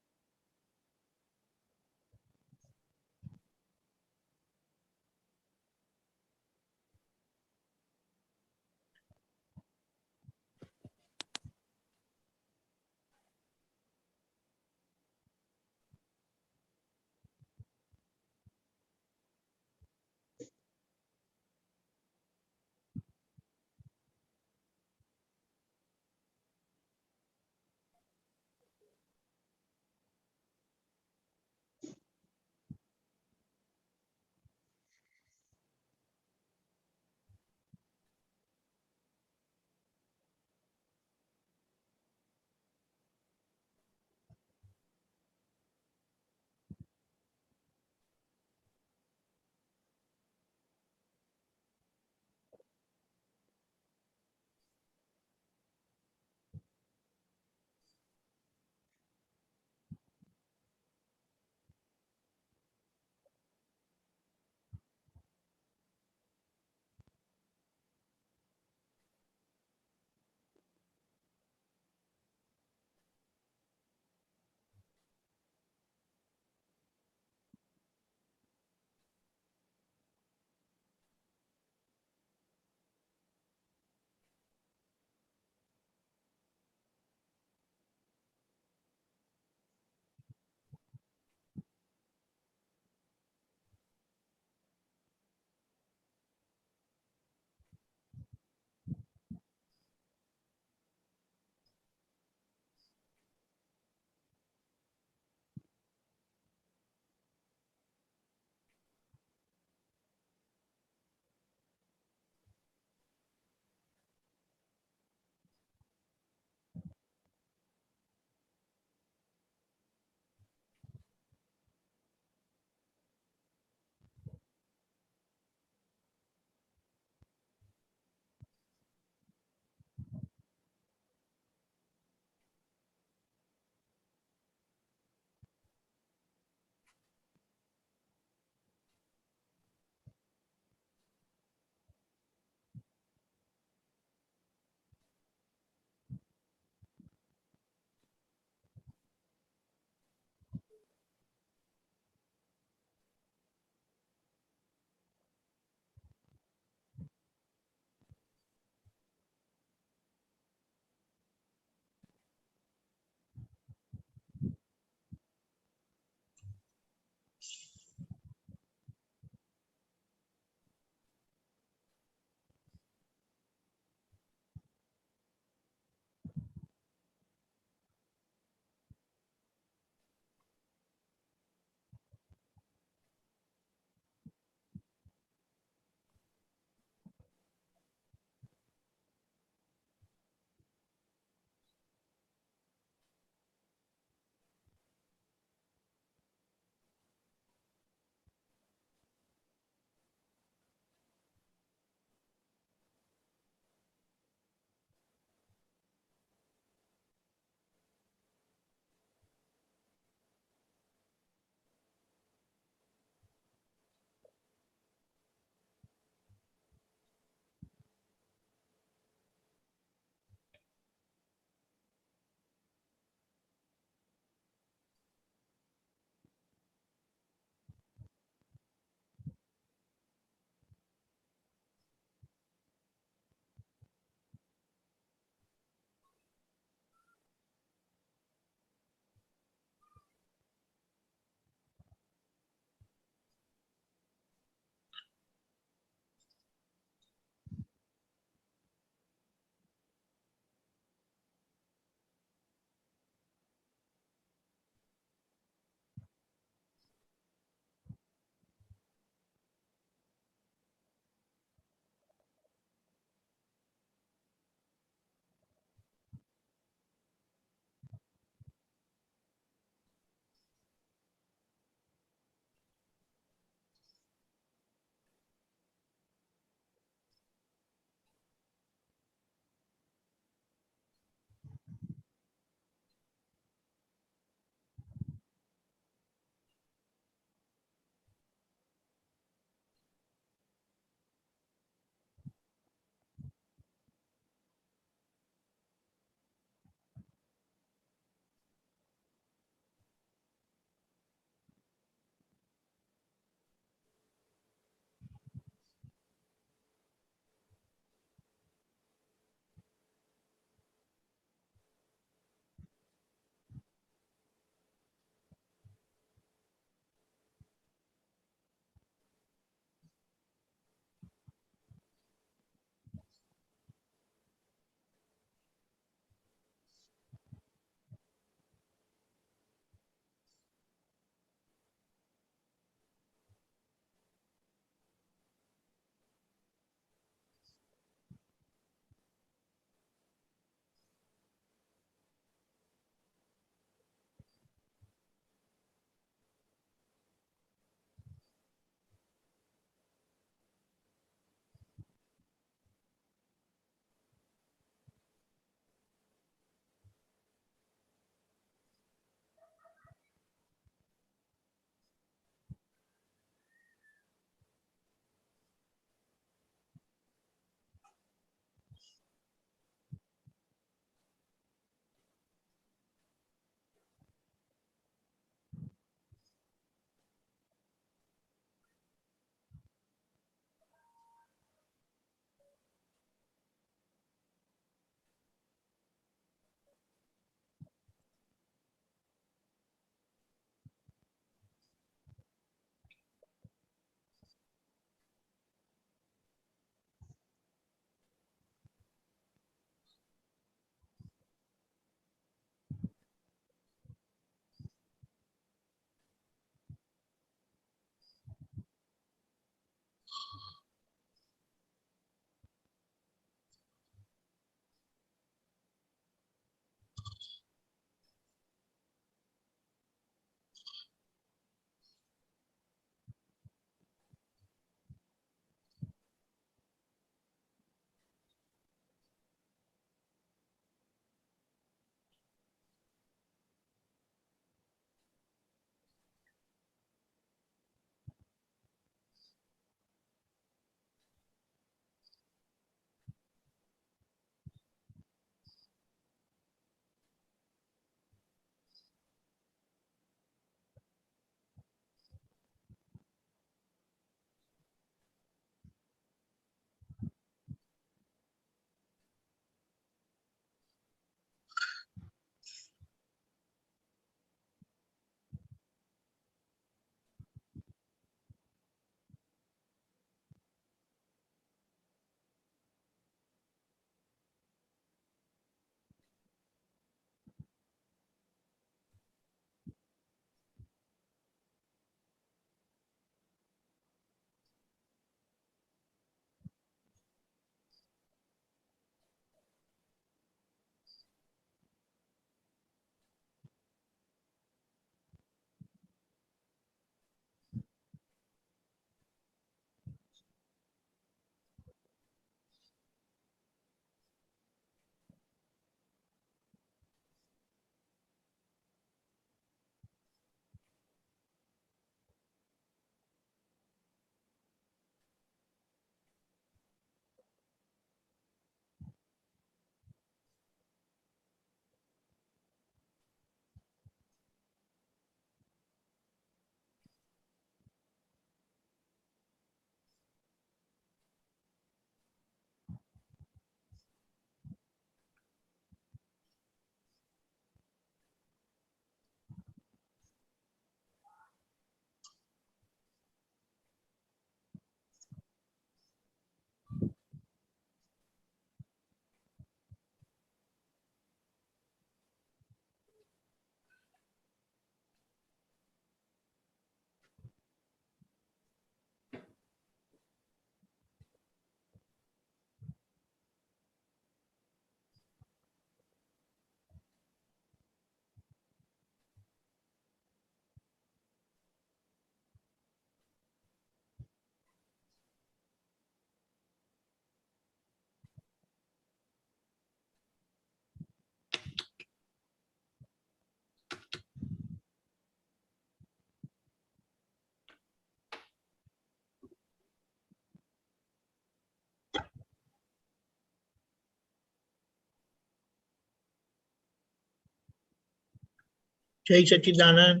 જય સચ્ચિદાનંદ.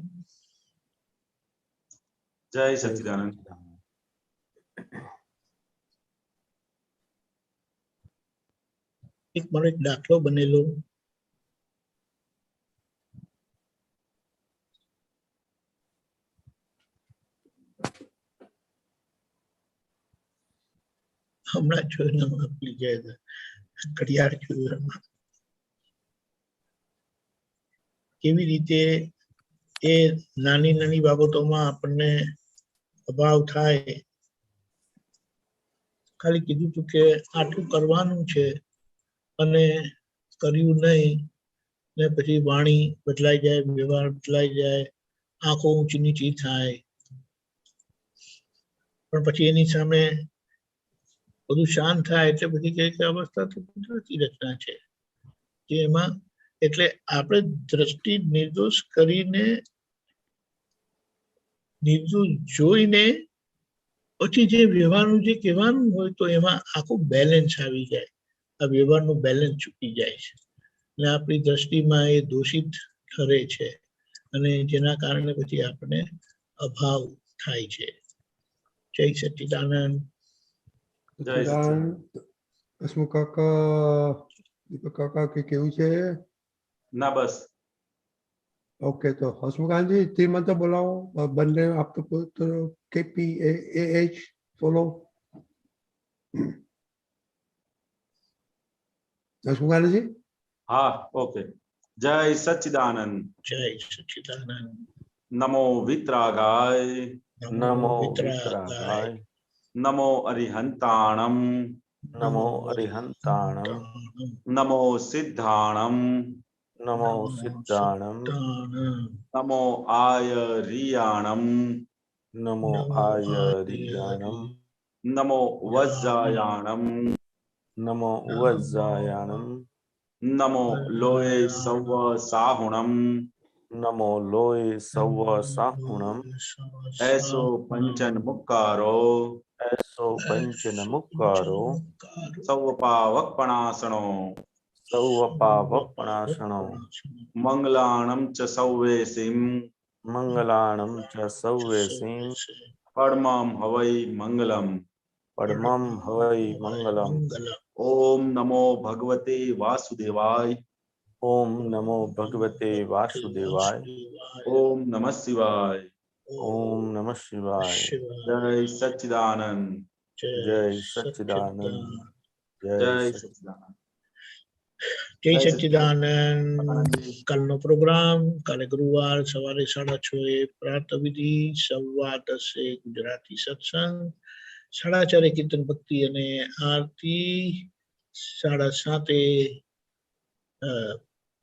जय सच्चिदानंद. એક મારો એક દાખલો બનેલો. હમણાં જોયું આપી જાય ઘડિયાળ જોયું. કેવી રીતે એ નાની નાની બાબતોમાં આપણને અભાવ થાય. ખાલી કીધું તું કે આટલું કરવાનું છે અને કર્યું નહીં ને પછી વાણી બદલાઈ જાય, વ્યવહાર બદલાઈ જાય, આંખો ઊંચી નીચી થાય. પણ પછી એની સામે બધું શાંત થાય એટલે બધી કઈ અવસ્થા તો કુદરતી રચના છે જે એમાં. એટલે આપણે દ્રષ્ટિ નિર્દોષ કરીને નિર્દોષ જોઈને પછી જે વ્યવહારનું જે કહેવાનું હોય તો એમાં આખું બેલેન્સ આવી જાય. આ વ્યવહારનું બેલેન્સ ચૂકી જાય છે અને આપણી દ્રષ્ટિમાં એ દોષિત ઠરે છે અને જેના કારણે પછી આપણે અભાવ થાય છે. જય સચ્ચિદાનંદ. હસમુખ કાકા, દીપક કાકા કે કેવું છે? ના બસ. ઓકે, તો હસમુખાનજી तीन मंत्र बोलाओ. બંને આપતો પુત્ર KP AH ફોલો. હસમુખાનજી. हाँ ओके. जय सच्चिदानंद. जय सच्चिदानंद. नमो वितरागाय. नमो वितरागाय. नमो अरिहंताणम. नमो अरिहंताणम. नमो सिद्धाणम. नमो सिद्धाणम. नमो आयरियाणम. नमो आयरियाणम. नमो वज्रायाणम. नमो वज्रायाणम. नमो लोये सव साहुणम. नमो लोये सव साहुणम. ऐसो पंचन मुक्कारो. ऐसो पंचन मुक्कारो. सव पावक पणासनो. सौवपावपणाशनो. मंगलाणं च सौवेसिं. मंगलाणं च सौवेसिं. परमं हवै मंगलम्. परमं हवै मंगलम्. ओम नमो भगवते वासुदेवाय. ओम नमो भगवते वासुदेवाय. ओम नमः शिवाय. ओम नमः शिवाय. जय सच्चिदानंद. जय सच्चिदानंद. जय सच्चिदानंद. જય સચ્ચિદાનંદ. કાલનો પ્રોગ્રામ કાલે ગુરુવાર સવારે 6:30 પ્રાર્થ વિધિ, 10:15 ગુજરાતી સત્સંગ, 4:30 કીર્તન ભક્તિ અને આરતી, 7:30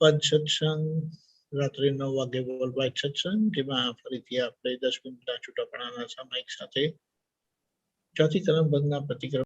પદ સત્સંગ, રાત્રે 9 વાગે વર્લ્ડ સત્સંગ, જેમાં ફરીથી આપણે 10 મિનિટના છૂટાપણાના સામાયિક સાથે ચોથી કલમ બંધના પ્રતિક્રમણ